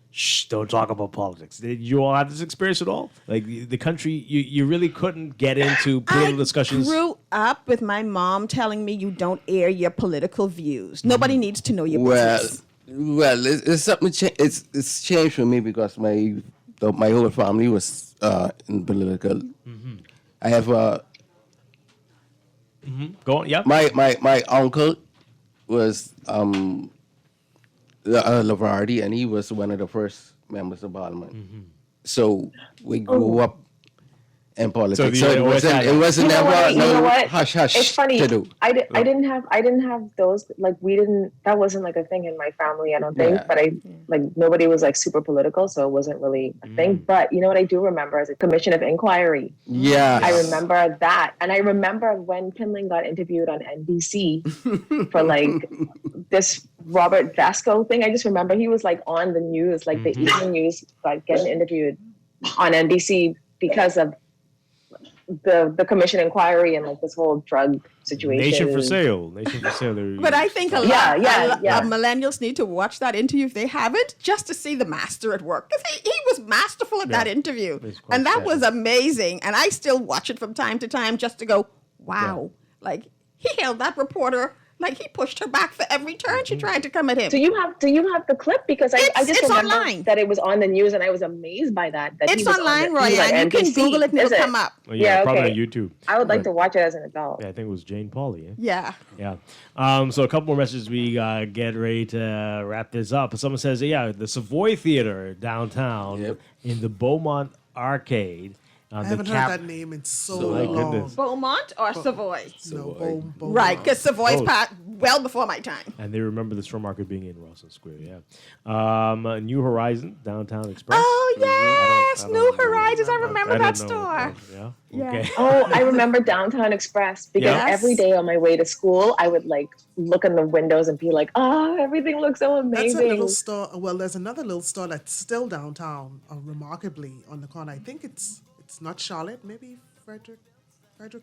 shh, don't talk about politics. Did you all have this experience at all? Like the country, you really couldn't get into political discussions. I grew up with my mom telling me you don't air your political views. Nobody needs to know your business. Well, it's something. It's changed for me because my whole family was in political. I have Go on. Yep. my uncle was Lavardi, and he was one of the first members of Parliament. So we grew up in politics. So, it wasn't You know never what? hush hush It's funny. to do. I didn't have those, like, that wasn't like a thing in my family, I don't think. Yeah. But nobody was like super political, so it wasn't really a thing. But you know what I do remember is a commission of inquiry. Yeah. I remember that. And I remember when Pinling got interviewed on NBC for like this Robert Vasco thing. I just remember he was like on the news, like the evening news, like getting interviewed on NBC because of the commission inquiry and like this whole drug situations. Nation for sale. Nation for sale. But I think a lot yeah. of millennials need to watch that interview if they haven't, just to see the master at work. Because he was masterful at that interview. And that was amazing. And I still watch it from time to time just to go, wow. Like, he held that reporter, like he pushed her back for every turn she tried to come at him. Do you have the clip? Because I just remember online. that it was on the news and I was amazed by that. It's online, Royanne. You can Google it and it'll come up. Oh, yeah, probably okay. on YouTube. I would like to watch it as an adult. Yeah, I think it was Jane Pauley. Yeah. So a couple more messages. We get ready to wrap this up. Someone says, the Savoy Theater downtown in the Beaumont Arcade. I haven't heard that name in so long. Goodness. Beaumont or Savoy? No, Beaumont. Right, because Savoy's well before my time. And they remember the Straw Market being in Rawson Square, New Horizon, Downtown Express. Oh, yes, New Horizons. I remember that store. Yeah. Okay. Oh, I remember Downtown Express because every day on my way to school, I would like look in the windows and be like, oh, everything looks so amazing. That's a little store. Well, there's another little store that's still downtown, remarkably on the corner. I think it's not Charlotte, maybe Frederick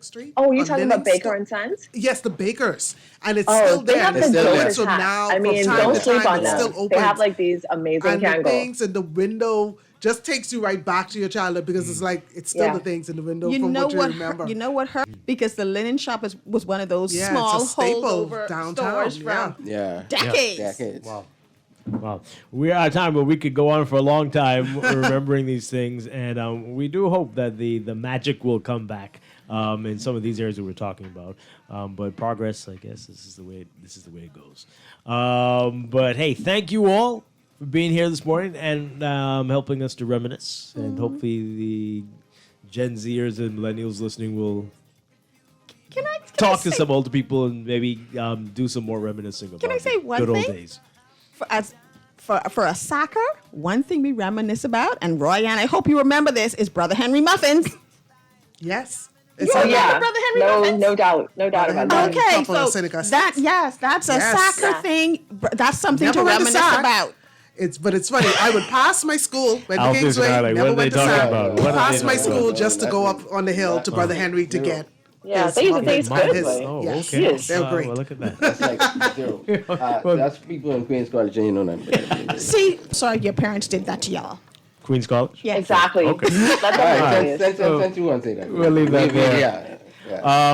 Street. Oh, you're talking about Baker and Sons? Yes, the Bakers, and it's still there. They have the doors. So now, I mean, don't sleep on them. Still they have like these amazing and candles. The things in the window just takes you right back to your childhood because it's like it's still the things in the window from what you remember. You know what hurt? Because the linen shop was one of those small holdover stores from decades. Wow. We're out of time, but we could go on for a long time remembering these things. And we do hope that the magic will come back in some of these areas that we're talking about. But progress, I guess, this is the way it goes. But hey, thank you all for being here this morning and helping us to reminisce. And hopefully the Gen Zers and millennials listening will talk to some older people and maybe do some more reminiscing about good old days. For a soccer, one thing we reminisce about, and Royanne, I hope you remember this, is Brother Henry Muffins. Yes. You remember Brother Henry Muffins? No doubt about that. Okay, so that's a soccer thing. That's something to reminisce about. But it's funny. I would pass my school when the Kingsway never went to soccer. Pass my school just to go up on the hill to Brother Henry to get. Yeah, they used to taste good. Oh, yes. okay. Yes. They're great. Well, look at that. That's like zero. That's people in Queens College, and you know that. See, sorry, your parents did that to y'all. Queens College? Yeah, exactly. Okay. Since you want to say that. We'll leave that there. Yeah.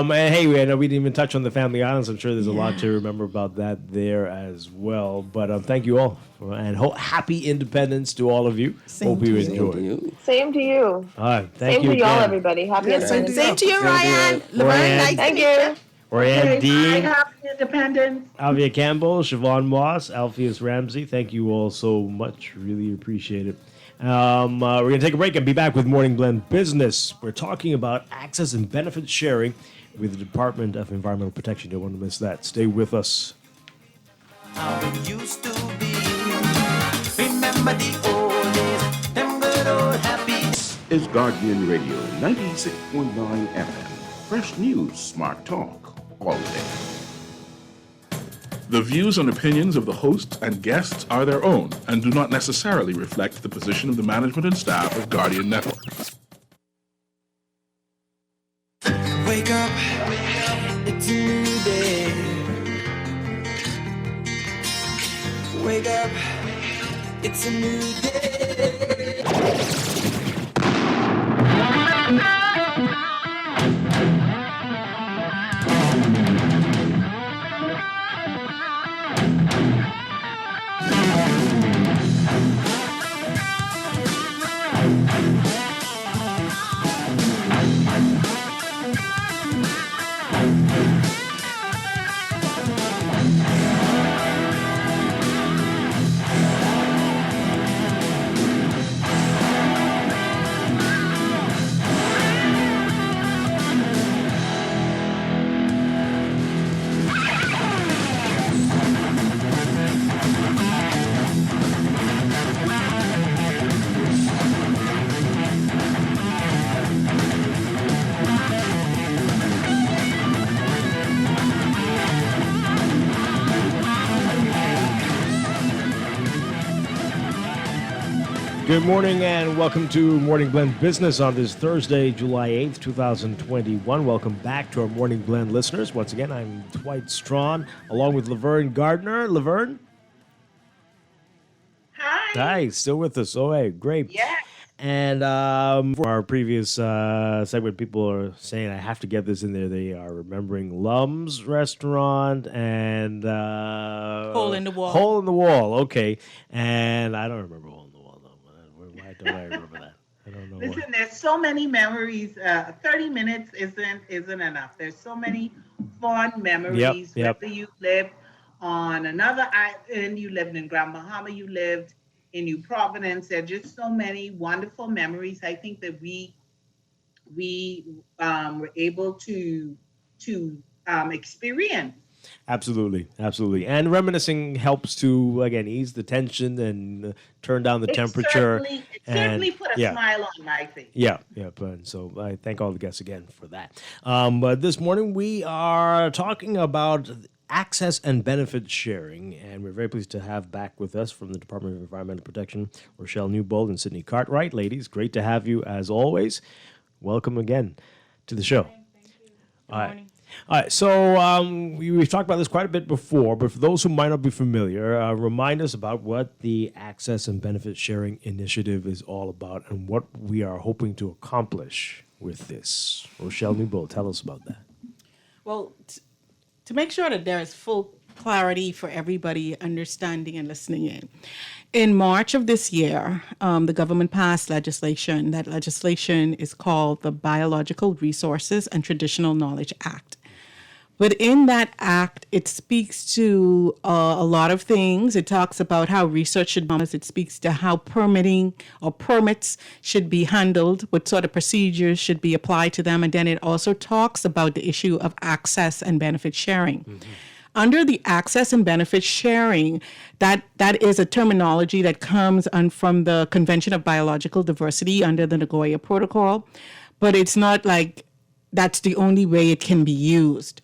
And hey, I know we didn't even touch on the family islands. I'm sure there's a lot to remember about that there as well. But thank you all, and happy Independence to all of you. Hope you enjoy. Same to you. All right, thank you. Same to y'all, everybody. Happy Independence. Same to you, Ryan. Laverne, nice to meet you. Royanne Dean, Happy Independence. Alvia Campbell, Siobhan Moss, Alpheus Ramsey. Thank you all so much. Really appreciate it. We're going to take a break and be back with Morning Blend Business. We're talking about access and benefit sharing with the Department of Environmental Protection. You don't want to miss that. Stay with us. How it used to be. Remember the old days, them good old happy. Is Guardian Radio 96.9 FM. Fresh news, smart talk, all day. The views and opinions of the host and guests are their own and do not necessarily reflect the position of the management and staff of Guardian Network. Wake up, it's a new day. Wake up, it's a new day. Good morning and welcome to Morning Blend Business on this Thursday, July 8th, 2021. Welcome back to our Morning Blend listeners. Once again, I'm Dwight Strachan along with Laverne Gardner. Laverne? Hi, still with us. Oh, hey, great. Yeah. And for our previous segment, people are saying I have to get this in there. They are remembering Lum's Restaurant and Hole in the Wall. Hole in the Wall, okay. And I don't remember Hole in the Wall, though. Why don't I remember that? I don't know. Listen, there's so many memories. 30 minutes isn't enough. There's so many fond memories. Yep. Whether you lived on another island, you lived in Grand Bahama, you lived in New Providence. There are just so many wonderful memories. I think that we were able to experience. Absolutely. And reminiscing helps to, again, ease the tension and turn down the temperature. It certainly put a smile on my face. Yeah. And so I thank all the guests again for that. But this morning we are talking about access and benefit sharing, and we're very pleased to have back with us from the Department of Environmental Protection, Rochelle Newbold and Sydney Cartwright. Ladies, great to have you as always. Welcome again to the show. All right. So we've talked about this quite a bit before, but for those who might not be familiar, remind us about what the Access and Benefit Sharing Initiative is all about and what we are hoping to accomplish with this. Rochelle Newbold, tell us about that. Well, to make sure that there is full clarity for everybody understanding and listening in March of this year, the government passed legislation. That legislation is called the Biological Resources and Traditional Knowledge Act. But in that act, it speaks to a lot of things. It talks about how research should be done. It speaks to how permitting or permits should be handled, what sort of procedures should be applied to them. And then it also talks about the issue of access and benefit sharing. Mm-hmm. Under the access and benefit sharing, that is a terminology that comes from the Convention of Biological Diversity under the Nagoya Protocol. But it's not like that's the only way it can be used.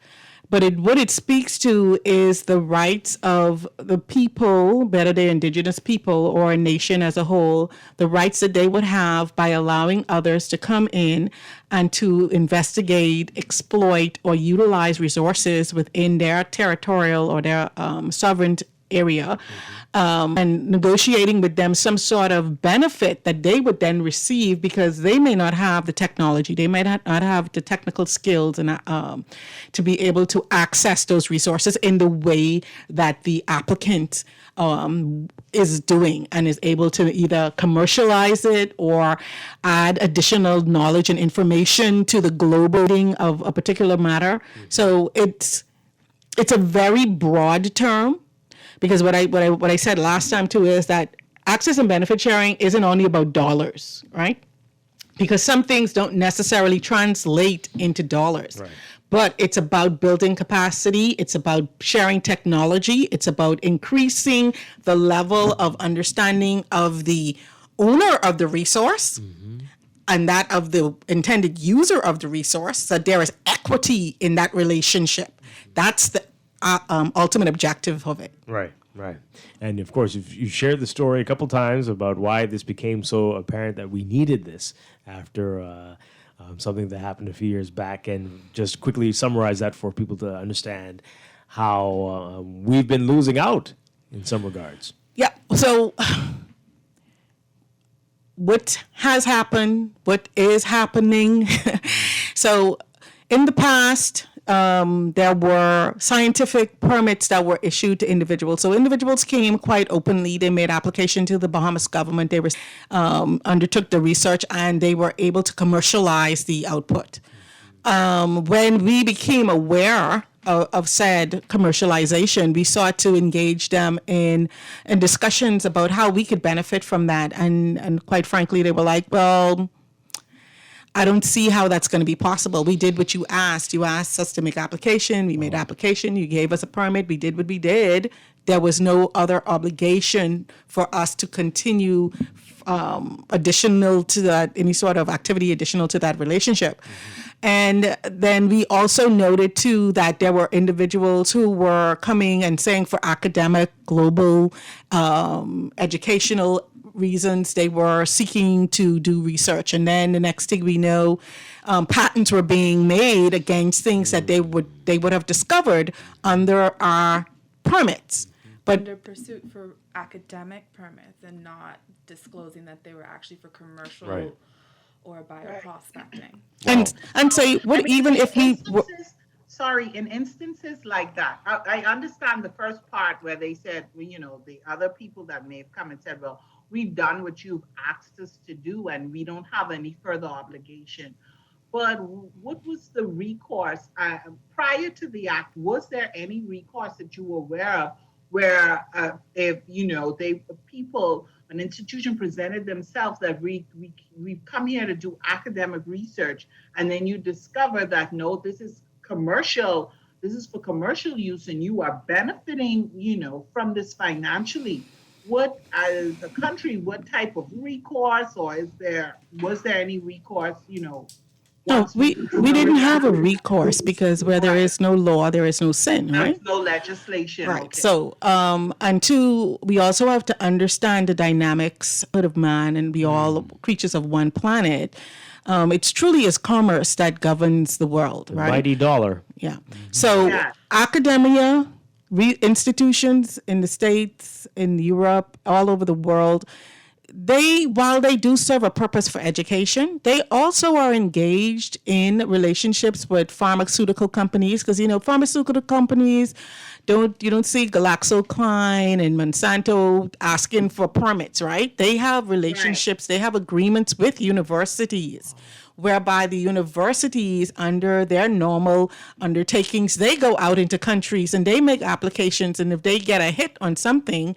But what it speaks to is the rights of the people, whether they're indigenous people or a nation as a whole, the rights that they would have by allowing others to come in and to investigate, exploit, or utilize resources within their territorial or their sovereign area. And negotiating with them some sort of benefit that they would then receive because they may not have the technology, they might not have the technical skills and to be able to access those resources in the way that the applicant is doing and is able to either commercialize it or add additional knowledge and information to the global of a particular matter. So it's a very broad term. Because what I said last time too is that access and benefit sharing isn't only about dollars, right? Because some things don't necessarily translate into dollars. Right. But it's about building capacity, it's about sharing technology, it's about increasing the level of understanding of the owner of the resource and that of the intended user of the resource, so there is equity in that relationship. That's the ultimate objective of it. Right. And of course, you shared the story a couple times about why this became so apparent that we needed this after something that happened a few years back, and just quickly summarize that for people to understand how we've been losing out in some regards. Yeah. So what has happened, what is happening. So in the past, there were scientific permits that were issued to individuals. So individuals came quite openly. They made application to the Bahamas government. They undertook the research and they were able to commercialize the output. When we became aware of said commercialization, we sought to engage them in discussions about how we could benefit from that. And quite frankly, they were like, well, I don't see how that's going to be possible. We did what you asked. You asked us to make application. We made application. You gave us a permit. We did what we did. There was no other obligation for us to continue additional to that, any sort of activity additional to that relationship. And then we also noted, too, that there were individuals who were coming and saying for academic, global, educational reasons they were seeking to do research. And then the next thing we know, patents were being made against things that they would have discovered under our permits. But under pursuit for academic permits and not disclosing that they were actually for commercial or bioprospecting. And say, what even if we... Sorry, in instances like that, I understand the first part where they said, well, you know, the other people that may have come and said, well, we've done what you've asked us to do and we don't have any further obligation. But what was the recourse? Prior to the act, was there any recourse that you were aware of where if, you know, an institution presented themselves that we've come here to do academic research, and then you discover that, no, this is for commercial use and you are benefiting, you know, from this financially. What, as a country, what type of recourse, or was there any recourse, you know? No, we didn't have a recourse because where there is no law, there is no sin, right? There's no legislation. Right. Okay. So, and two, we also have to understand the dynamics of man, and we all creatures of one planet. It's truly is commerce that governs the world, right? Mighty dollar. Yeah. So academia, institutions in the States, in Europe, all over the world, while they do serve a purpose for education, they also are engaged in relationships with pharmaceutical companies, because, you know, pharmaceutical companies you don't see GlaxoSmithKline and Monsanto asking for permits, right? They have relationships, they have agreements with universities, whereby the universities, under their normal undertakings, they go out into countries and they make applications, and if they get a hit on something,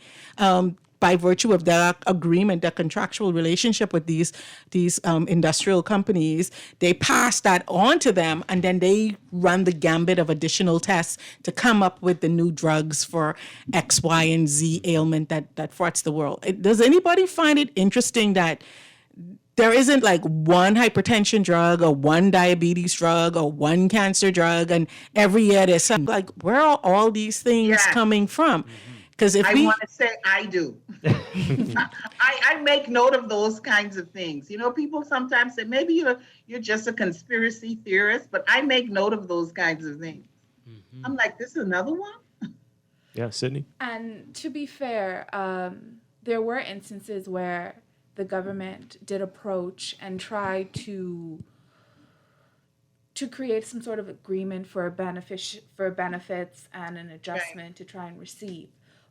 by virtue of their agreement, their contractual relationship with these industrial companies, they pass that on to them, and then they run the gambit of additional tests to come up with the new drugs for X, Y, and Z ailment that fraughts the world. Does anybody find it interesting that there isn't like one hypertension drug or one diabetes drug or one cancer drug, and every year there's something like, where are all these things coming from? Because if I want to say I do. I make note of those kinds of things. You know, people sometimes say maybe you're just a conspiracy theorist, but I make note of those kinds of things. I'm like, this is another one? Yeah, Sydney? And to be fair, there were instances where the government did approach and try to create some sort of agreement for benefits and an adjustment to try and receive.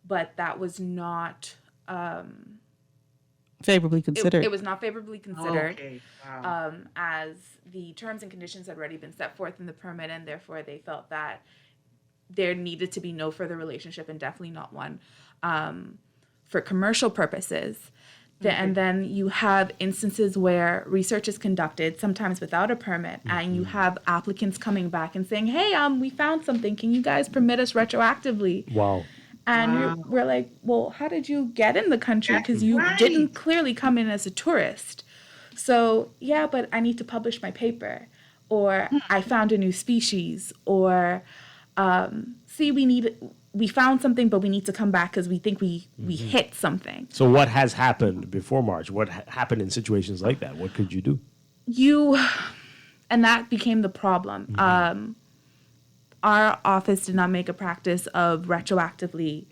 But that was not favorably considered. It was not favorably considered, Okay. Wow. as the terms and conditions had already been set forth in the permit, and therefore they felt that there needed to be no further relationship, and definitely not one for commercial purposes. And then you have instances where research is conducted, sometimes without a permit, and you have applicants coming back and saying, hey, we found something. Can you guys permit us retroactively? Wow. And we're like, well, how did you get in the country? Because you didn't clearly come in as a tourist. So, yeah, but I need to publish my paper. Or I found a new species. Or, we found something, but we need to come back because we think we hit something. So what has happened before March? What happened in situations like that? What could you do? And that became the problem. Our office did not make a practice of retroactively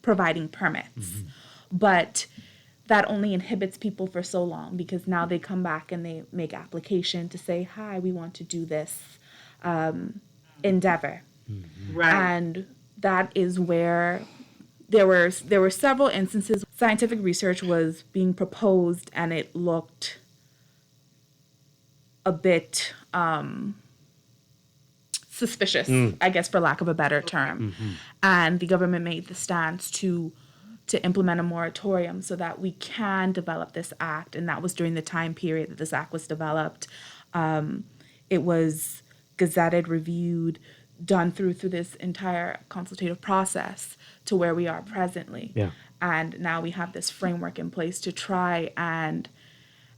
providing permits. But that only inhibits people for so long, because now they come back and they make application to say, hi, we want to do this endeavor. Right. And that is where there were several instances scientific research was being proposed, and it looked a bit suspicious, I guess, for lack of a better term. And the government made the stance to implement a moratorium so that we can develop this act. And that was during the time period that this act was developed. It was gazetted, reviewed, done through this entire consultative process to where we are presently. Yeah. And now we have this framework in place to try and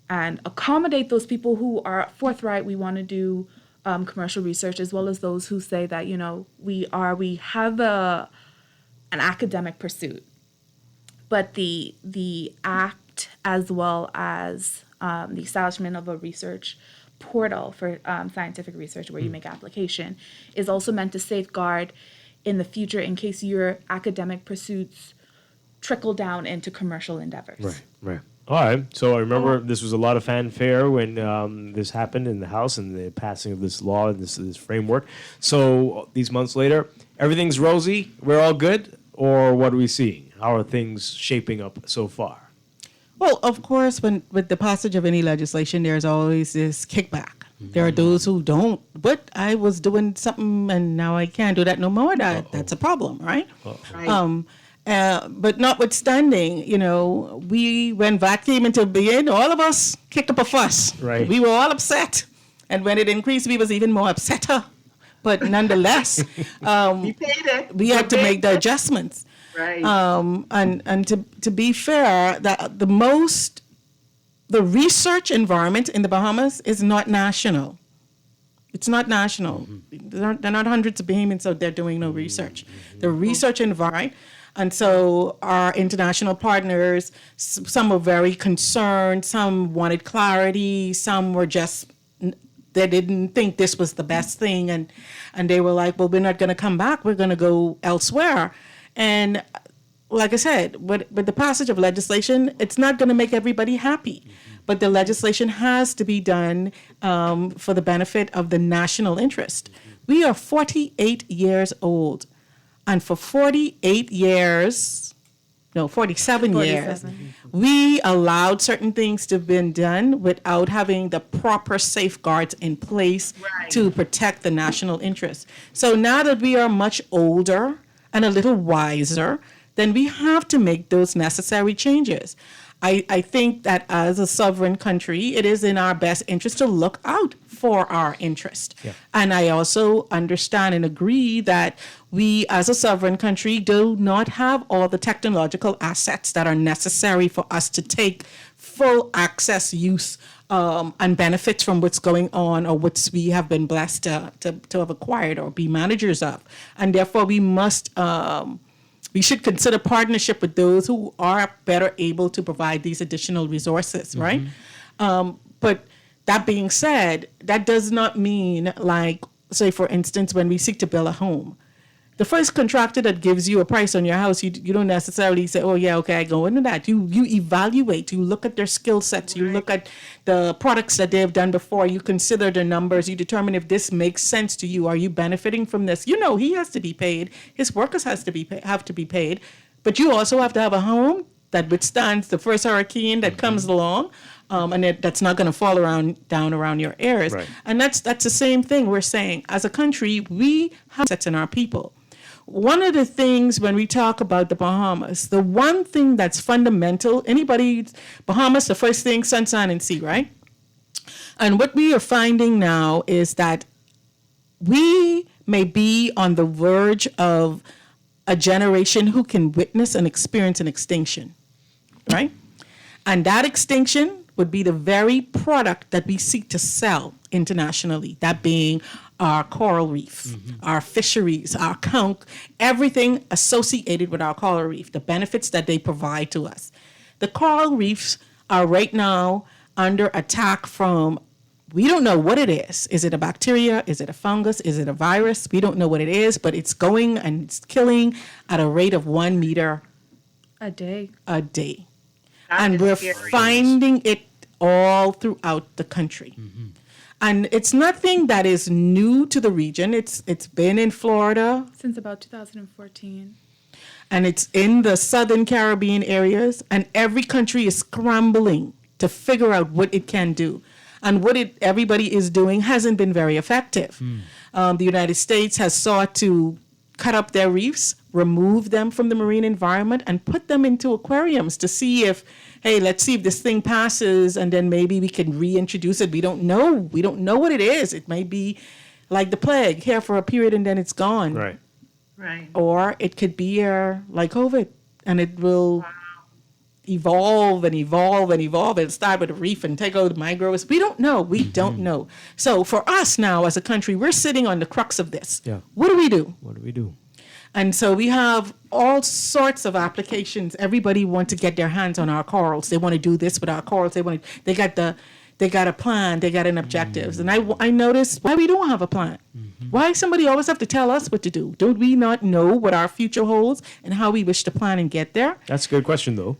accommodate those people who are forthright. We want to do commercial research, as well as those who say that, you know, we have an academic pursuit, but the act, as well as the establishment of a research portal for scientific research where you make application, is also meant to safeguard in the future in case your academic pursuits trickle down into commercial endeavors. Right. All right. So I remember this was a lot of fanfare when this happened in the House and the passing of this law and this framework. So these months later, everything's rosy. We're all good, or what are we seeing? How are things shaping up so far? Well, of course, with the passage of any legislation, there's always this kickback. There are those who don't, but I was doing something and now I can't do that no more. That's a problem, right? Right. But notwithstanding, when VAT came into being, all of us kicked up a fuss. Right. We were all upset. And when it increased, we was even more upsetter. But nonetheless, We paid it. we had to make the adjustments. Right. And to be fair, the research environment in the Bahamas is not national. It's not national. There are not hundreds of Bahamians out there doing no research. The research environment, and so our international partners, some were very concerned, some wanted clarity, some were just, they didn't think this was the best thing, and they were like, well, we're not going to come back, we're going to go elsewhere. And like I said, with the passage of legislation, it's not going to make everybody happy. But the legislation has to be done for the benefit of the national interest. We are 48 years old. And for 47 years, we allowed certain things to have been done without having the proper safeguards in place to protect the national interest. So now that we are much older and a little wiser, then we have to make those necessary changes. I think that as a sovereign country, it is in our best interest to look out for our interest. Yeah. And I also understand and agree that we, as a sovereign country, do not have all the technological assets that are necessary for us to take full access use and benefits from what's going on or what we have been blessed to have acquired or be managers of. And therefore, we should consider partnership with those who are better able to provide these additional resources, right? But that being said, that does not mean, like, say, for instance, when we seek to build a home, the first contractor that gives you a price on your house, you don't necessarily say, oh, yeah, okay, I go into that. You evaluate, you look at their skill sets, you look at the products that they've done before, you consider the numbers, you determine if this makes sense to you. Are you benefiting from this? He has to be paid. His workers have to be paid. But you also have to have a home that withstands the first hurricane that comes along. And that's not going to fall down around your ears. Right. And that's the same thing we're saying. As a country, we have assets in our people. One of the things when we talk about the Bahamas, the one thing that's fundamental, Bahamas, the first thing, sunshine and sea, right? And what we are finding now is that we may be on the verge of a generation who can witness and experience an extinction, right? And that extinction would be the very product that we seek to sell internationally, that being our coral reef, our fisheries, our conch, everything associated with our coral reef, the benefits that they provide to us. The coral reefs are right now under attack from, we don't know what it is. Is it a bacteria? Is it a fungus? Is it a virus? We don't know what it is, but it's going and it's killing at a rate of 1 meter a day. And we're finding it all throughout the country. And it's nothing that is new to the region. It's been in Florida. Since about 2014. And it's in the southern Caribbean areas. And every country is scrambling to figure out what it can do. And what everybody is doing hasn't been very effective. The United States has sought to cut up their reefs, remove them from the marine environment, and put them into aquariums to see if, hey, let's see if this thing passes, and then maybe we can reintroduce it. We don't know. We don't know what it is. It may be like the plague, here for a period and then it's gone. Right. Or it could be like COVID, and it will evolve and evolve and evolve and start with a reef and take over the mangroves. We don't know. We don't know. So for us now as a country, we're sitting on the crux of this. Yeah. What do we do? What do we do? And so we have all sorts of applications. Everybody wants to get their hands on our corals. They want to do this with our corals. They got a plan, they got an objectives. And I noticed why we don't have a plan. Why somebody always have to tell us what to do? Don't we not know what our future holds and how we wish to plan and get there? That's a good question, though.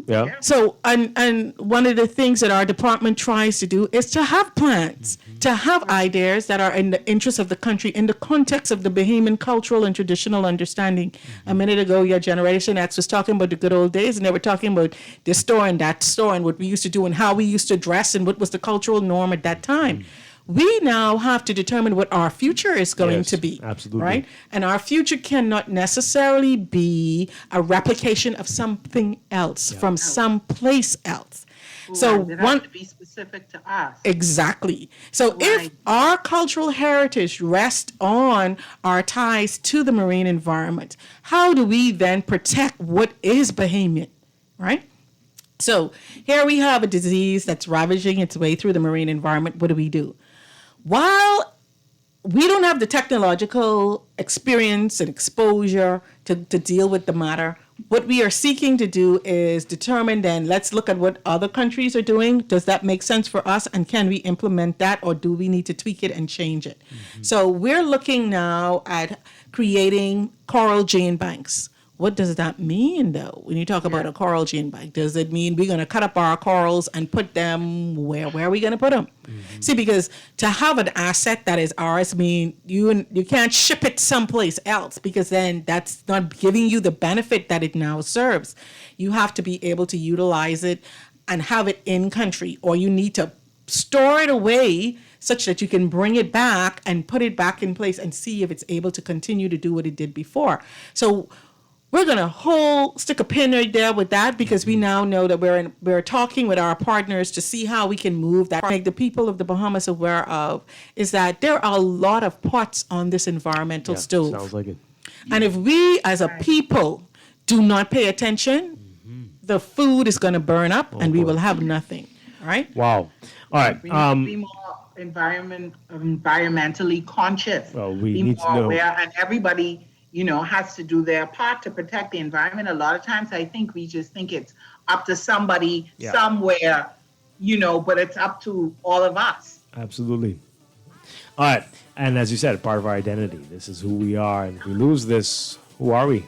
Yeah. So, and one of the things that our department tries to do is to have plans, to have ideas that are in the interest of the country, in the context of the Bahamian cultural and traditional understanding. A minute ago, your Generation X was talking about the good old days, and they were talking about this store and that store and what we used to do and how we used to dress and what was the cultural norm at that time. We now have to determine what our future is going to be. Absolutely. Right? And our future cannot necessarily be a replication of something else from someplace else. So it has to be specific to us. Exactly. So if our cultural heritage rests on our ties to the marine environment, how do we then protect what is Bahamian, right? So here we have a disease that's ravaging its way through the marine environment. What do? While we don't have the technological experience and exposure to deal with the matter, what we are seeking to do is determine then, let's look at what other countries are doing. Does that make sense for us? And can we implement that, or do we need to tweak it and change it? So we're looking now at creating coral gene banks. What does that mean, though, when you talk about a coral gene bank? Does it mean we're going to cut up our corals and put them where are we going to put them? See, because to have an asset that is ours mean you can't ship it someplace else, because then that's not giving you the benefit that it now serves. You have to be able to utilize it and have it in country, or you need to store it away such that you can bring it back and put it back in place and see if it's able to continue to do what it did before. So we're going to stick a pin right there with that, because we now know that we're talking with our partners to see how we can move that. Make the people of the Bahamas aware of is that there are a lot of pots on this environmental stove. Sounds like it. And if we as a people do not pay attention, the food is going to burn up and we will have nothing. Right? Wow. All right. We need to be more environmentally conscious. Well, we be need more to know. aware, and everybody has to do their part to protect the environment. A lot of times I think we just think it's up to somebody somewhere, but it's up to all of us. Absolutely. All right. And as you said, part of our identity. This is who we are. And if we lose this, who are we?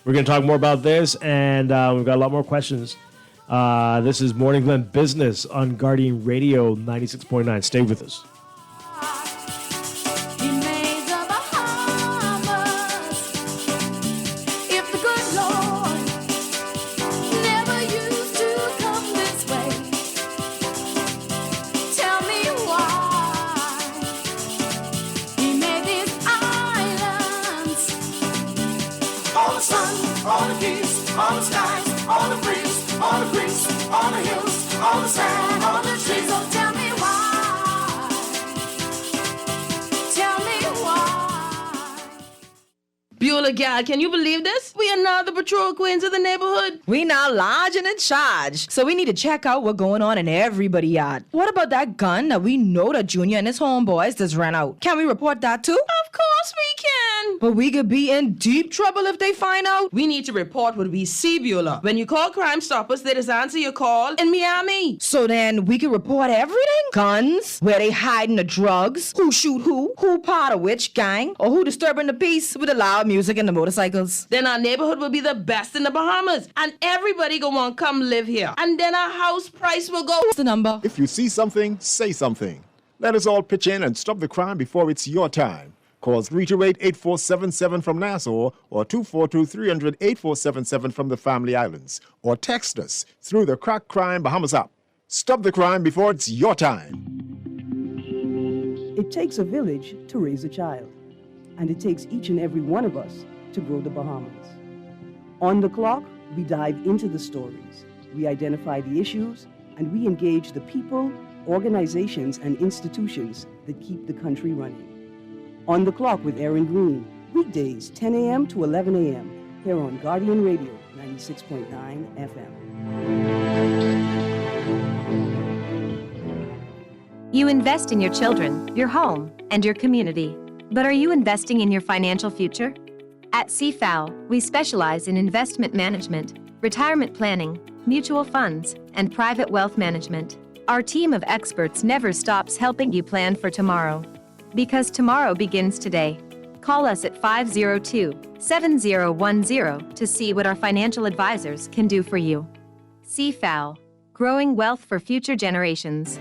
We're going to talk more about this, and we've got a lot more questions. This is Morning Glen Business on Guardian Radio 96.9. Stay with us. Beulah, gal, can you believe this? We are now the patrol queens of the neighborhood. We now large and in charge. So we need to check out what's going on in everybody's yard. What about that gun that we know that Junior and his homeboys just ran out? Can we report that too? Of course we can. But we could be in deep trouble if they find out. We need to report what we see, Beulah. When you call Crime Stoppers, they just answer your call in Miami. So then we can report everything? Guns, where they hiding the drugs, who shoot who part of which gang, or who disturbing the peace with the loud music and the motorcycles. Then our neighborhood will be the best in the Bahamas, and everybody gonna want to come live here. And then our house price will go. What's the number? If you see something, say something. Let us all pitch in and stop the crime before it's your time. Call 328-8477 from Nassau or 242-300-8477 from the Family Islands. Or text us through the Crack Crime Bahamas app. Stop the crime before it's your time. It takes a village to raise a child, and it takes each and every one of us to grow the Bahamas. On the clock, we dive into the stories, we identify the issues, and we engage the people, organizations, and institutions that keep the country running. On the Clock with Aaron Green, weekdays 10 a.m. to 11 a.m. here on Guardian Radio 96.9 FM. You invest in your children, your home, and your community. But are you investing in your financial future? At CFAL, we specialize in investment management, retirement planning, mutual funds, and private wealth management. Our team of experts never stops helping you plan for tomorrow. Because tomorrow begins today. Call us at 502-7010 to see what our financial advisors can do for you. CFAL, growing wealth for future generations.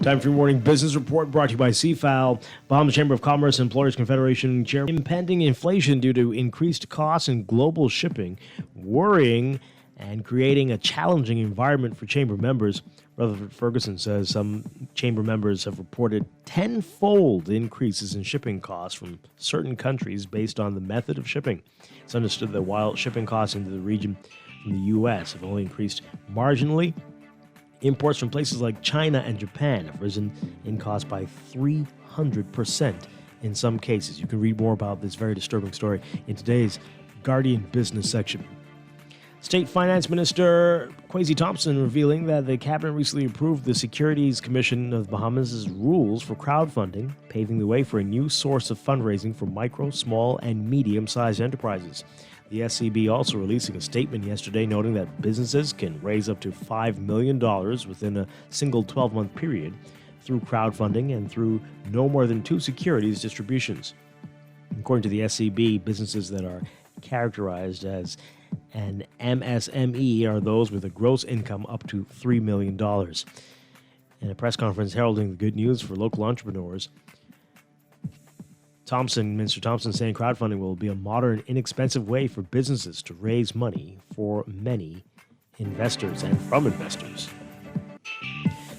Time for your morning business report brought to you by CFAL, Bahamas Chamber of Commerce, Employers Confederation Chair. Impending inflation due to increased costs in global shipping, worrying and creating a challenging environment for chamber members. Rutherford Ferguson says some chamber members have reported tenfold increases in shipping costs from certain countries based on the method of shipping. It's understood that while shipping costs into the region from the U.S. have only increased marginally, imports from places like China and Japan have risen in cost by 300% in some cases. You can read more about this very disturbing story in today's Guardian Business section. State Finance Minister Kwesi Thompson revealing that the cabinet recently approved the Securities Commission of the Bahamas' rules for crowdfunding, paving the way for a new source of fundraising for micro, small, and medium-sized enterprises. The SCB also releasing a statement yesterday noting that businesses can raise up to $5 million within a single 12-month period through crowdfunding and through no more than 2 securities distributions. According to the SCB, businesses that are characterized as an MSME are those with a gross income up to $3 million. In a press conference heralding the good news for local entrepreneurs, Minister Thompson saying crowdfunding will be a modern, inexpensive way for businesses to raise money for many investors and from investors.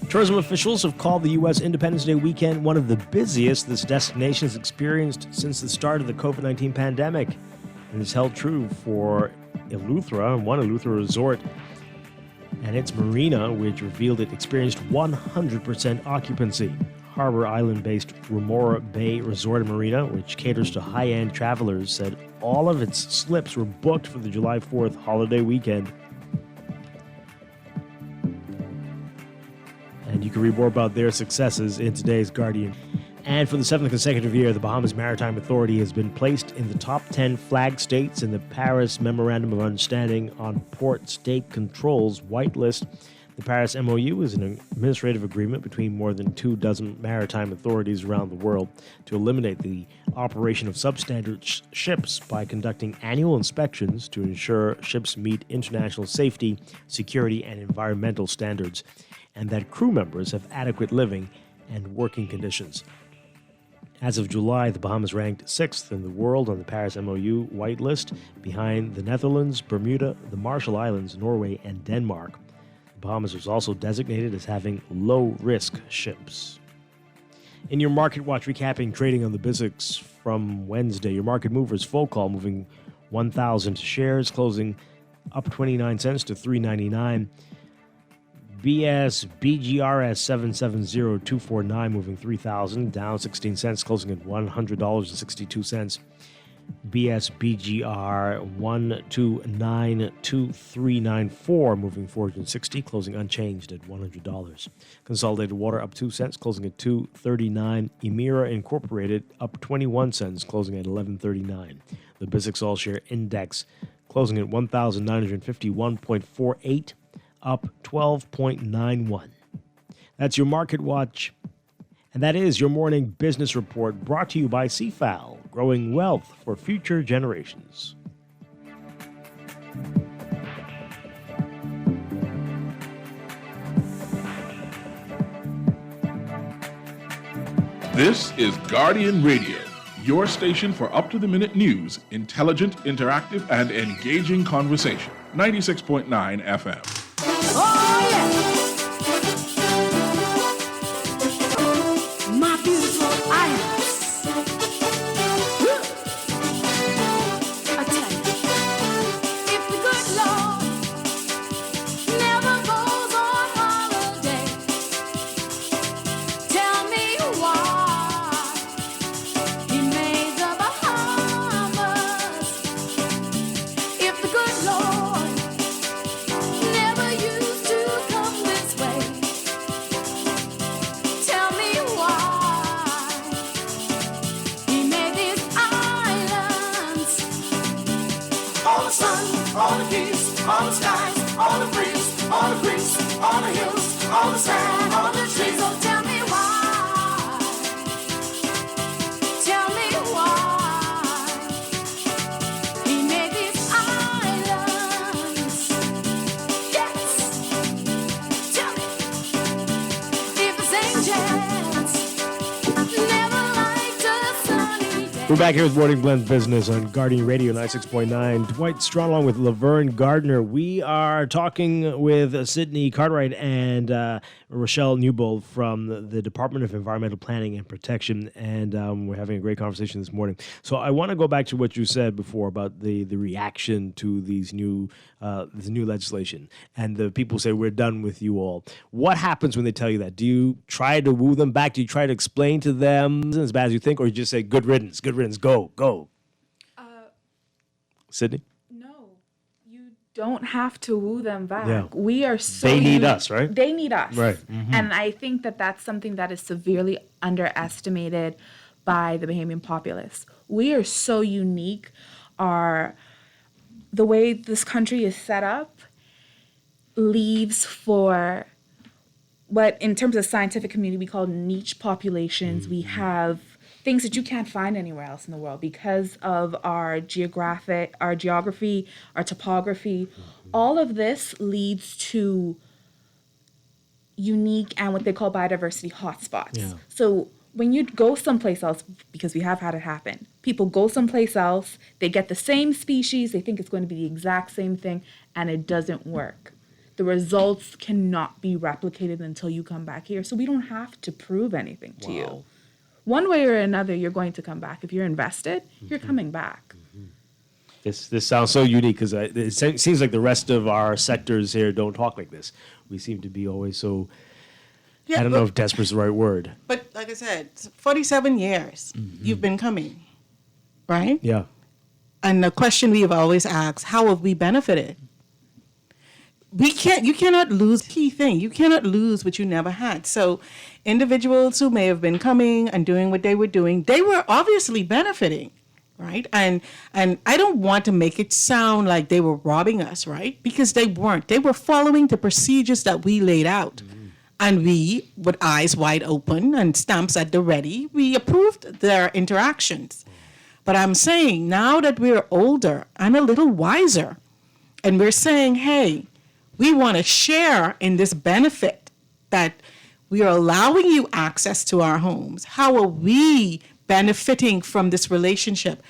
Tourism officials have called the U.S. Independence Day weekend one of the busiest this destination has experienced since the start of the COVID-19 pandemic. And it's held true for Eleuthera, one Eleuthera resort, and its marina, which revealed it experienced 100% occupancy. Harbor Island-based Remora Bay Resort and Marina, which caters to high-end travelers, said all of its slips were booked for the July 4th holiday weekend. And you can read more about their successes in today's Guardian. And for the 7th consecutive year, the Bahamas Maritime Authority has been placed in the top 10 flag states in the Paris Memorandum of Understanding on Port State Controls whitelist. The Paris MOU is an administrative agreement between more than 24 maritime authorities around the world to eliminate the operation of substandard ships by conducting annual inspections to ensure ships meet international safety, security, and environmental standards, and that crew members have adequate living and working conditions. As of July, the Bahamas ranked 6th in the world on the Paris MOU whitelist, behind the Netherlands, Bermuda, the Marshall Islands, Norway, and Denmark. The Bahamas was also designated as having low-risk ships. In your Market Watch, recapping trading on the BISX from Wednesday, your market movers full call moving 1,000 shares, closing up 29 cents to $3.99. BS BGRS 770249 moving 3,000, down 16 cents, closing at $100.62. BS BGR 1292394 moving 460, closing unchanged at $100. Consolidated Water up 2 cents, closing at $2.39. Emira Incorporated up 21 cents, closing at $11.39. The BISX All Share Index closing at 1,951.48. up 12.91. That's your Market Watch. And that is your morning business report brought to you by CFAL, growing wealth for future generations. This is Guardian Radio, your station for up-to-the-minute news, intelligent, interactive, and engaging conversation. 96.9 FM. Oh, yeah. all the keys, all the skies, all the breeze, all the creeks, all the hills, all the sand, all the trees. So tell me why. Tell me why. He made these islands. Yes. Tell me if the same chance never liked a sunny day. We're back here with Morning Blend Business on Guardian Radio 96.9. Dwight Strachan along with Laverne Gardner. We are talking with Sydney Cartwright and Rochelle Newbold from the Department of Environmental Planning and Protection, and we're having a great conversation this morning. So I want to go back to what you said before about the reaction to these new this new legislation, and the people say we're done with you all. What happens when they tell you that? Do you try to woo them back? Do you try to explain to them it's as bad as you think, or you just say good riddance, go? Sydney? Don't have to woo them back. Yeah. We are so They need unique. us, right? They need us. Right. Mhm. And I think that that's something that is severely underestimated by the Bahamian populace. We are so unique. The way this country is set up leaves for what, in terms of scientific community, we call niche populations. We have things that you can't find anywhere else in the world because of our geography, our topography. All of this leads to unique and what they call biodiversity hotspots. Yeah. So when you go someplace else, because we have had it happen, people go someplace else, they get the same species, they think it's going to be the exact same thing, and it doesn't work. The results cannot be replicated until you come back here. So we don't have to prove anything to you. One way or another, you're going to come back. If you're invested, you're coming back. This sounds so unique because it seems like the rest of our sectors here don't talk like this. We seem to be always so, I don't know if desperate is the right word. But like I said, 47 years you've been coming, right? Yeah. And the question we have always asked, how have we benefited? You cannot lose key thing. You cannot lose what you never had. So individuals who may have been coming and doing what they were doing, they were obviously benefiting, right? And I don't want to make it sound like they were robbing us, right? Because they weren't. They were following the procedures that we laid out. And we, with eyes wide open and stamps at the ready, we approved their interactions. But I'm saying now that we're older and a little wiser, and we're saying, hey, we want to share in this benefit that we are allowing you access to our homes. How are we benefiting from this relationship?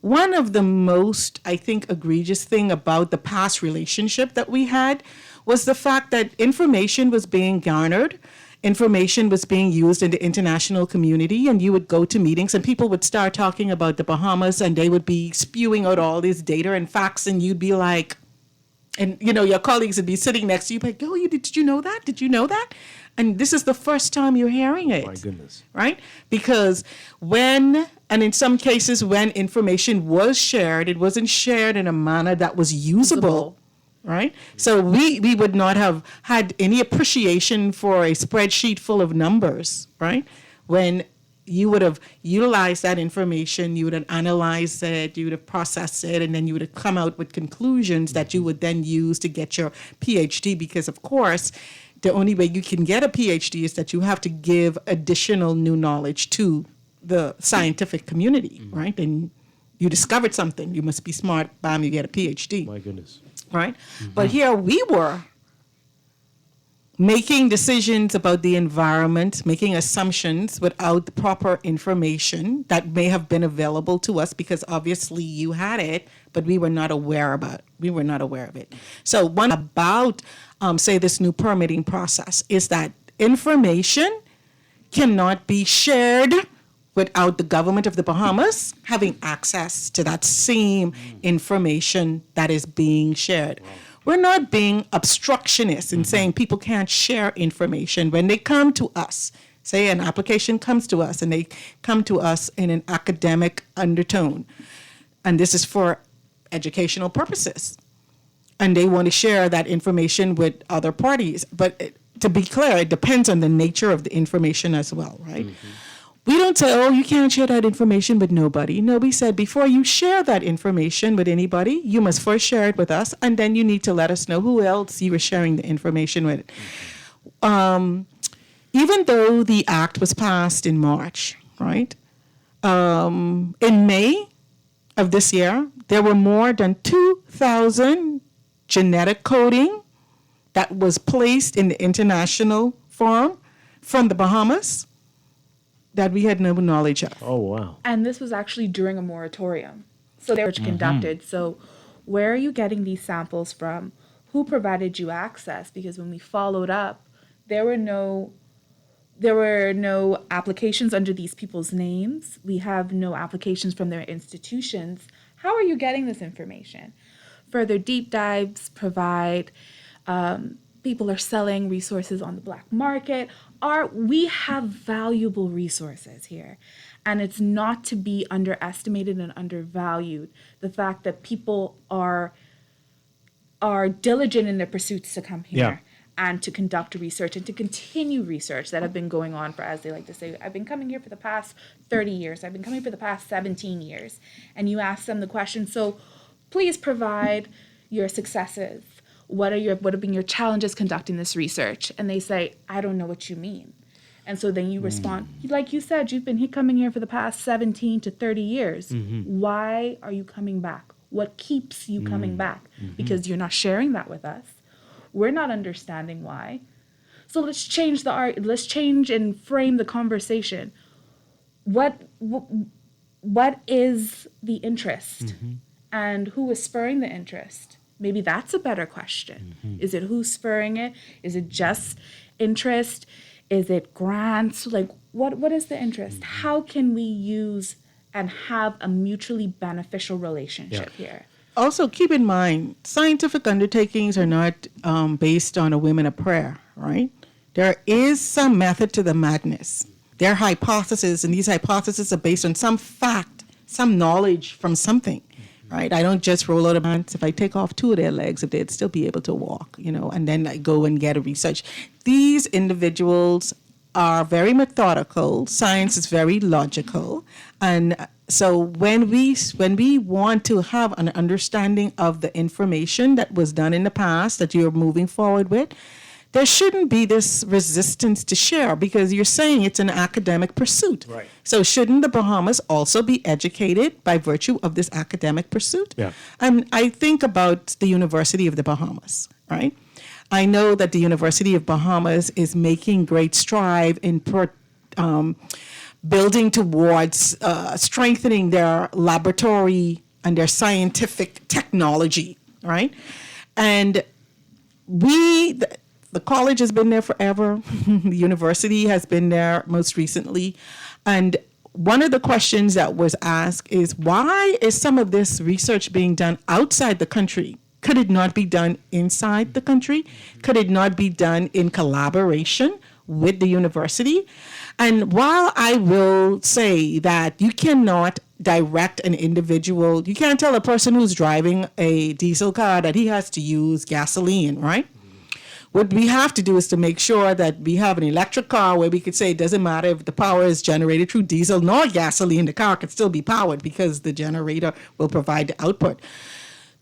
One of the most, I think, egregious thing about the past relationship that we had was the fact that information was being garnered, information was being used in the international community, and you would go to meetings and people would start talking about the Bahamas and they would be spewing out all this data and facts, and you'd be like, and, your colleagues would be sitting next to you, like, oh, did you know that? Did you know that? And this is the first time you're hearing it. My goodness. Right? Because and in some cases, when information was shared, it wasn't shared in a manner that was usable. Right? So we would not have had any appreciation for a spreadsheet full of numbers, right? When you would have utilized that information, you would have analyzed it, you would have processed it, and then you would have come out with conclusions that you would then use to get your PhD. Because, of course, the only way you can get a PhD is that you have to give additional new knowledge to the scientific community, right? And you discovered something, you must be smart, bam, you get a PhD. My goodness. Right? But here we were making decisions about the environment, making assumptions without the proper information that may have been available to us, because obviously you had it, but we were not aware about it. We were not aware of it. So one about, say, this new permitting process is that information cannot be shared without the government of the Bahamas having access to that same information that is being shared. We're not being obstructionists in saying people can't share information. When they come to us, say an application comes to us and they come to us in an academic undertone, and this is for educational purposes, and they want to share that information with other parties. But to be clear, it depends on the nature of the information as well, right? We don't say, oh, you can't share that information with nobody. No, we said before you share that information with anybody, you must first share it with us, and then you need to let us know who else you were sharing the information with. Even though the act was passed in March, right? In May of this year, there were more than 2,000 genetic coding that was placed in the international forum from the Bahamas that we had no knowledge of. Oh, wow. And this was actually during a moratorium. So they were conducted. So where are you getting these samples from? Who provided you access? Because when we followed up, there were no applications under these people's names. We have no applications from their institutions. How are you getting this information? Further deep dives provide, people are selling resources on the black market. We have valuable resources here. And it's not to be underestimated and undervalued. The fact that people are diligent in their pursuits to come here. And to conduct research and to continue research that have been going on for, as they like to say, I've been coming here for the past 30 years. I've been coming for the past 17 years. And you ask them the question, so please provide your successes. What have been your challenges conducting this research? And they say, I don't know what you mean. And so then you respond, like you said, you've been coming here for the past 17 to 30 years. Why are you coming back? What keeps you coming back? Because you're not sharing that with us. We're not understanding why. So let's change the art. Let's change and frame the conversation. What is the interest? And who is spurring the interest? Maybe that's a better question. Is it who's spurring it? Is it just interest? Is it grants? Like, what is the interest? How can we use and have a mutually beneficial relationship here? Also, keep in mind, scientific undertakings are not based on a whim and a prayer, right? There is some method to the madness. There are hypotheses, and these hypotheses are based on some fact, some knowledge from something, right? I don't just roll out of ants. If I take off two of their legs, if they'd still be able to walk, and then I go and get a research. These individuals are very methodical. Science is very logical, and so when we want to have an understanding of the information that was done in the past that you're moving forward with, there shouldn't be this resistance to share because you're saying it's an academic pursuit. Right. So shouldn't the Bahamas also be educated by virtue of this academic pursuit? Yeah. And I think about the University of the Bahamas, right? I know that the University of Bahamas is making great strides in building towards strengthening their laboratory and their scientific technology, right? And the college has been there forever. The university has been there most recently. And one of the questions that was asked is, why is some of this research being done outside the country? Could it not be done inside the country? Could it not be done in collaboration with the university? And while I will say that you cannot direct an individual, you can't tell a person who's driving a diesel car that he has to use gasoline, right? What we have to do is to make sure that we have an electric car where we could say it doesn't matter if the power is generated through diesel nor gasoline, the car can still be powered because the generator will provide the output.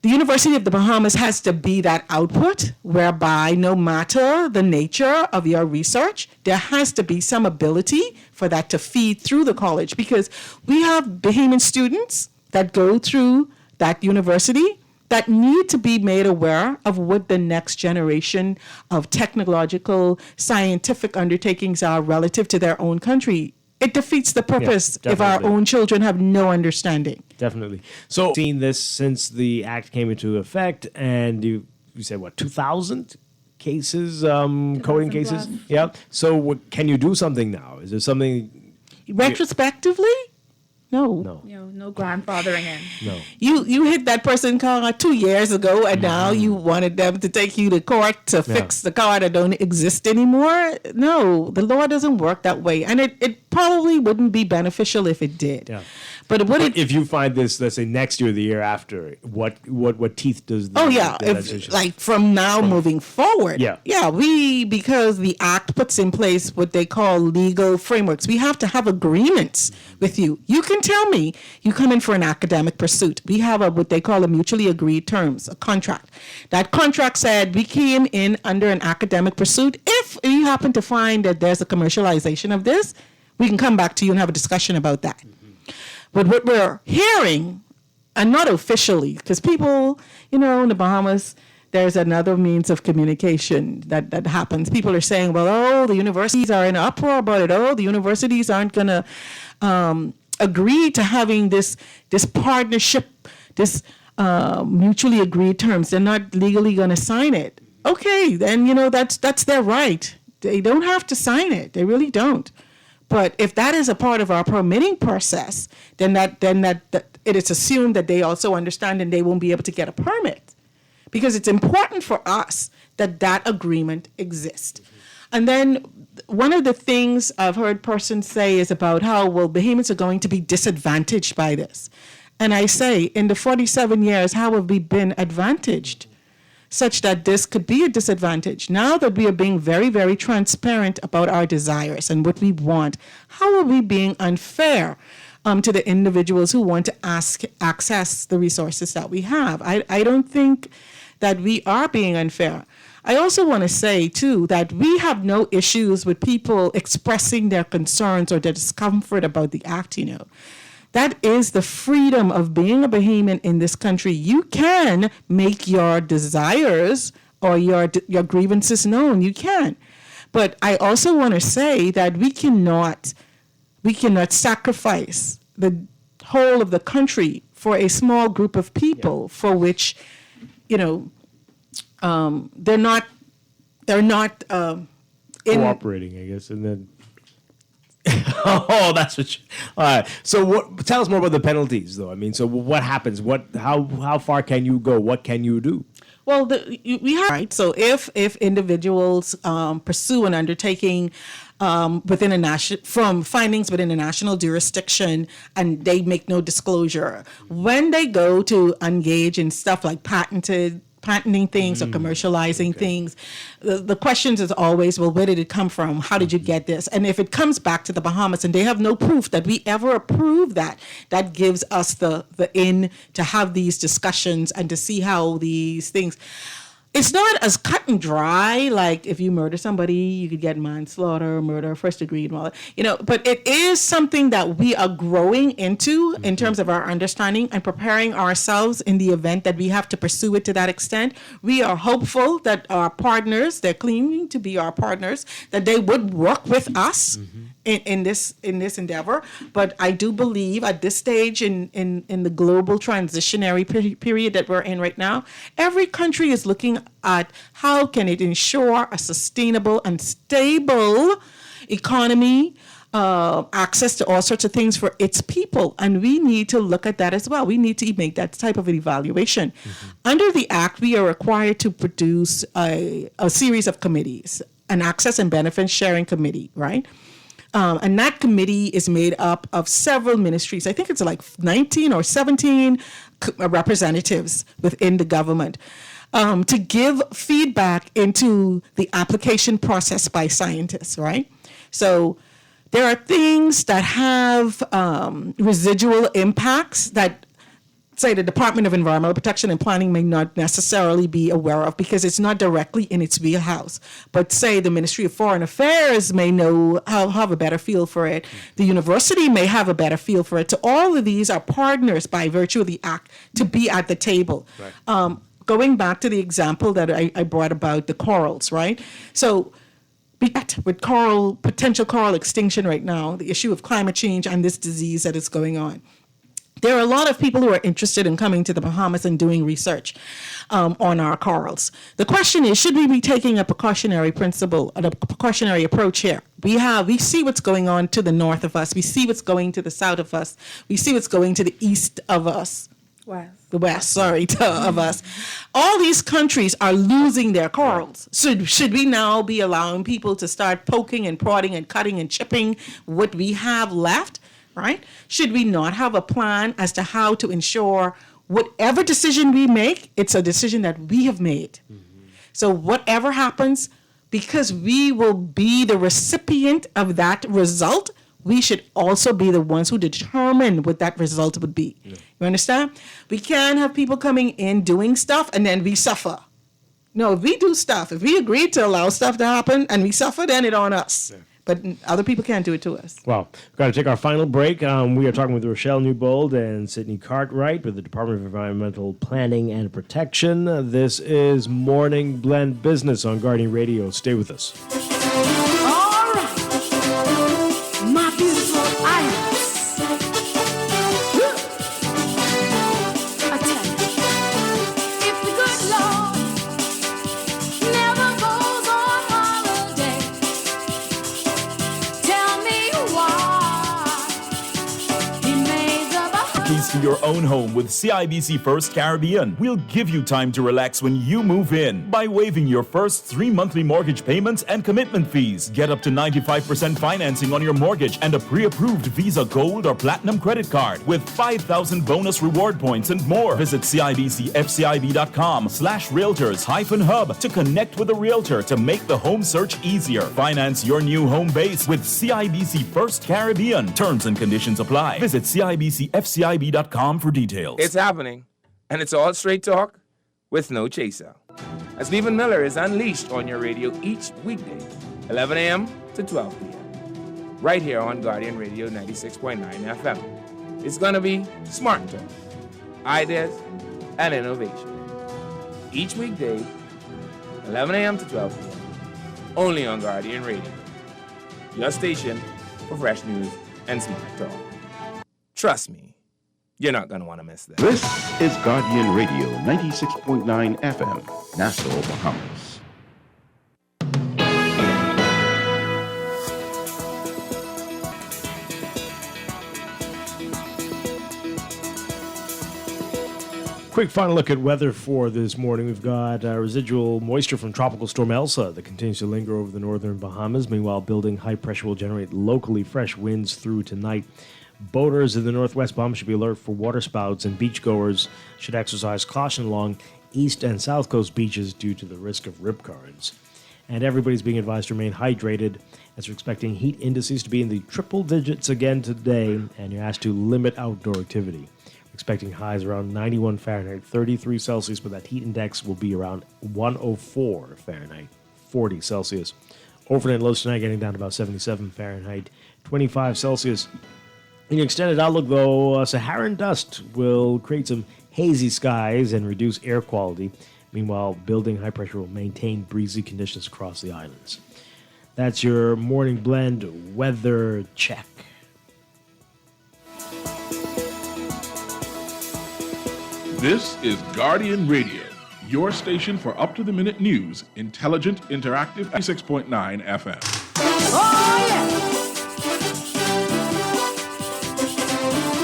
The University of the Bahamas has to be that output whereby no matter the nature of your research, there has to be some ability for that to feed through the college because we have Bahamian students that go through that university that need to be made aware of what the next generation of technological, scientific undertakings are relative to their own country. It defeats the purpose if our own children have no understanding. Definitely. So, seen this since the act came into effect, and you said, 2,000 cases, coding cases? Plus. Yeah. So, can you do something now? Is there something... Retrospectively? No. No grandfathering in. No. You hit that person car 2 years ago, and now you wanted them to take you to court to fix the car that don't exist anymore. No, the law doesn't work that way, and it probably wouldn't be beneficial if it did. Yeah. But if you find this, let's say next year, or the year after, what teeth does? The, the legislation like from now moving forward. Yeah. Because the act puts in place what they call legal frameworks. We have to have agreements with you. You can tell me you come in for an academic pursuit. We have what they call a mutually agreed terms, a contract. That contract said we came in under an academic pursuit. If you happen to find that there's a commercialization of this, we can come back to you and have a discussion about that. But what we're hearing, and not officially, because people, in the Bahamas, there's another means of communication that happens. People are saying, well, the universities are in uproar about it. The universities aren't going to agree to having this partnership, this mutually agreed terms. They're not legally going to sign it. Okay, then, that's their right. They don't have to sign it. They really don't. But if that is a part of our permitting process, then that it is assumed that they also understand and they won't be able to get a permit, because it's important for us that agreement exists. And then one of the things I've heard persons say is about how, Bahamians are going to be disadvantaged by this. And I say, in the 47 years, how have we been advantaged such that this could be a disadvantage? Now that we are being very, very transparent about our desires and what we want, how are we being unfair to the individuals who want to access the resources that we have? I don't think that we are being unfair. I also want to say, too, that we have no issues with people expressing their concerns or their discomfort about the act, That is the freedom of being a Bahamian in this country. You can make your desires or your grievances known. You can. But I also want to say that we cannot sacrifice the whole of the country for a small group of people for which, they're not cooperating, I guess, and then. That's what. All right. So, tell us more about the penalties, though. I mean, so what happens? How far can you go? What can you do? Well, we have right. So, if individuals pursue an undertaking within from findings within a national jurisdiction and they make no disclosure, when they go to engage in stuff like patenting things or commercializing things, the questions is always, where did it come from? How did you get this? And if it comes back to the Bahamas and they have no proof that we ever approved that gives us the in to have these discussions and to see how these things. It's not as cut and dry, like if you murder somebody, you could get manslaughter, murder, first degree, and all that, but it is something that we are growing into in terms of our understanding and preparing ourselves in the event that we have to pursue it to that extent. We are hopeful that our partners, they're claiming to be our partners, that they would work with us in this endeavor. But I do believe at this stage in the global transitionary period that we're in right now, every country is looking at how can it ensure a sustainable and stable economy, access to all sorts of things for its people. And we need to look at that as well. We need to make that type of an evaluation. Under the Act, we are required to produce a series of committees, an Access and Benefits Sharing Committee, right? And that committee is made up of several ministries. I think it's like 19 or 17 representatives within the government. To give feedback into the application process by scientists, right? So there are things that have residual impacts that, say, the Department of Environmental Protection and Planning may not necessarily be aware of because it's not directly in its wheelhouse. But say the Ministry of Foreign Affairs may have a better feel for it. The university may have a better feel for it. So all of these are partners by virtue of the Act to be at the table. Right. Going back to the example that I brought about the corals, right? So with potential coral extinction right now, the issue of climate change and this disease that is going on, there are a lot of people who are interested in coming to the Bahamas and doing research on our corals. The question is, should we be taking a precautionary principle, a precautionary approach here? We see what's going on to the north of us. We see what's going to the south of us. We see what's going to the east of us. Of us. All these countries are losing their corals. So should we now be allowing people to start poking and prodding and cutting and chipping what we have left? right? Should we not have a plan as to how to ensure whatever decision we make, it's a decision that we have made. So whatever happens, because we will be the recipient of that result, we should also be the ones who determine what that result would be. You understand? We can't have people coming in doing stuff and then we suffer. No, if we do stuff, if we agree to allow stuff to happen and we suffer, then it's on us. But other people can't do it to us. Well, we've got to take our final break. We are talking with Rochelle Newbold and Sydney Cartwright with the Department of Environmental Planning and Protection. This is Morning Blend Business on Guardian Radio. Stay with us. All right, my beautiful islands. I tell you, if the good Lord never goes on holiday, tell me why he made the Bahamas. Keys to your own home with CIBC First Caribbean. We'll give you time to relax when you move in by waiving your first 3 monthly mortgage payments and commitment fees. Get up to 95% financing on your mortgage and a pre-approved Visa Gold or Platinum credit card with 5,000 bonus reward points and more. Visit CIBCFCIB.com/realtors-hub to connect with a realtor to make the home search easier. Finance your new home base with CIBC First Caribbean. Terms and conditions apply. Visit CIBCFCIB.com for details. It's happening, and it's all straight talk with no chaser. As Stephen Miller is unleashed on your radio each weekday, 11 a.m. to 12 p.m. right here on Guardian Radio 96.9 FM. It's gonna be smart talk, ideas, and innovation. Each weekday, 11 a.m. to 12 p.m. only on Guardian Radio, your station for fresh news and smart talk. Trust me, you're not going to want to miss that. This is Guardian Radio 96.9 FM, Nassau, Bahamas. Quick final look at weather for this morning. We've got residual moisture from Tropical Storm Elsa that continues to linger over the northern Bahamas. Meanwhile, building high pressure will generate locally fresh winds through tonight. Boaters in the northwest Bahamas should be alert for waterspouts, and beachgoers should exercise caution along east and south coast beaches due to the risk of rip currents. And everybody's being advised to remain hydrated, as we're expecting heat indices to be in the triple digits again today, and you're asked to limit outdoor activity. Expecting highs around 91 Fahrenheit, 33 Celsius, but that heat index will be around 104 Fahrenheit, 40 Celsius. Overnight lows tonight getting down to about 77 Fahrenheit, 25 Celsius. In your extended outlook, though, Saharan dust will create some hazy skies and reduce air quality. Meanwhile, building high pressure will maintain breezy conditions across the islands. That's your morning blend weather check. This is Guardian Radio, your station for up-to-the-minute news, intelligent, interactive, 96.9 FM. Oh, yeah.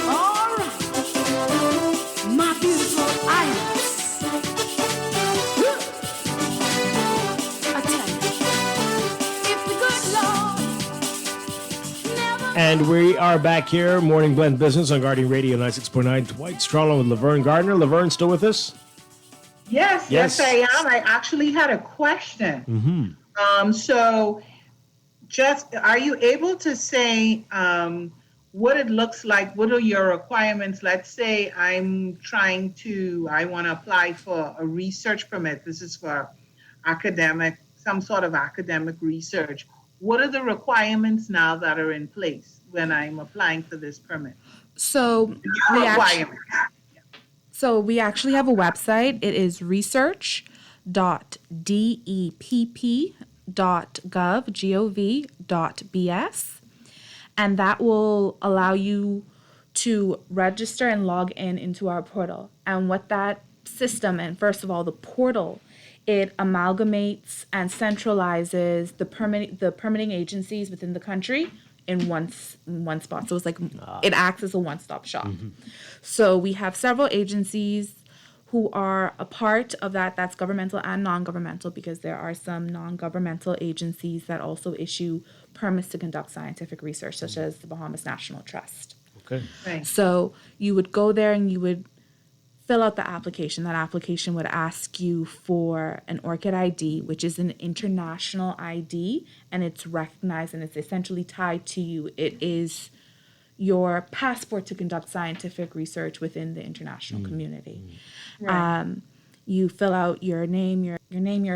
All right, my beautiful islands. I tell you, if the good Lord never... And we are back here, Morning Blend Business on Guardian Radio 96.9. Dwight Strachan with Laverne Gardner. Laverne, still with us? Yes, I am. I actually had a question. Mm-hmm. So just, are you able to say what it looks like? What are your requirements? Let's say I want to apply for a research permit. This is for some sort of academic research. What are the requirements now that are in place when I'm applying for this permit? So we actually have a website. It is research.depp.gov.bs, and that will allow you to register and log into our portal. And what that system, and first of all, the portal, it amalgamates and centralizes the permitting agencies within the country in one spot. So it's like it acts as a one-stop shop. Mm-hmm. So we have several agencies who are a part of that. That's governmental and non-governmental, because there are some non-governmental agencies that also issue permits to conduct scientific research, such as the Bahamas National Trust. Okay. Right. So you would go there and you would fill out the application. That application would ask you for an orchid ID, which is an international ID, and it's recognized and it's essentially tied to you. It is your passport to conduct scientific research within the international community. Right. You fill out your name, your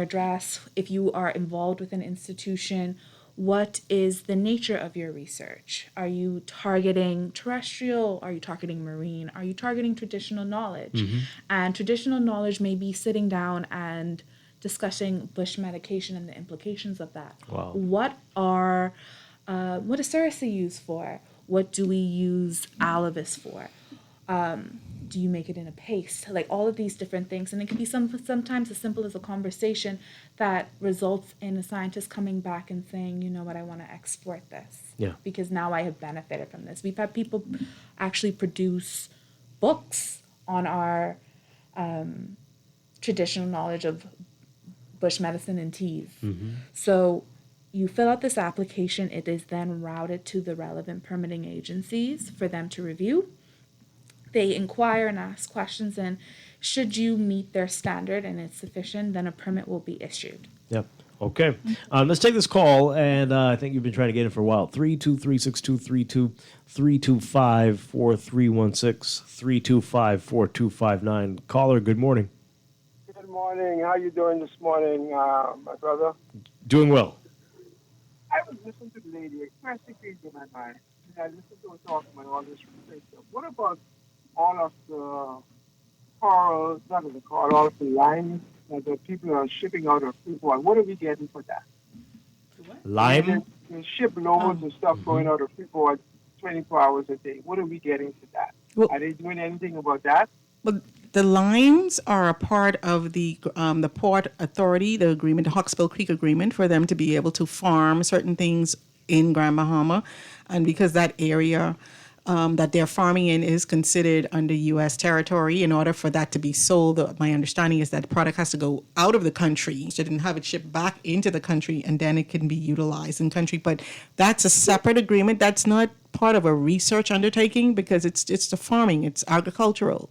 address. If you are involved with an institution, what is the nature of your research? Are you targeting terrestrial? Are you targeting marine? Are you targeting traditional knowledge? And traditional knowledge may be sitting down and discussing bush medication and the implications of that. Wow. What is sericin used for? What do we use alavis for? Do you make it in a paste? Like all of these different things. And it can be sometimes as simple as a conversation that results in a scientist coming back and saying, you know what, I want to export this. Yeah. Because now I have benefited from this. We've had people actually produce books on our traditional knowledge of bush medicine and teas. So you fill out this application. It is then routed to the relevant permitting agencies for them to review. They inquire and ask questions, and should you meet their standard and it's sufficient, then a permit will be issued. Yep. Okay. Let's take this call, and I think you've been trying to get in for a while. 323-6232, 325-4316, 325-4259. Caller, good morning. Good morning. How you doing this morning, my brother? Doing well. I was listening to the lady, expressed in my mind. And I listened to her talk about all this research stuff. What about all of the corals, not of the coral, all of the lime that the people are shipping out of Freeport? What are we getting for that? Lime? They ship loads of stuff going out of Freeport 24 hours a day. What are we getting for that? Well, are they doing anything about that? Well, the limes are a part of the Port Authority, the agreement, the Hawksbill Creek Agreement, for them to be able to farm certain things in Grand Bahama. And because that area that they're farming in is considered under U.S. territory, in order for that to be sold, my understanding is that the product has to go out of the country so and have it shipped back into the country, and then it can be utilized in country. But that's a separate agreement. That's not part of a research undertaking because it's the farming. It's agricultural.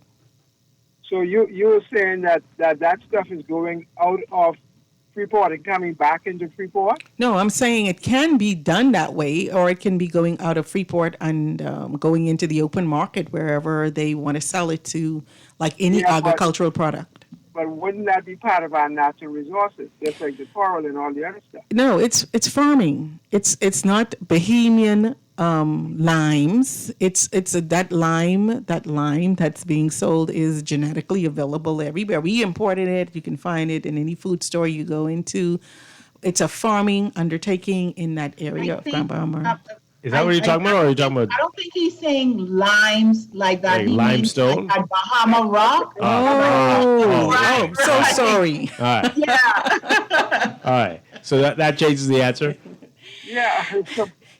So you're saying that stuff is going out of Freeport and coming back into Freeport? No, I'm saying it can be done that way, or it can be going out of Freeport and going into the open market wherever they want to sell it to, like any agricultural product. But wouldn't that be part of our natural resources, just like the coral and all the other stuff? No, it's farming. It's not Bahamian limes. That lime that's being sold is genetically available everywhere. We imported it. You can find it in any food store you go into. It's a farming undertaking in that area of Grand Bahama. Is that what you're talking about, or are you talking about? I don't think he's saying limes like that. Like he limestone? means like Bahama rock. So sorry. All right. Yeah. All right. So that changes the answer? Yeah.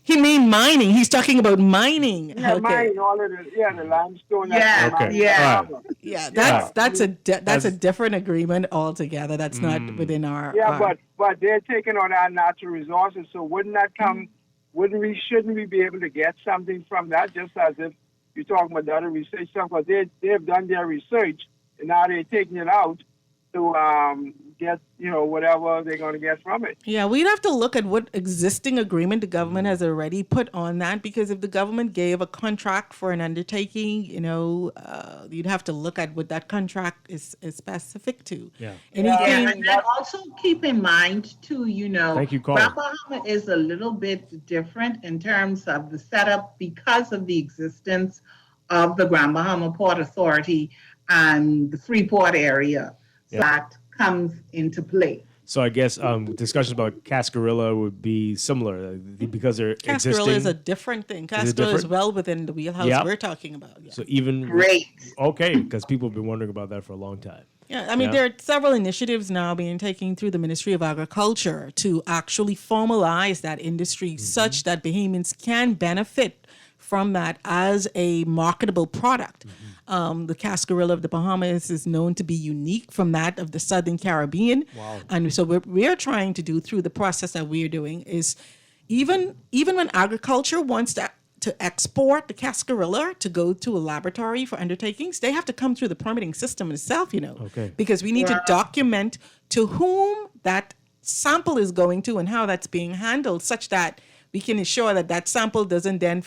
He mean mining. He's talking about mining. Yeah, Okay. mining, all of the limestone. Yeah. Okay. Yeah. All right. Yeah, that's a different agreement altogether. That's not within our. Yeah, but they're taking on our natural resources. So wouldn't that come? Shouldn't we be able to get something from that? Just as if you're talking about the other research stuff, but they've done their research and now they're taking it out to get whatever they're going to get from it. Yeah, we'd have to look at what existing agreement the government has already put on that, because if the government gave a contract for an undertaking, you'd have to look at what that contract is specific to. Yeah. Yeah, and then also keep in mind too, Thank you, caller. Grand Bahama is a little bit different in terms of the setup because of the existence of the Grand Bahama Port Authority and the Freeport area. So that comes into play. So I guess discussions about Cascarilla would be similar because they're existing. Cascarilla is a different thing. Cascarilla is well within the wheelhouse we're talking about. Yeah. So even great. Okay, because people have been wondering about that for a long time. Yeah, I mean, there are several initiatives now being taken through the Ministry of Agriculture to actually formalize that industry such that Bahamians can benefit from that as a marketable product. The Cascarilla of the Bahamas is known to be unique from that of the Southern Caribbean. Wow. And so what we're trying to do through the process that we're doing is even when agriculture wants to to export the cascarilla to go to a laboratory for undertakings, they have to come through the permitting system itself, Okay. because we need to document to whom that sample is going to and how that's being handled, such that we can ensure that that sample doesn't then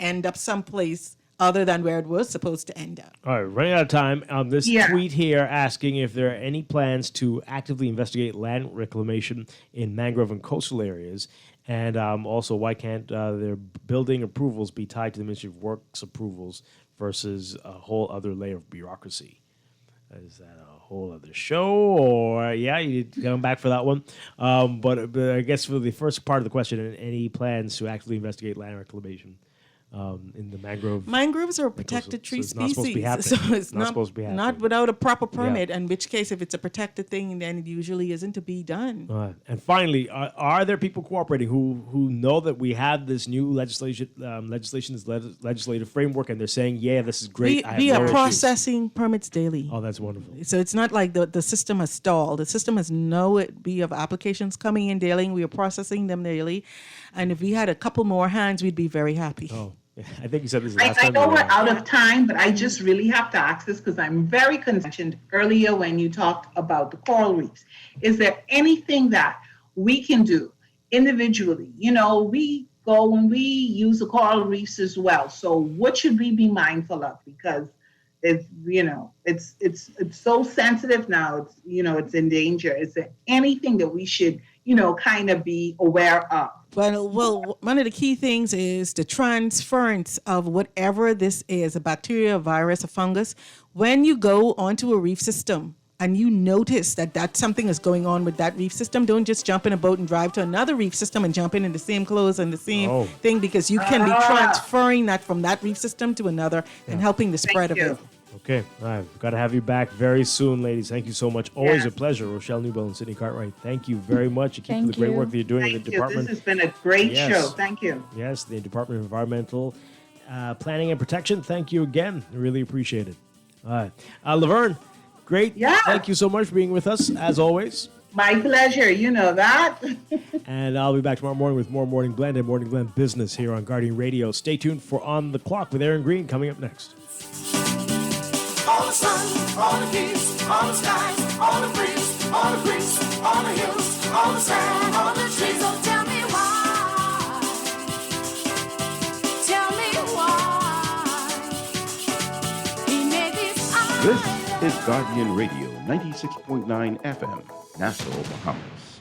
end up someplace other than where it was supposed to end up. All right, running out of time. This tweet here asking if there are any plans to actively investigate land reclamation in mangrove and coastal areas, and also why can't their building approvals be tied to the Ministry of Works approvals versus a whole other layer of bureaucracy? Is that a whole other show, or you come back for that one? But I guess for the first part of the question, any plans to actively investigate land reclamation in the mangrove? Mangroves are a protected tree so it's not species, supposed to be happening. so it's Not supposed to be happening. not without a proper permit. In which case, if it's a protected thing, then it usually isn't to be done. And finally, are there people cooperating who know that we have this new legislative framework, and they're saying, "Yeah, this is great." We are processing permits daily. Oh, that's wonderful. So it's not like the system has stalled. The system has of applications coming in daily. We are processing them daily, and if we had a couple more hands, we'd be very happy. Oh. I think you said this last I time. know we're out of time, but I just really have to ask this because I'm very concerned earlier when you talked about the coral reefs. Is there anything that we can do individually? We go and we use the coral reefs as well. So what should we be mindful of? Because it's it's so sensitive now. It's in danger. Is there anything that we should kind of be aware of? Well, one of the key things is the transference of whatever this is, a bacteria, a virus, a fungus. When you go onto a reef system and you notice that something is going on with that reef system, don't just jump in a boat and drive to another reef system and jump in the same clothes and the same thing, because you can be transferring that from that reef system to another and helping the spread of it. Okay, all right. We've got to have you back very soon, ladies. Thank you so much. Always a pleasure. Rochelle Newbell and Sydney Cartwright, thank you very much. You keep the great work that you're doing in the department. This has been a great show. Thank you. Yes, the Department of Environmental Planning and Protection. Thank you again. I really appreciate it. All right. Laverne, great. Yeah. Thank you so much for being with us, as always. My pleasure. You know that. And I'll be back tomorrow morning with more Morning Blend and Morning Blend Business here on Guardian Radio. Stay tuned for On the Clock with Aaron Green coming up next. All the sun, all the keys, all the skies, all the breeze, all the creeks, all the hills, all the sand, all the trees. Oh, tell me why. Tell me why. He made these eyes. This is Guardian Radio 96.9 FM, Nassau, Bahamas.